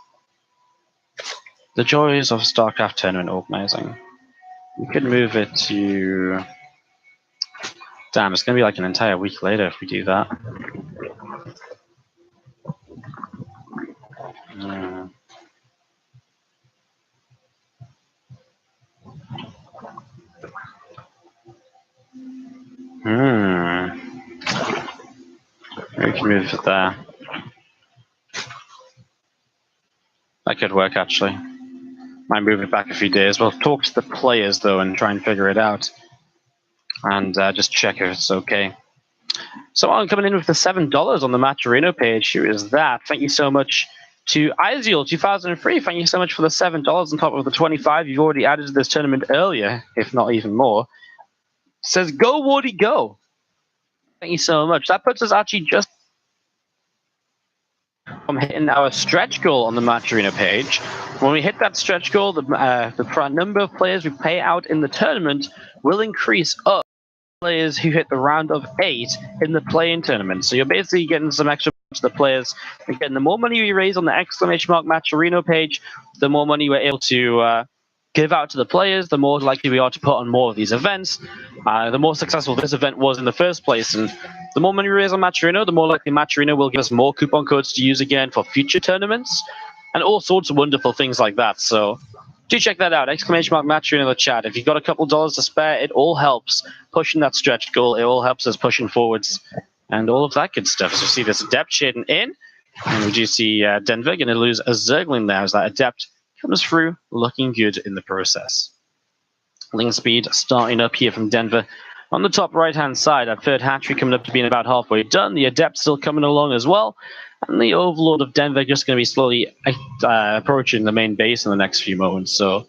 The joys of StarCraft tournament organizing. We could move it to... Damn, it's going to be like an entire week later if we do that. We can move it there. That could work, actually. Might move it back a few days. We'll talk to the players, though, and try and figure it out. And just check if it's okay. Someone coming in with the $7 on the Matcherino page. Who is that? Thank you so much to Iziel2003. Thank you so much for the $7 on top of the 25 you've already added to this tournament earlier, if not even more. Says, go, Wardy, go. Thank you so much. That puts us actually just from hitting our stretch goal on the Matcherino page. When we hit that stretch goal, the number of players we pay out in the tournament will increase up players who hit the round of 8 in the play-in tournament. So you're basically getting some extra to the players. Again, the more money we raise on the !Matcherino page, the more money we're able to give out to the players, the more likely we are to put on more of these events. The more successful this event was in the first place, and the more money we raise on Matcherino, the more likely Matcherino will give us more coupon codes to use again for future tournaments, and all sorts of wonderful things like that. So do check that out, !Matcherino in the chat. If you've got a couple dollars to spare, it all helps pushing that stretch goal. It all helps us pushing forwards and all of that good stuff. As we see this Adept shading in, and we do see Denver going to lose a Zergling there as that Adept comes through looking good in the process. Link speed starting up here from Denver. On the top right-hand side, that third hatchery coming up to being about halfway done. The Adept still coming along as well. And the Overlord of Denver just going to be slowly approaching the main base in the next few moments. So,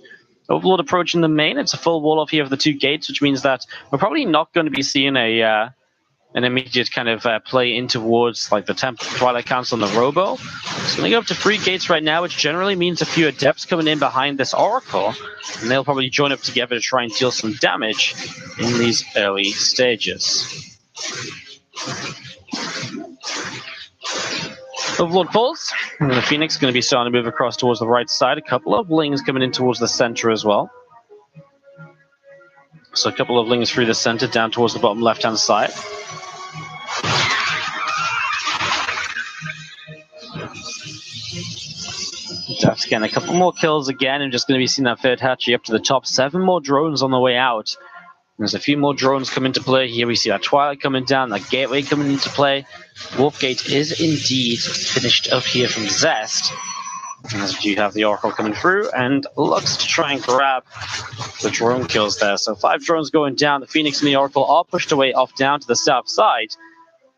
Overlord approaching the main. It's a full wall off here of the 2 gates, which means that we're probably not going to be seeing an immediate kind of play in towards like the Temple Twilight Council and the Robo. It's going to go up to 3 gates right now, which generally means a few Adepts coming in behind this Oracle. And they'll probably join up together to try and deal some damage in these early stages. Overlord falls, and the Phoenix is going to be starting to move across towards the right side. A couple of Lings coming in towards the center as well. So a couple of Lings through the center down towards the bottom left-hand side. That's getting a couple more kills again, and just going to be seeing that third hatchery up to the top. 7 more drones on the way out. There's a few more drones come into play. Here we see that Twilight coming down, that Gateway coming into play. Warp Gate is indeed finished up here from Zest. As you have the Oracle coming through, and looks to try and grab the drone kills there. So 5 drones going down. The Phoenix and the Oracle are pushed away off down to the south side.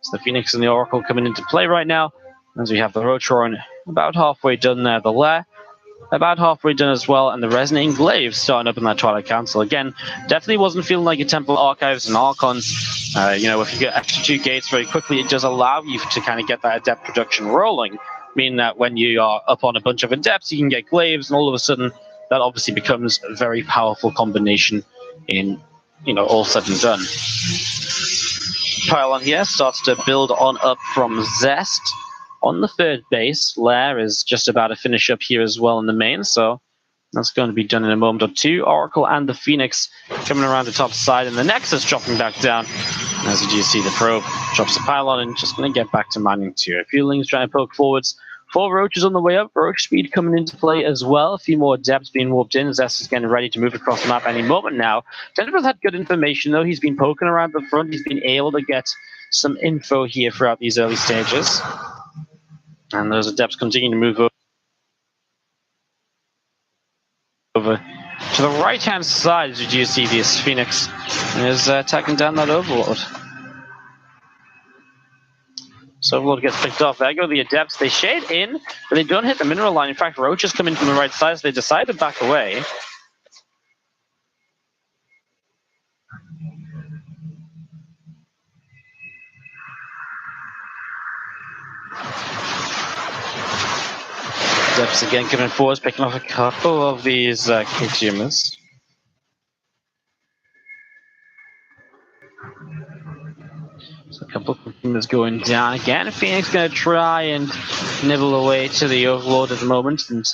So the Phoenix and the Oracle coming into play right now. As we have the Rotron about halfway done there. The Lair about halfway done as well, and the Resonating Glaive starting up in that Twilight Council. Again, definitely wasn't feeling like a Temple Archives and Archons. If you get extra 2 gates very quickly, it does allow you to kind of get that Adept production rolling, meaning that when you are up on a bunch of Adepts, you can get Glaives, and all of a sudden, that obviously becomes a very powerful combination in, all said and done. Pylon here starts to build on up from Zest. On the third base, Lair is just about to finish up here as well in the main, so that's going to be done in a moment or two. Oracle and the Phoenix coming around the top side, and the Nexus dropping back down. As you see, the probe drops the pylon and just going to get back to mining too. A few Lings trying to poke forwards. 4 Roaches on the way up. Roach speed coming into play as well. A few more Adepts being warped in. Zest is getting ready to move across the map any moment now. Denver's had good information though. He's been poking around the front. He's been able to get some info here throughout these early stages. And those Adepts continue to move over to the right-hand side. As you see, this Phoenix is attacking down that Overlord. So Overlord gets picked off. There go the Adepts. They shade in, but they don't hit the mineral line. In fact, Roaches come in from the right side, so they decide to back away. Adepts again coming forwards, picking off a couple of these consumers. So a couple of consumers going down again. Phoenix going to try and nibble away to the Overlord at the moment and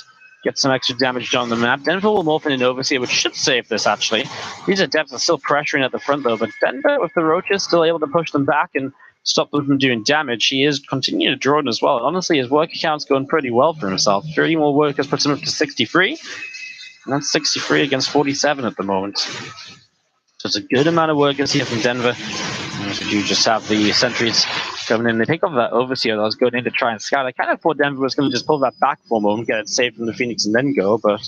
get some extra damage done on the map. Denver will morph in an Overseer, which should save this actually. These Adepts are still pressuring at the front though, but Denver with the Roaches still able to push them back and stop them from doing damage. He is continuing to drone as well. Honestly, his work account's going pretty well for himself. 30 more workers puts him up to 63. And that's 63 against 47 at the moment. So it's a good amount of workers here from Denver. You just have the sentries coming in. They take off that Overseer that was going in to try and scout. I kind of thought Denver was going to just pull that back for a moment, get it saved from the Phoenix and then go, but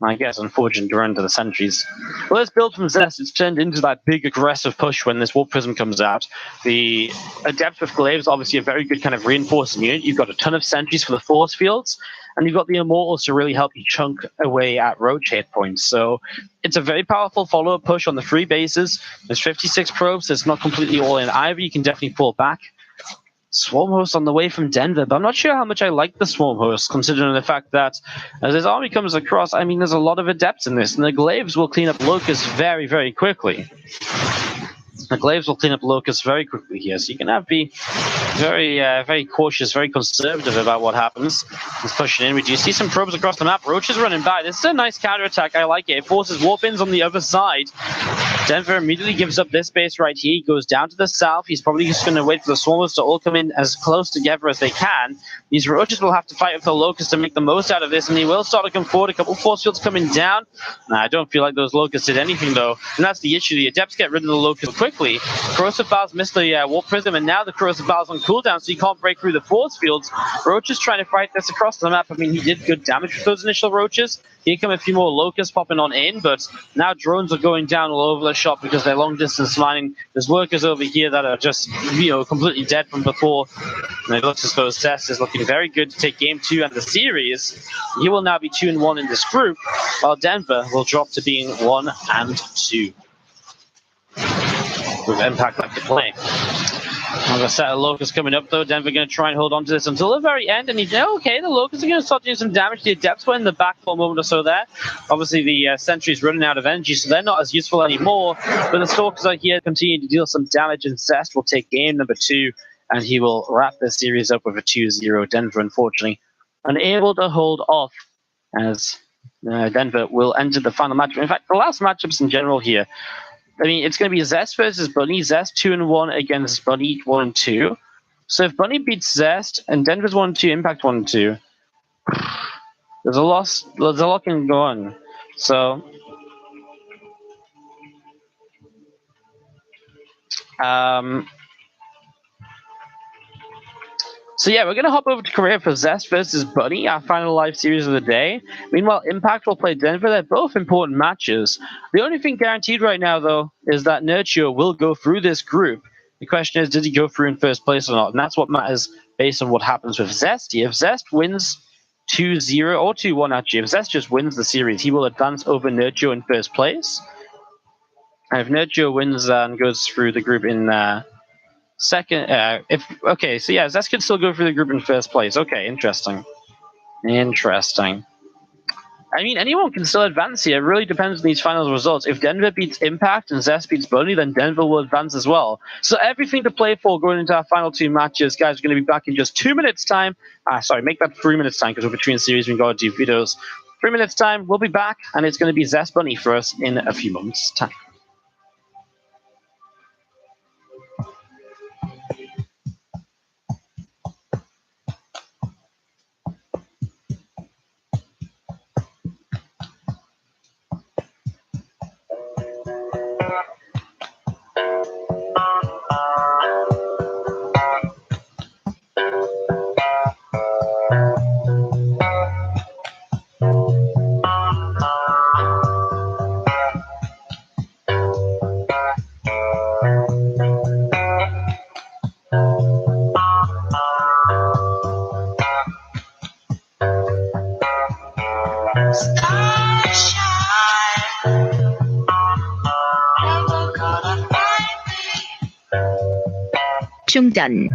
I guess unfortunate to run to the sentries. Well, this build from Zest, it's turned into that big aggressive push when this Warp Prism comes out. The Adept with Glaive is obviously a very good kind of reinforcing unit. You've got a ton of sentries for the force fields, and you've got the Immortals to really help you chunk away at roach hit points. So it's a very powerful follow-up push on the 3 bases. There's 56 probes, so it's not completely all in either. You can definitely pull back. Swarm Host on the way from Denver, but I'm not sure how much I like the Swarm Host, considering the fact that as his army comes across, I mean, there's a lot of Adepts in this, and the Glaives will clean up Locusts very, very quickly. The Glaives will clean up Locusts very quickly here, so you can have to be very, very cautious, very conservative about what happens. He's pushing in. We do see some probes across the map. Roach is running by. This is a nice counterattack. I like it. It forces warp-ins on the other side. Denver immediately gives up this base right here. He goes down to the south. He's probably just going to wait for the Swarmers to all come in as close together as they can. These Roaches will have to fight with the Locusts to make the most out of this, and he will start to come forward. A couple force fields coming down. I don't feel like those Locusts did anything, though, and that's the issue. The Adepts get rid of the Locusts quickly. Corrosive Bowels missed the Warp Prism, and now the Corrosive Bowels on cooldown, so you can't break through the force fields. Roach is trying to fight this across the map. I mean, he did good damage with those initial Roaches. Here come a few more Locusts popping on in, but now drones are going down all over the shot because they're long distance mining. There's workers over here that are just, completely dead from before. And it looks as though Zest is looking very good to take game 2 and the series. He will now be 2-1 in this group, while Denver will drop to being 1-2. With Impact like to play. Another set of Locusts coming up though. Denver going to try and hold on to this until the very end. And okay, the Locusts are going to start doing some damage. The Adepts were in the back for a moment or so there. Obviously the Sentry's running out of energy, so they're not as useful anymore. But the Stalkers are here, continue to deal some damage, and Zest will take game number 2. And he will wrap the series up with a 2-0. Denver, unfortunately, unable to hold off as Denver will enter the final matchup. In fact, the last matchups in general here, I mean, it's going to be Zest versus Bunny. Zest 2-1 against Bunny 1-2. So if Bunny beats Zest and Denver's 1-2, Impact 1-2, there's a lot can go on. So yeah, we're going to hop over to Korea for Zest versus Bunny, our final live series of the day. Meanwhile, Impact will play Denver. They're both important matches. The only thing guaranteed right now, though, is that Nurture will go through this group. The question is, did he go through in first place or not? And that's what matters based on what happens with Zest. If Zest wins 2-0 or 2-1, actually, if Zest just wins the series, he will advance over Nurture in first place. And if Nurture wins and goes through the group in second, so yeah, Zest can still go through the group in first place. Okay, interesting. I mean, anyone can still advance here. It really depends on these final results. If Denver beats Impact and Zest beats Bunny, then Denver will advance as well. So everything to play for going into our final 2 matches. Guys, are going to be back in just 2 minutes time. Make that 3 minutes time because we're between series. We've got to do videos. 3 minutes time, we'll be back, and it's going to be Zest Bunny for us in a few moments' time. 충전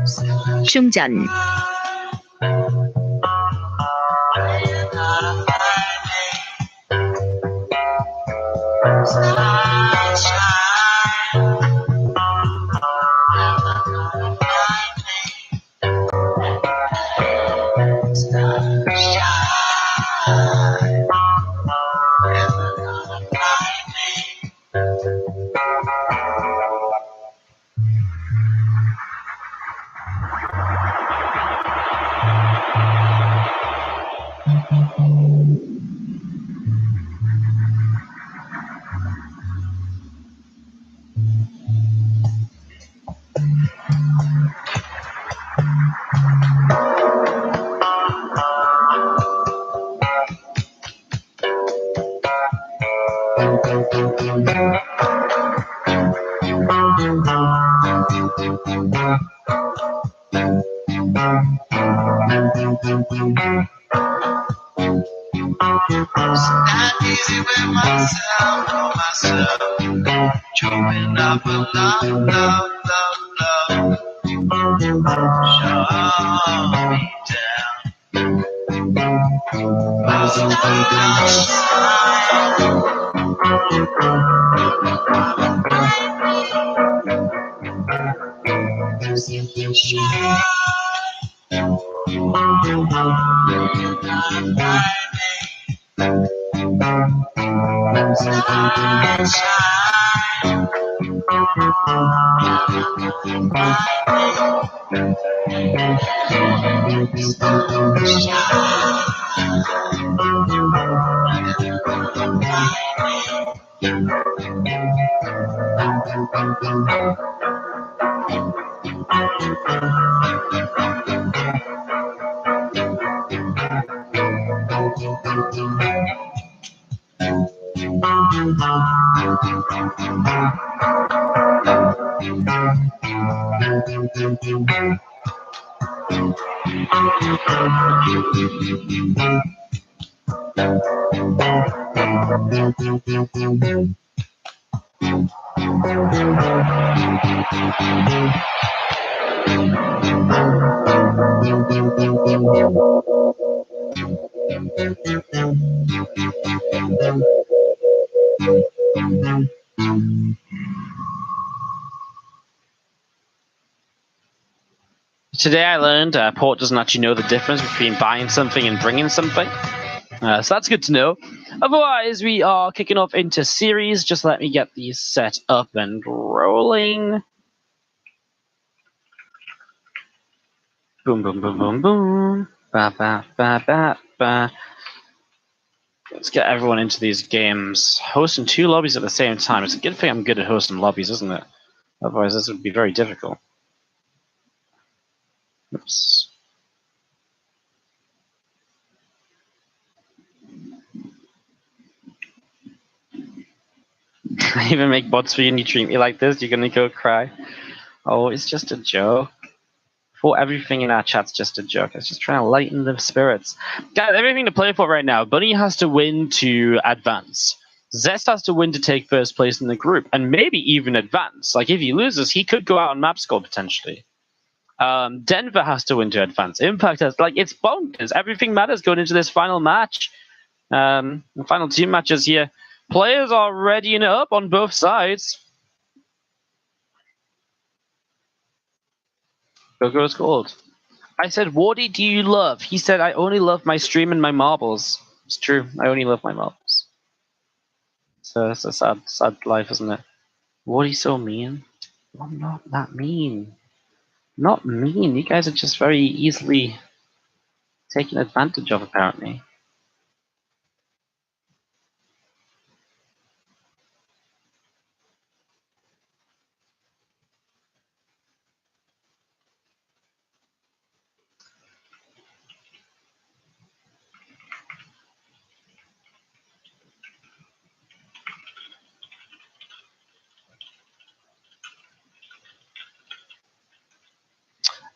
Today I learned Port doesn't actually know the difference between buying something and bringing something. So that's good to know. Otherwise, we are kicking off into series. Just let me get these set up and rolling. Boom, boom, boom, boom, boom. Ba, ba, ba, ba, ba. Let's get everyone into these games. Hosting 2 lobbies at the same time. It's a good thing I'm good at hosting lobbies, isn't it? Otherwise, this would be very difficult. Oops. I even make bots for you and you treat me like this, you're gonna go cry. Oh, it's just a joke. For everything in our chat's just a joke. It's just trying to lighten the spirits. Guys, everything to play for right now. Bunny has to win to advance. Zest has to win to take first place in the group, and maybe even advance. Like, if he loses, he could go out on map score, potentially. Denver has to win to advance. Impact has, like, it's bonkers. Everything matters going into this final match. The final 2 matches here. Players are readying up on both sides. Gogo's gold. I said, Wardy, do you love? He said, I only love my stream and my marbles. It's true. I only love my marbles. So it's a sad life, isn't it? Wardy's so mean. I'm not that mean. Not mean. You guys are just very easily taken advantage of, apparently.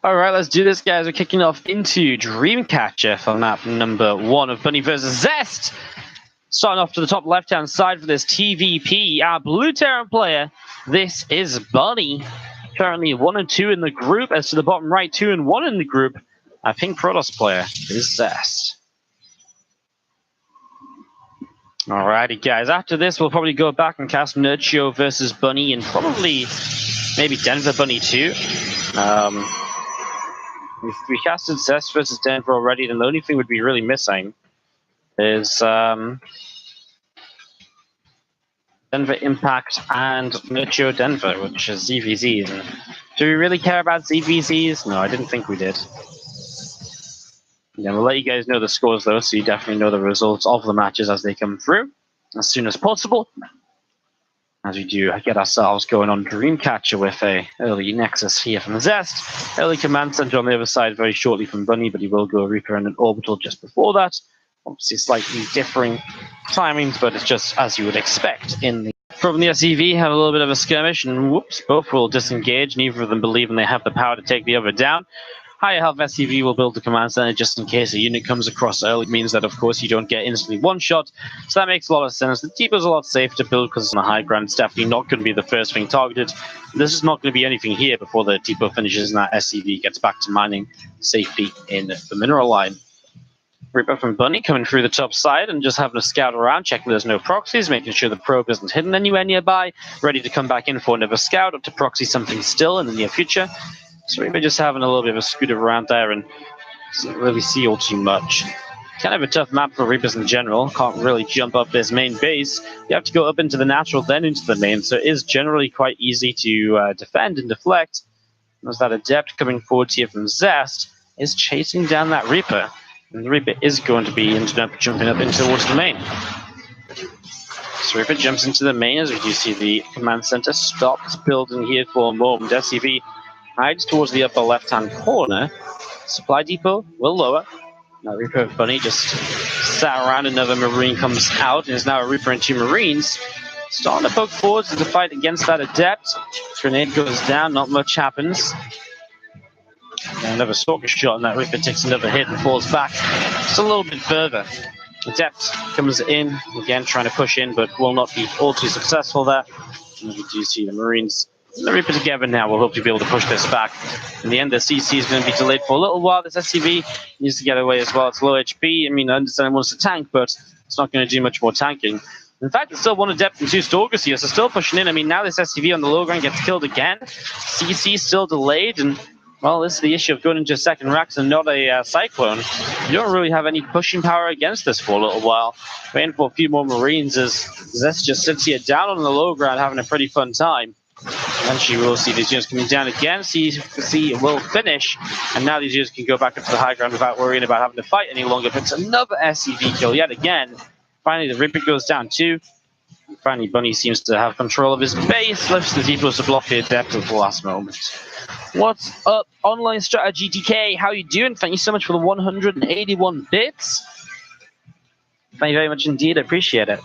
All right, let's do this, guys. We're kicking off into Dreamcatcher for map number 1 of Bunny versus Zest. Starting off to the top left-hand side for this TVP, our blue Terran player. This is Bunny. Currently 1 and 2 in the group. As to the bottom right, 2 and 1 in the group. Our pink Protoss player is Zest. Alrighty, guys. After this, we'll probably go back and cast Nurchio versus Bunny and probably maybe Denver Bunny too. If we casted Zest versus Denver already, then the only thing we'd be really missing is Denver Impact and Nurchio Denver, which is ZVZs. And do we really care about ZVZs? No, I didn't think we did. Yeah, we'll let you guys know the scores though, so you definitely know the results of the matches as they come through as soon as possible. As we do get ourselves going on Dreamcatcher with a early Nexus here from Zest. Early Command Center on the other side very shortly from Bunny, but he will go Reaper and an Orbital just before that. Obviously slightly differing timings, but it's just as you would expect. From the SEV, have a little bit of a skirmish, and whoops, both will disengage. Neither of them believing they have the power to take the other down. Higher health SCV will build the command center just in case a unit comes across early. It means that, of course, you don't get instantly one-shot. So that makes a lot of sense. The depot's a lot safer to build because it's on a high ground. It's definitely not going to be the first thing targeted. This is not going to be anything here before the depot finishes and that SCV gets back to mining safely in the mineral line. Reaper from Bunny coming through the top side and just having a scout around, checking there's no proxies, making sure the probe isn't hidden anywhere nearby, ready to come back in for another scout or to proxy something still in the near future. So Reaper just having a little bit of a scooter around there and doesn't really see all too much. Kind of a tough map for Reapers in general. Can't really jump up this main base. You have to go up into the natural, then into the main. So it is generally quite easy to defend and deflect. As that Adept coming forward here from Zest is chasing down that Reaper. And the Reaper is going to be jumping up into towards the main. So Reaper jumps into the main as we do see the command center stops building here for a moment. SCV hides towards the upper left-hand corner. Supply depot will lower. Now Reaper of Bunny just sat around, another Marine comes out, and is now a Reaper and 2 Marines. Starting to poke forwards in the fight against that Adept. Grenade goes down, not much happens. Another Stalker shot, and that Reaper takes another hit and falls back just a little bit further. Adept comes in, again trying to push in, but will not be all too successful there. And we do see the Marines and the Reaper together now. We'll hopefully be able to push this back. In the end, the CC is going to be delayed for a little while. This SCV needs to get away as well. It's low HP. I mean, I understand it wants to tank, but it's not going to do much more tanking. In fact, it's still one Adept and two Stalkers here, so still pushing in. I mean, now this SCV on the low ground gets killed again. CC still delayed, and well, this is the issue of going into second racks and not a Cyclone. You don't really have any pushing power against this for a little while. Waiting for a few more Marines as Zest just sits here down on the low ground having a pretty fun time. Eventually we'll see these units coming down again. CC will finish, and now these units can go back up to the high ground without worrying about having to fight any longer. But it's another SCV kill yet again. Finally, the Reaper goes down too. Finally, Bunny seems to have control of his base, lifts the Deepos to block the Adept at the last moment. What's up, Online Strategy DK? How you doing? Thank you so much for the 181 bits. Thank you very much indeed. I appreciate it.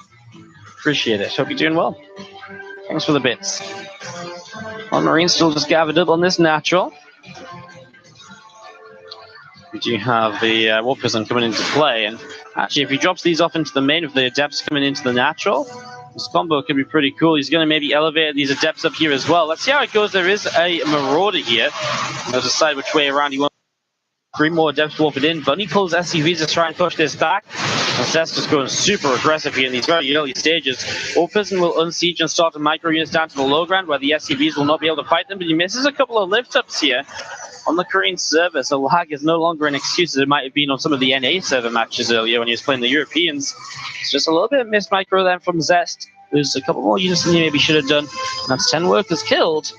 Appreciate it. Hope you're doing well. Thanks for the bits. One Marine still just gathered up on this natural. We do have the War Prison coming into play, and actually if he drops these off into the main of the Adepts coming into the natural, this combo could be pretty cool. He's going to maybe elevate these Adepts up here as well. Let's see how it goes. There is a Marauder here. He'll decide which way around he wants. 3 more Adepts warping in. Bunny pulls SCVs to try and push this back. And Seth's just going super aggressive here in these very early stages. War Prison will unsiege and start to micro units down to the low ground where the SCVs will not be able to fight them, but he misses a couple of lift-ups here on the Korean server, so lag is no longer an excuse as it might have been on some of the NA server matches earlier when he was playing the Europeans. It's just a little bit of missed micro then from Zest. There's a couple more units than he maybe should have done. That's 10 workers killed.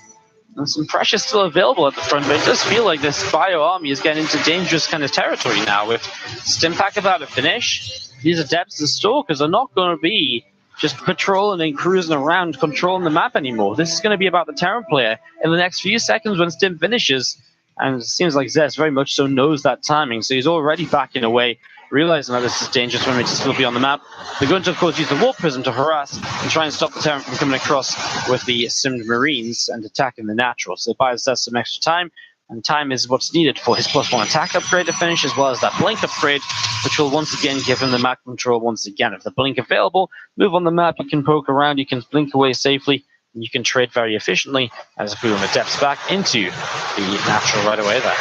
And some pressure still available at the front, but it does feel like this Bio Army is getting into dangerous kind of territory now with Stimpack about to finish. These Adepts and Stalkers are not going to be just patrolling and cruising around controlling the map anymore. This is going to be about the Terran player in the next few seconds when Stim finishes. And it seems like Zest very much so knows that timing, so he's already backing away, realizing that this is dangerous for him to still be on the map. They're going to, of course, use the Warp Prism to harass and try and stop the Terran from coming across with the Simmed Marines and attacking the natural. So it buys Zest some extra time, and time is what's needed for his +1 attack upgrade to finish, as well as that blink upgrade, which will once again give him the map control once again. If the blink available, move on the map, you can poke around, you can blink away safely, and you can trade very efficiently as if we were Adepts back into the natural right away there.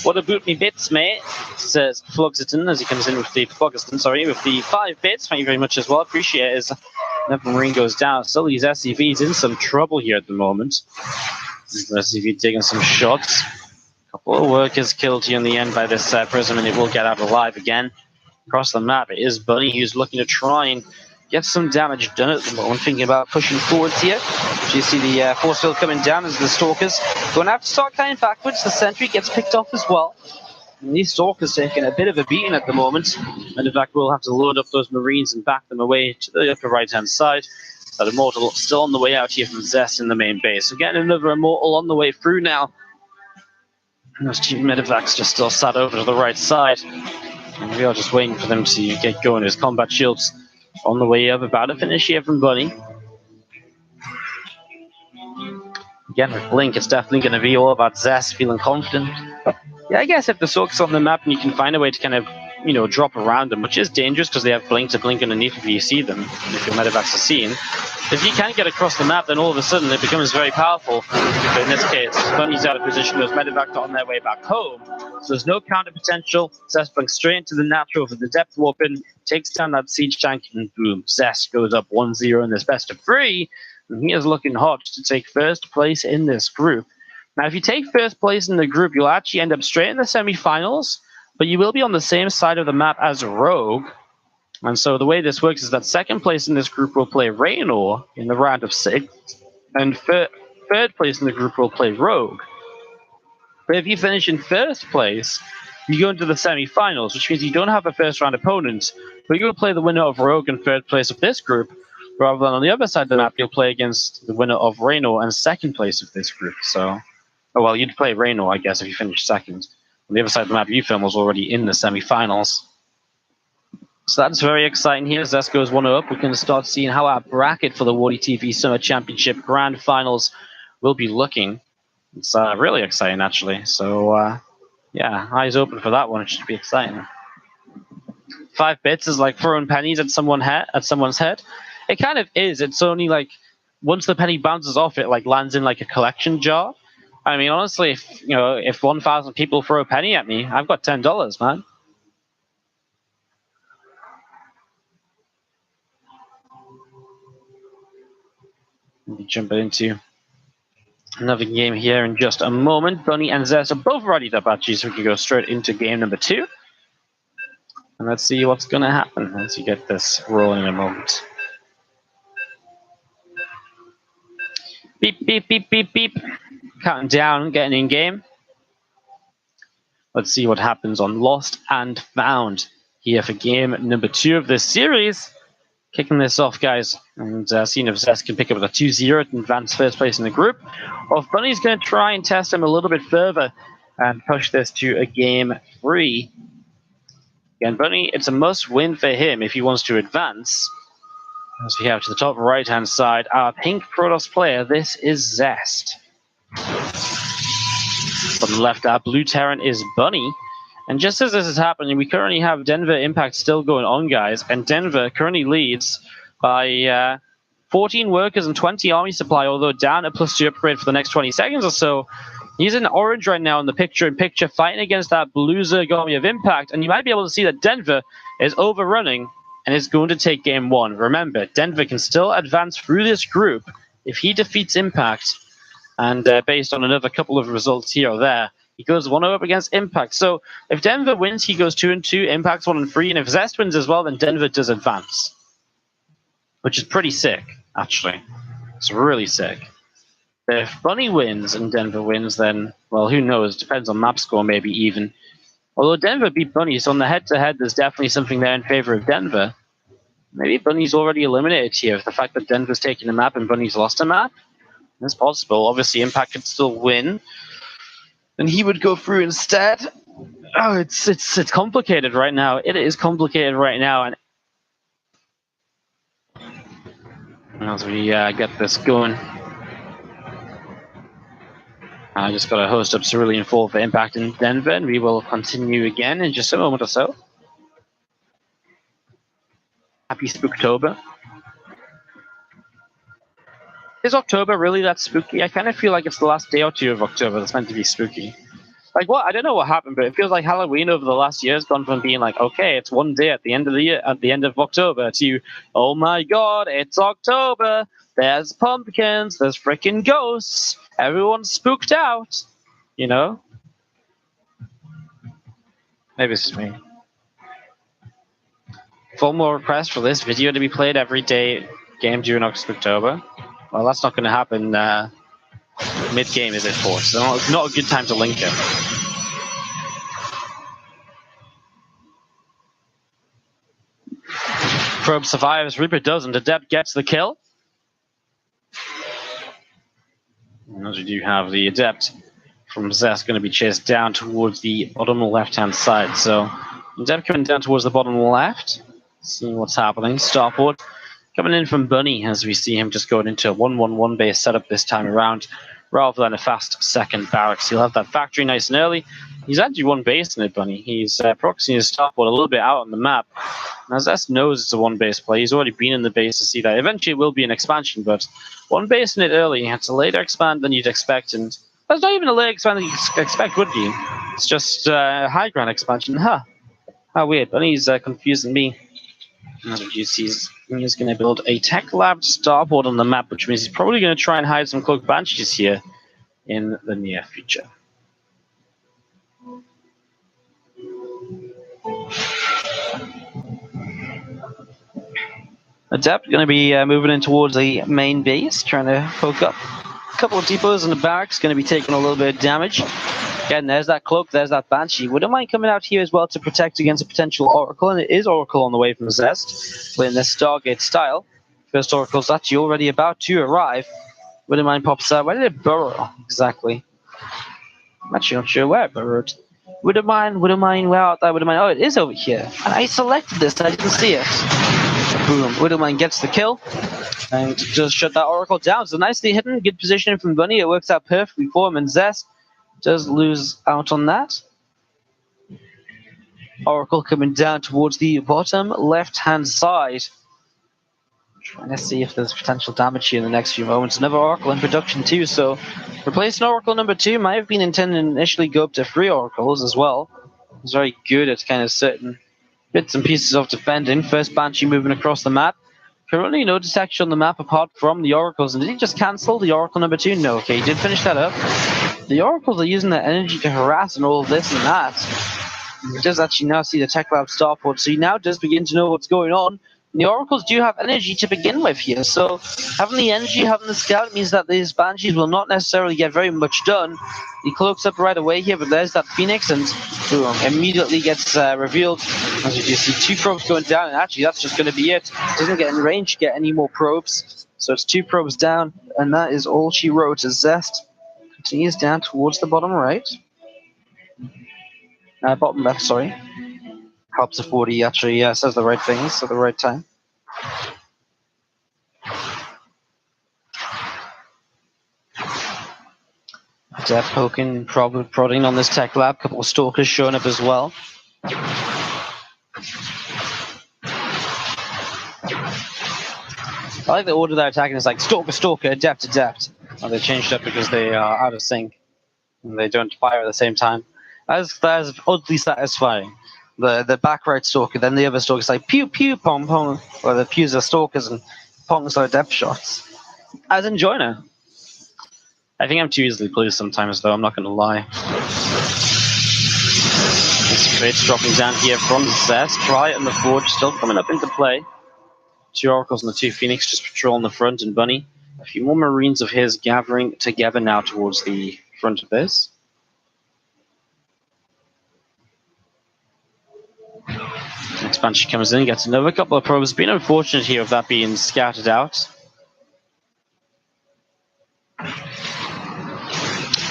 What a boot me bits, mate, says Floggerton as he comes in with the with the 5 bits. Thank you very much as well. Appreciate it as another Marine goes down. Still these SCVs in some trouble here at the moment. SCV taking some shots. A couple of workers killed here in the end by this prism, and it will get out alive again. Across the map, it is Bunny who's looking to try and get some damage done at the moment, thinking about pushing forwards here. You see the force field coming down as the Stalkers going to have to start kind of backwards. The sentry gets picked off as well. And these Stalkers taking a bit of a beating at the moment. And in fact, we'll have to load up those Marines and back them away to the upper right-hand side. That Immortal still on the way out here from Zest in the main base. Again, another Immortal on the way through now. And those two Medivacs just still sat over to the right side. And we are just waiting for them to get going. His combat shields on the way up, about to finish here from Bunny. Again, with Blink, it's definitely going to be all about Zest feeling confident. Yeah, I guess if the Soak's on the map and you can find a way to kind of, you know, drop around them, which is dangerous because they have Blink to blink underneath if you see them, if your Medivacs are seen. If you can get across the map, then all of a sudden it becomes very powerful. But in this case, Bunny's out of position, those Medivacs are on their way back home. So there's no counter potential. Zest blinks straight into the natural for the depth warp in, takes down that siege tank, and boom, Zest goes up 1-0 in this best of 3. And he is looking hot to take first place in this group. Now, if you take first place in the group, you'll actually end up straight in the semifinals, but you will be on the same side of the map as Rogue. And so the way this works is that second place in this group will play Raynor in the round of 6, and third place in the group will play Rogue. But if you finish in first place, you go into the semifinals, which means you don't have a first round opponent, but you'll play the winner of Rogue in third place of this group, rather than on the other side of the map, you'll play against the winner of Raynor and second place of this group. So, oh well, you'd play Raynor, I guess, if you finish second. On the other side of the map, UFilm was already in the semifinals. So that's very exciting here. Zest goes 1-0 up. We can start seeing how our bracket for the WardiTV Summer Championship Grand Finals will be looking. It's really exciting, actually. So, yeah, eyes open for that one. It should be exciting. 5 bits is like throwing pennies at someone's head. It kind of is. It's only like once the penny bounces off, it like lands in like a collection jar. I mean, honestly, if 1,000 people throw a penny at me, I've got $10, man. We'll be jumping into another game here in just a moment. Bunny and Zest are both ready up, actually, so we can go straight into game number 2. And let's see what's going to happen once you get this rolling in a moment. Beep, beep, beep, beep, beep. Counting down, getting in game. Let's see what happens on Lost and Found here for game number 2 of this series. Kicking this off, guys, and seeing if Zest can pick up a 2-0 and advance first place in the group, or if Bunny's going to try and test him a little bit further and push this to a game 3. Again, Bunny, it's a must-win for him if he wants to advance. As we have to the top right-hand side, our pink Protoss player, this is Zest. From the left, our blue Terran is Bunny. And just as this is happening, we currently have Denver Impact still going on, guys. And Denver currently leads by 14 workers and 20 army supply, although down a +2 upgrade for the next 20 seconds or so. He's in orange right now in the picture-in-picture, fighting against that blue Zerg army of Impact. And you might be able to see that Denver is overrunning and is going to take game 1. Remember, Denver can still advance through this group if he defeats Impact. And based on another couple of results here or there, he goes 1-0 up against Impact. So if Denver wins, he goes 2-2, Impact's 1-3, and if Zest wins as well, then Denver does advance. Which is pretty sick, actually. It's really sick. If Bunny wins and Denver wins, then, well, who knows? Depends on map score, maybe even. Although Denver beat Bunny, so on the head-to-head, there's definitely something there in favor of Denver. Maybe Bunny's already eliminated here. The fact that Denver's taking the map and Bunny's lost a map, it's possible. Obviously, Impact could still win. And he would go through instead. Oh, it's complicated right now. It is complicated right now. And as we get this going, I just got to host up Cerulean Fall for Impact in Denver, and we will continue again in just a moment or so. Happy Spooktober. Is October really that spooky? I kind of feel like it's the last day or 2 of October that's meant to be spooky. Like, what? I don't know what happened, but it feels like Halloween over the last year has gone from being like, okay, it's one day at the end of the year, at the end of October, to, oh my god, it's October. There's pumpkins, there's freaking ghosts. Everyone's spooked out. You know? Maybe it's just me. 4 more requests for this video to be played every day game during October. Well, that's not going to happen mid-game, is it, Force? So not a good time to link it. Probe survives, Reaper doesn't. Adept gets the kill. And as we do have the Adept from Zest going to be chased down towards the bottom left-hand side. So Adept coming down towards the bottom left, seeing what's happening. Starport coming in from Bunny as we see him just going into a 1-1-1 base setup this time around, rather than a fast second barracks. He'll have that factory nice and early. He's actually 1 base in it, Bunny. He's proxying his starport a little bit out on the map. And as Zest knows it's a 1 base play, he's already been in the base to see that. Eventually it will be an expansion, but 1 base in it early. It's a later expand than you'd expect, and that's not even a later expand than you'd expect, would you? It's just a high ground expansion. Huh. How weird. Bunny's confusing me. As you see, he's going to build a tech lab starport on the map, which means he's probably going to try and hide some cloaked banshees here in the near future. Adept going to be moving in towards the main base, trying to poke up. A couple of depots in the barracks, going to be taking a little bit of damage. Again, there's that cloak, there's that banshee. Wouldn't mind coming out here as well to protect against a potential oracle, and it is oracle on the way from Zest, playing this Stargate style. First oracle's actually already about to arrive. Wouldn't mind pops out. Where did it burrow exactly? I'm actually not sure where it burrowed. Widowmine, where out there, Widowmine? Oh, it is over here. And I selected this, and I didn't see it. Boom, Widowmine gets the kill. And just shut that Oracle down. So nicely hidden, good position from Bunny. It works out perfectly for him, and Zest does lose out on that. Oracle coming down towards the bottom left-hand side. Trying to see if there's potential damage here in the next few moments. Another Oracle in production too, so replacing Oracle number 2 might have been intended to initially go up to 3 Oracles as well. It's very good at kind of certain bits and pieces of defending. First Banshee moving across the map. Currently no detection on the map apart from the Oracles. And did he just cancel the Oracle number 2? No, okay, he did finish that up. The Oracles are using their energy to harass and all of this and that. He does actually now see the Tech Lab starport, so he now does begin to know what's going on. And the Oracles do have energy to begin with here, so having the energy, having the scout means that these Banshees will not necessarily get very much done. He cloaks up right away here, but there's that Phoenix, and boom, immediately gets revealed. As you do see, 2 probes going down, and actually that's just going to be it. Doesn't get in range to get any more probes, so it's 2 probes down, and that is all she wrote as Zest continues down towards the bottom right. Bottom left, sorry. Helps if 40 actually says the right things at the right time. Depth poking, probably prodding on this Tech Lab. Couple of Stalkers showing up as well. I like the order they're attacking is like Stalker, Stalker, Adept, Adept. Oh, they changed up because they are out of sync and they don't fire at the same time. That is oddly satisfying. The back right Stalker, then the other Stalker's like pew pew pong pong, or the pews are Stalkers and pongs are depth shots. I was enjoying it. I think I'm too easily pleased sometimes, though. I'm not going to lie. This crate's dropping down here from Zest. Try and the Forge still coming up into play. 2 Oracles and the 2 Phoenix just patrolling the front, and Bunny. A few more Marines of his gathering together now towards the front of this. Next Banshee comes in, gets another couple of probes. Been unfortunate here of that being scattered out.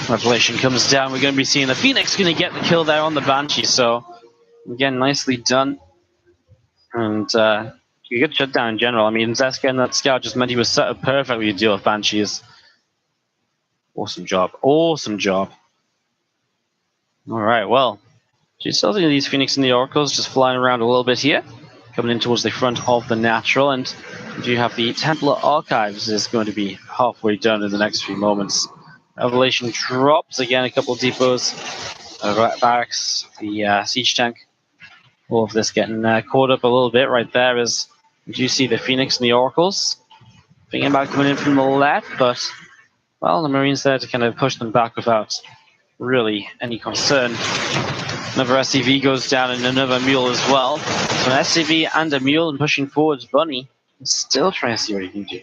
Revelation comes down. We're going to be seeing the Phoenix going to get the kill there on the Banshee. So, again, nicely done. And you get shut down in general. I mean, Zest getting that scout just meant he was set up perfectly to deal with Banshees. Awesome job. Awesome job. All right, well. So still seeing these Phoenix and the Oracles just flying around a little bit here. Coming in towards the front of the Natural. And we do have the Templar Archives is going to be halfway done in the next few moments. Revelation drops again, a couple of depots, barracks, the siege tank. All of this getting caught up a little bit right there as you do see the Phoenix and the Oracles. Thinking about coming in from the left, but, well, the Marines there to kind of push them back without really any concern. Another SCV goes down and another Mule as well. So an SCV and a Mule and pushing forwards Bunny. Still trying to see what he can do.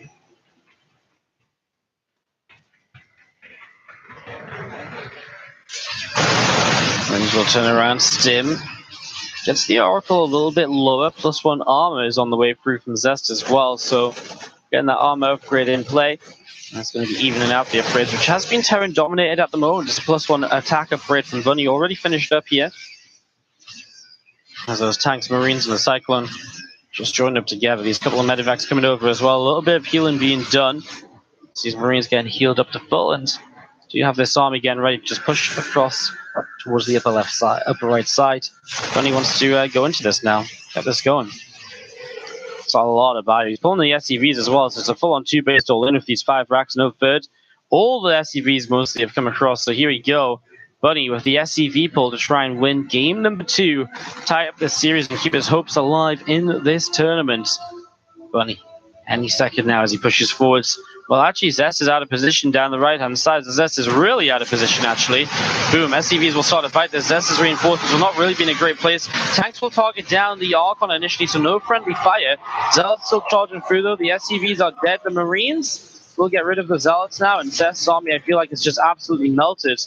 Marines will turn around. Stim gets the Oracle a little bit lower. +1 armor is on the way through from Zest as well. So getting that armor upgrade in play. That's going to be evening out the upgrades, which has been Terran dominated at the moment. Just a +1 attack upgrade from Bunny, already finished up here. As those tanks, Marines, and the Cyclone just joined up together. These couple of medevacs coming over as well. A little bit of healing being done. So these Marines getting healed up to full, and so you have this army getting ready to just push across towards the upper left side, upper right side. Bunny wants to go into this now. Get this going. It's a lot of value. He's pulling the SCVs as well, so it's a full-on 2-based all in with these 5 racks, no third. All the SCVs mostly have come across, so here we go. Bunny with the SCV pull to try and win game number 2, tie up this series and keep his hopes alive in this tournament. Bunny, any second now as he pushes forwards. Well, actually, Zest is out of position down the right-hand side. Zest is really out of position, actually. Boom, SCVs will start to fight this. Zest's reinforcements will not really be in a great place. Tanks will target down the Archon initially, so no friendly fire. Zealots still charging through, though. The SCVs are dead. The Marines will get rid of the Zealots now, and Zest's army, I feel like, is just absolutely melted.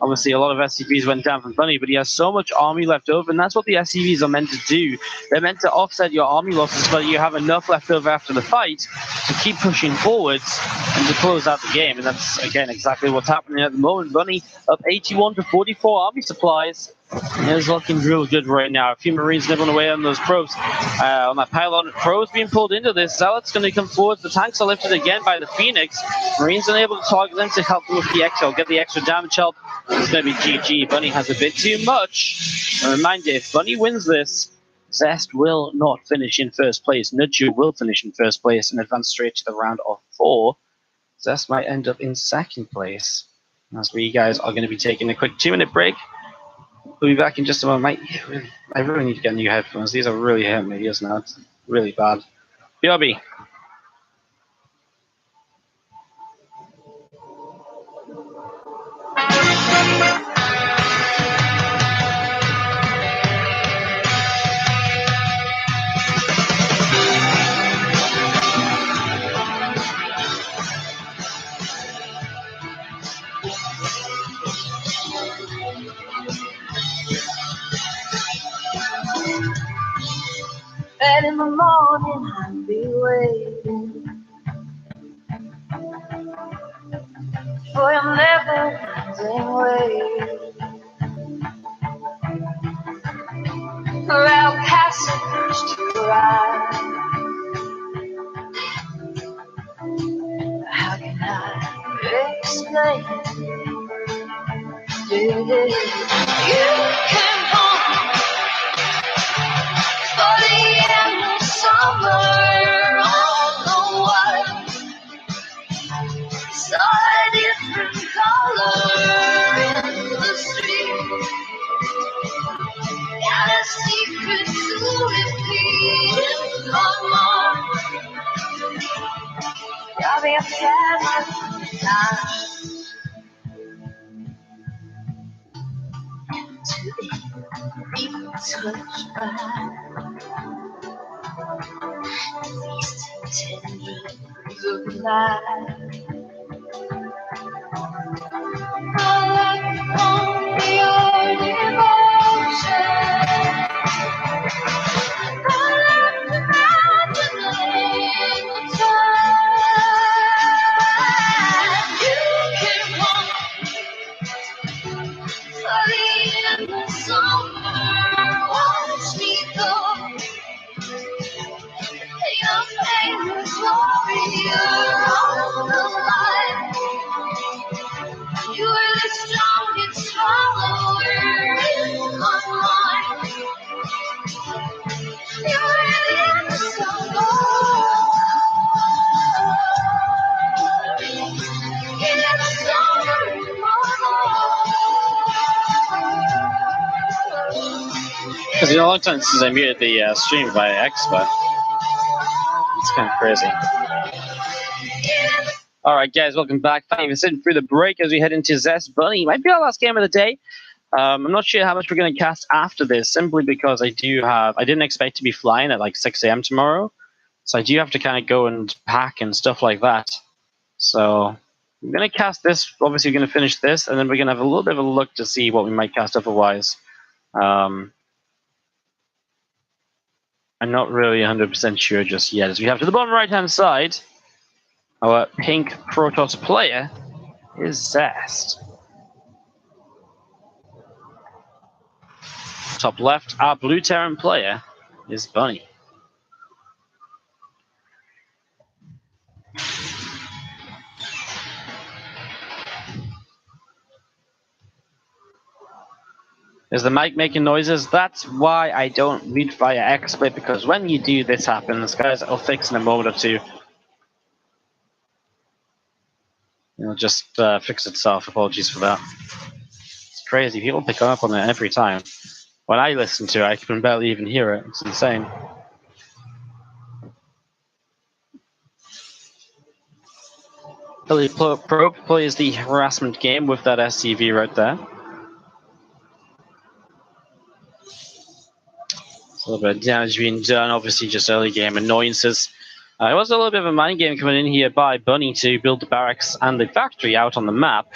Obviously, a lot of SCVs went down from Bunny, but he has so much army left over, and that's what the SCVs are meant to do. They're meant to offset your army losses, but you have enough left over after the fight to keep pushing forwards and to close out the game. And that's, again, exactly what's happening at the moment. Bunny up 81 to 44 army supplies. It's looking real good right now. A few Marines nibbling away on those probes. On that pylon, probes being pulled into this. Zealot's going to come forward. The tanks are lifted again by the Phoenix. Marines unable to target them to help them with the extra. Get the extra damage help. It's going to be GG. Bunny has a bit too much. A reminder, if Bunny wins this, Zest will not finish in first place. Nudju will finish in first place and advance straight to the round of 4. Zest might end up in second place. That's where you guys are going to be taking a quick 2-minute break. We'll be back in just a moment. I really need to get new headphones. These are really hurting my ears now. It's really bad. BRB. And in the morning I'll be waiting for your never-ending way. Around passage to arrive. How can I explain? Yeah. You came home for the end of summer on the wild. Saw a different color in the street. Got a secret to repeat in my mind. Got me a family time. To be touched by these tendrils of life. On your devotion, imagining the time you came home for the end of summer. Watch me go, your famous warrior on the line. You were the strongest follower in my mind. You were the answer, in the summer in my heart. Because a long time since I muted the stream by X, but it's kind of crazy. All right, guys, welcome back. Thank you for sitting through the break as we head into Zest Bunny. Might be our last game of the day. I'm not sure how much we're going to cast after this, simply because I didn't expect to be flying at like 6 a.m. tomorrow. So I do have to kind of go and pack and stuff like that. So I'm going to cast this. Obviously, we're going to finish this, and then we're going to have a little bit of a look to see what we might cast otherwise. I'm not really 100% sure just yet. As we have to the bottom right-hand side, our pink Protoss player is Zest. Top left, our blue Terran player is Bunny. Is the mic making noises? That's why I don't read via XSplit, because when you do, this happens. Guys, I'll fix in a moment or two. It'll just fix itself. Apologies for that. It's crazy. People pick up on it every time. When I listen to it, I can barely even hear it. It's insane. Billy Probe plays the harassment game with that SCV right there. A little bit of damage being done. Obviously, just early game annoyances. It was a little bit of a mind game coming in here by Bunny to build the barracks and the factory out on the map.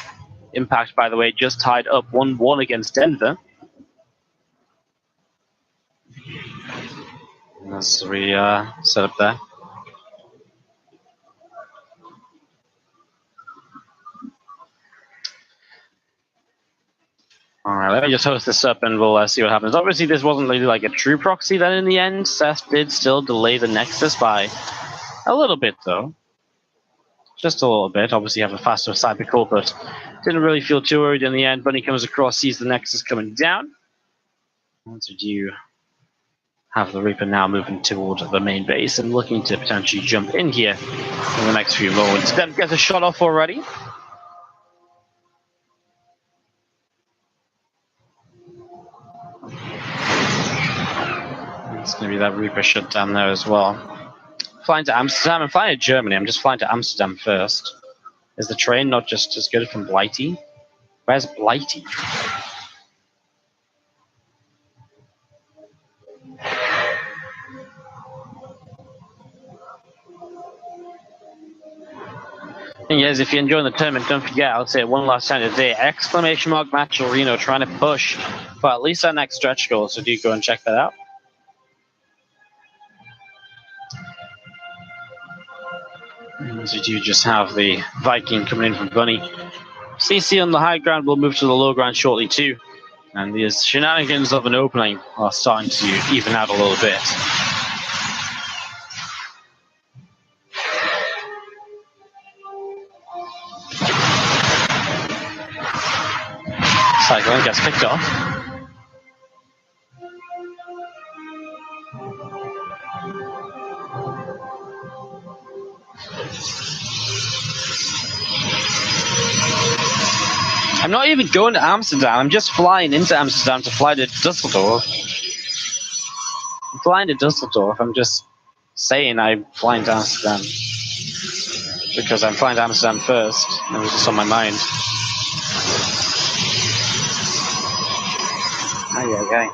Impact, by the way, just tied up 1-1 against Denver. As we set up there. Alright, let me just host this up and we'll see what happens. Obviously, this wasn't really like a true proxy then in the end. Seth did still delay the Nexus by a little bit, though. Just a little bit. Obviously, you have a faster cybercore, but didn't really feel too worried in the end. Bunny comes across, sees the Nexus coming down. Once you have the Reaper now moving toward the main base and looking to potentially jump in here in the next few moments. Then gets a shot off already. It's going to be that Reaper shut down there as well. Flying to Amsterdam. I'm flying to Germany. I'm just flying to Amsterdam first. Is the train not just as good from Blighty? Where's Blighty? And yes, if you're enjoying the tournament, don't forget, I'll say it one last time today, exclamation mark Match Reno trying to push for at least that next stretch goal, so do go and check that out. As we do just have the Viking coming in from Bunny. CC on the high ground will move to the low ground shortly too. And these shenanigans of an opening are starting to even out a little bit. Cyclone gets picked off. I'm not even going to Amsterdam, I'm just flying into Amsterdam to fly to Dusseldorf. I'm flying to Dusseldorf, I'm just saying I'm flying to Amsterdam. Because I'm flying to Amsterdam first, and it was just on my mind. Aye.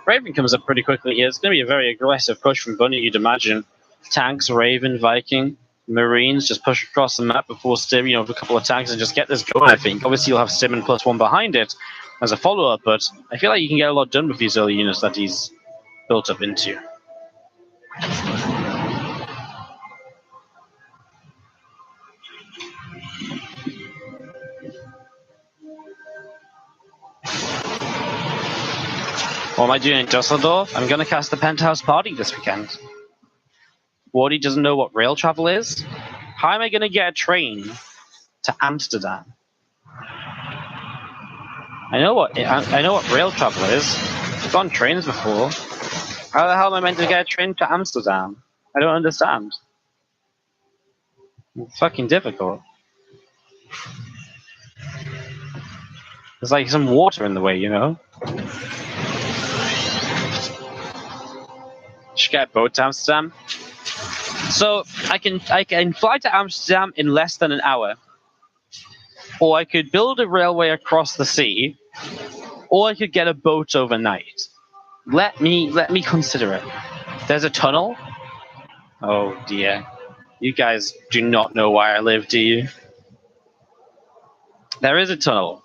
Raven comes up pretty quickly here. It's going to be a very aggressive push from Bunny, you'd imagine. Tanks, Raven, Viking, Marines just push across the map before Stim, a couple of tanks and just get this going, I think. Obviously, you'll have Stim and +1 behind it as a follow-up, but I feel like you can get a lot done with these early units that he's built up into. What am I doing in Dusseldorf? I'm going to cast the Penthouse Party this weekend. Wardy doesn't know what rail travel is. How am I going to get a train to Amsterdam? I know what rail travel is. I've gone trains before. How the hell am I meant to get a train to Amsterdam? I don't understand. It's fucking difficult. There's like some water in the way, Should get a boat to Amsterdam. So I can fly to Amsterdam in less than an hour, or I could build a railway across the sea, or I could get a boat overnight. Let me consider it. There's a tunnel. Oh dear, you guys do not know where I live, do you? There is a tunnel,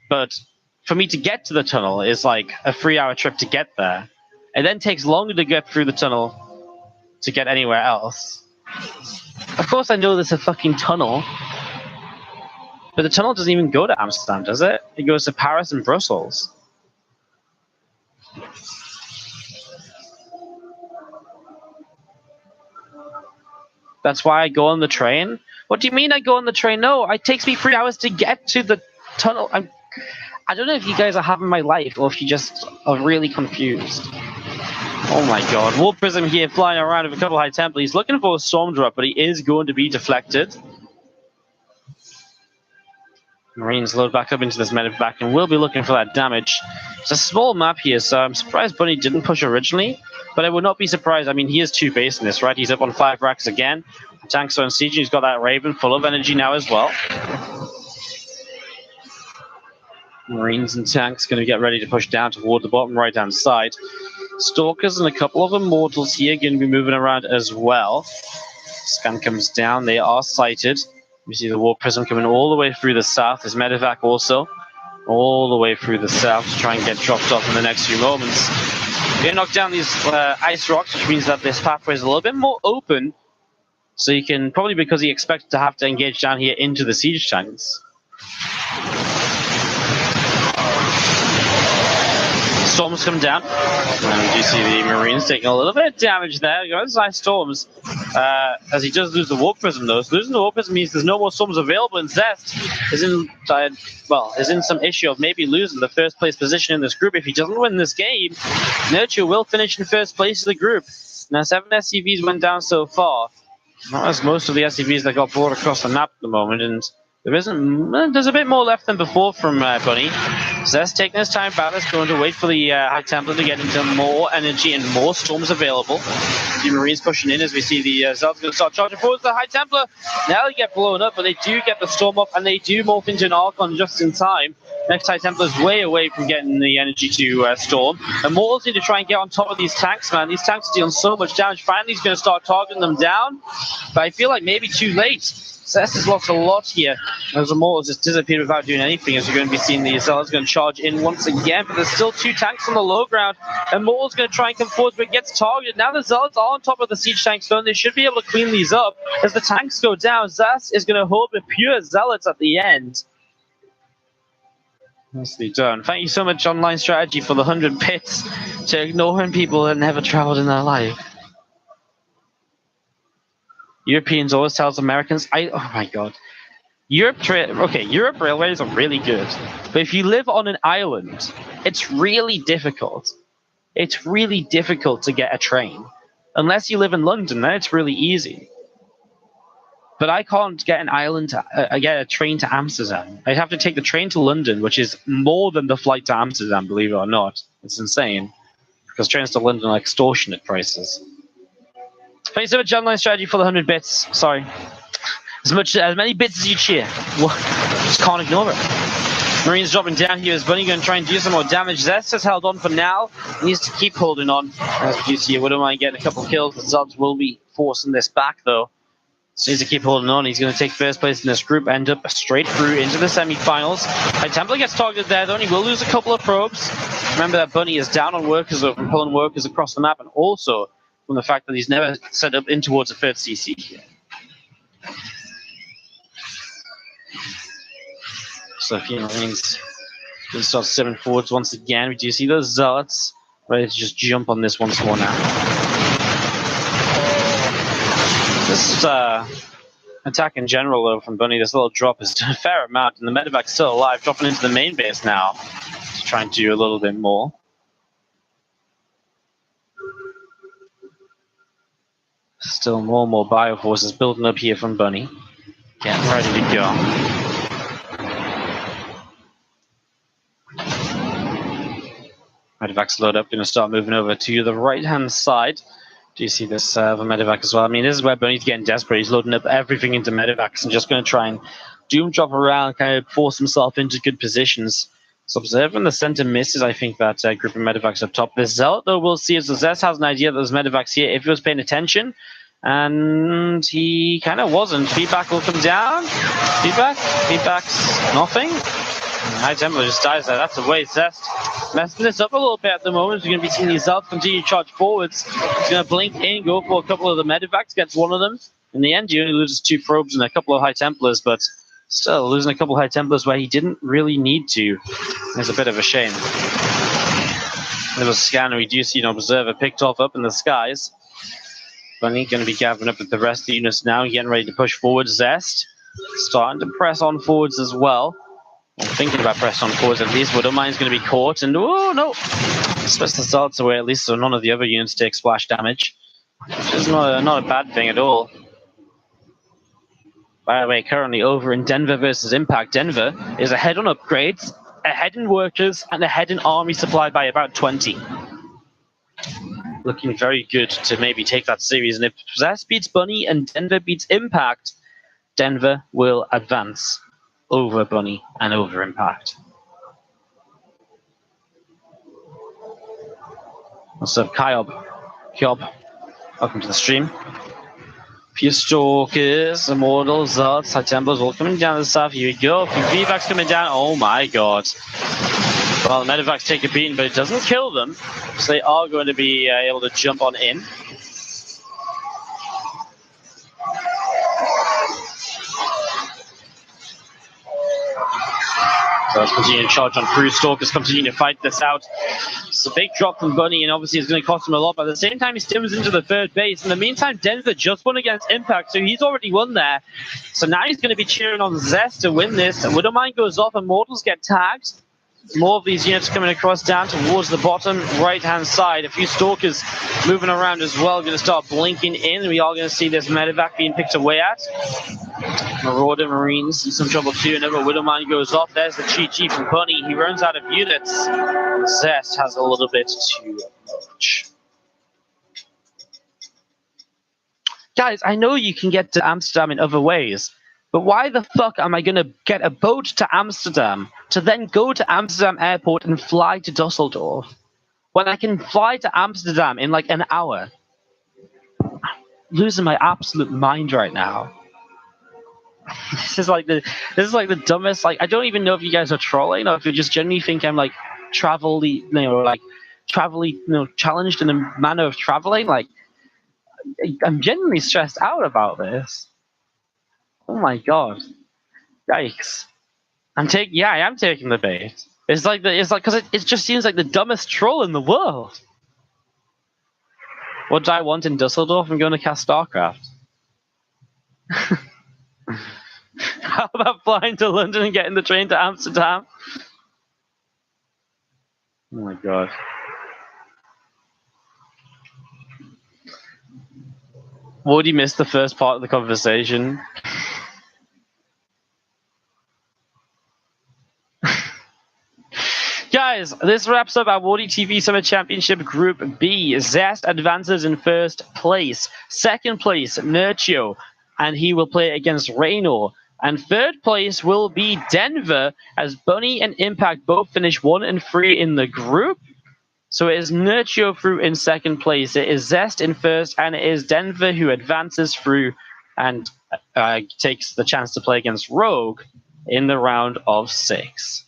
but for me to get to the tunnel is like a 3-hour trip to get there. It then takes longer to get through the tunnel to get anywhere else. Of course I know there's a fucking tunnel, but the tunnel doesn't even go to Amsterdam, does it? It goes to Paris and Brussels. That's why I go on the train? What do you mean I go on the train? No, it takes me 3 hours to get to the tunnel. I don't know if you guys are having my life or if you just are really confused. Oh my god. War Prism here flying around with a couple high temple. He's looking for a storm drop, but he is going to be deflected. Marines load back up into this medevac and will be looking for that damage. It's a small map here, so I'm surprised Bunny didn't push originally, but I would not be surprised. I mean, he is 2 base in this, right? He's up on 5 racks again. The tanks are on siege. He's got that Raven full of energy now as well. Marines and tanks going to get ready to push down toward the bottom right-hand side. Stalkers and a couple of Immortals here going to be moving around as well. Scan comes down. They are sighted. We see the Warp Prism coming all the way through the south. There's Medevac also all the way through the south to try and get dropped off in the next few moments. We're going to knock down these ice rocks, which means that this pathway is a little bit more open. So you can, probably because he expects to have to engage down here into the siege tanks. Storms come down, and you see the Marines taking a little bit of damage there. You know, those ice storms, as he does lose the Warp Prism though. So losing the Warp Prism means there's no more storms available, and Zest is in some issue of maybe losing the first place position in this group. If he doesn't win this game, Nurture will finish in first place of the group. Now 7 SCVs went down so far, not as most of the SCVs that got brought across the map at the moment, and there's a bit more left than before from Bunny. Zest taking his time back. Is going to wait for the High Templar to get into more energy and more storms available. The Marines pushing in as we see the Zealots going to start charging forward. The High Templar now they get blown up, but they do get the storm off and they do morph into an Archon just in time. Next High Templar is way away from getting the energy to storm. And Mortals need to try and get on top of these tanks, man. These tanks are dealing so much damage. Finally, he's going to start targeting them down, but I feel like maybe too late. Zest has lost a lot here. As the Mortals just disappeared without doing anything, as you're going to be seeing the Zealots going to charge in once again, but there's still 2 tanks on the low ground, and Mortals going to try and come forward, but gets targeted. Now the Zealots are on top of the siege tanks, though, and they should be able to clean these up. As the tanks go down, Zest is going to hold with pure Zealots at the end. Nicely done. Thank you so much, Online Strategy, for the 100 bits to ignoring people that never traveled in their life. Europeans always tell Americans, oh my god. Europe railways are really good, but if you live on an island, it's really difficult. It's really difficult to get a train. Unless you live in London, then it's really easy. But I can't get get a train to Amsterdam. I'd have to take the train to London, which is more than the flight to Amsterdam, believe it or not. It's insane. Because trains to London are extortionate prices. Thanks so much, Online Strategy, for the 100 bits. Sorry. As many bits as you cheer. Just can't ignore it. Marines dropping down here. Is Bunny going to try and do some more damage? Zest has held on for now. He needs to keep holding on. As you see, I wouldn't mind getting a couple of kills. The Zubs will be forcing this back, though. So he needs to keep holding on. He's going to take first place in this group, end up straight through into the semifinals. High Templar gets targeted there, though, and he will lose a couple of probes. Remember that Bunny is down on workers, from pulling workers across the map, and also from the fact that he's never set up in towards a third CC here. So if you know, Marines can start 7 forwards once again. We do see those Zealots ready to just jump on this once more now. This attack in general, though, from Bunny, this little drop is a fair amount, and the Medevac's still alive, dropping into the main base now to try and do a little bit more. Still more and more bioforces building up here from Bunny. Getting ready to go. Medevac's load up, going to start moving over to the right-hand side. Do you see this the Medevac as well? I mean, this is where Bunny's getting desperate. He's loading up everything into Medevacs and just going to try and doom drop around, kind of force himself into good positions. So observing the center misses, I think, that group of Medevacs up top. The Zealot, though, we'll see if the Zest has an idea that there's Medevacs here, if he was paying attention. And he kind of wasn't. Feedback will come down. Feedback's nothing. High Templar just dies there. That's a waste. Zest messing this up a little bit at the moment. We're going to be seeing these Zealots continue to charge forwards. He's going to blink in, go for a couple of the Medevacs, gets one of them. In the end, he only loses 2 probes and a couple of High Templars, but still losing a couple of High Templars where he didn't really need to. It's a bit of a shame. There was a scanner. We do see an observer picked off up in the skies. Bunny going to be gathering up with the rest of the units now, getting ready to push forward. Zest starting to press on forwards as well. I'm thinking about pressing on forwards at least. Wouldn't mind going to be caught, and oh no! Splits the Zealots away at least, so none of the other units take splash damage, which is not a bad thing at all. By the way, currently over in Denver versus Impact, Denver is ahead on upgrades, ahead in workers, and ahead in army supply by about 20. Looking very good to maybe take that series, and if Zest beats Bunny and Denver beats Impact, Denver will advance over Bunny and over Impact. What's up, Kyob? Welcome to the stream. Few Stalkers, Immortals, Zards, Temples all coming down the south. Here we go. A few V-Bucks coming down. Oh my god. Well, the Medivacs take a beating, but it doesn't kill them. So they are going to be able to jump on in. So let's continue to charge on through. Stalkers continue to fight this out. It's a big drop from Bunny, and obviously it's going to cost him a lot. But at the same time, he stims into the third base. In the meantime, Denver just won against Impact, so he's already won there. So now he's going to be cheering on Zest to win this. And Widowmine goes off, and Mortals get tagged. More of these units coming across down towards the bottom right-hand side. A few Stalkers moving around as well, going to start blinking in. We are going to see this Medivac being picked away at. Marauder Marines in some trouble too. Another Widowmine goes off. There's the GG from Bunny. He runs out of units. Zest has a little bit too much. Guys, I know you can get to Amsterdam in other ways, but why the fuck am I going to get a boat to Amsterdam to then go to Amsterdam airport and fly to Dusseldorf when I can fly to Amsterdam in like an hour? I'm losing my absolute mind right now. This is like the dumbest. Like, I don't even know if you guys are trolling or if you just genuinely think I'm like challenged in a manner of traveling. Like, I'm genuinely stressed out about this. Oh my god, yikes! I am taking the bait. Because it just seems like the dumbest troll in the world. What do I want in Dusseldorf? I'm going to cast StarCraft. How about flying to London and getting the train to Amsterdam? Oh my god. Woody missed the first part of the conversation. Guys, this wraps up our WardiTV Summer Championship Group B. Zest advances in first place. Second place, Nurtio, and he will play against Raynor. And third place will be Denver, as Bunny and Impact both finish 1 and 3 in the group. So it is Nurtio through in second place. It is Zest in first, and it is Denver who advances through and takes the chance to play against Rogue in the round of 6.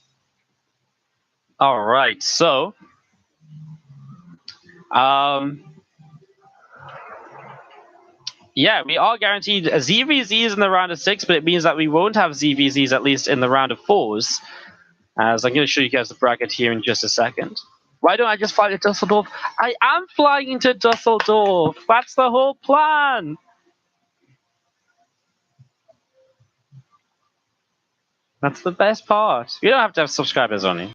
All right, so yeah, we are guaranteed ZVZs in the round of 6, but it means that we won't have ZVZs at least in the round of 4s. As I'm going to show you guys the bracket here in just a second. Why don't I just fly to Dusseldorf? I am flying to Dusseldorf. That's the whole plan. That's the best part. You don't have to have subscribers on you.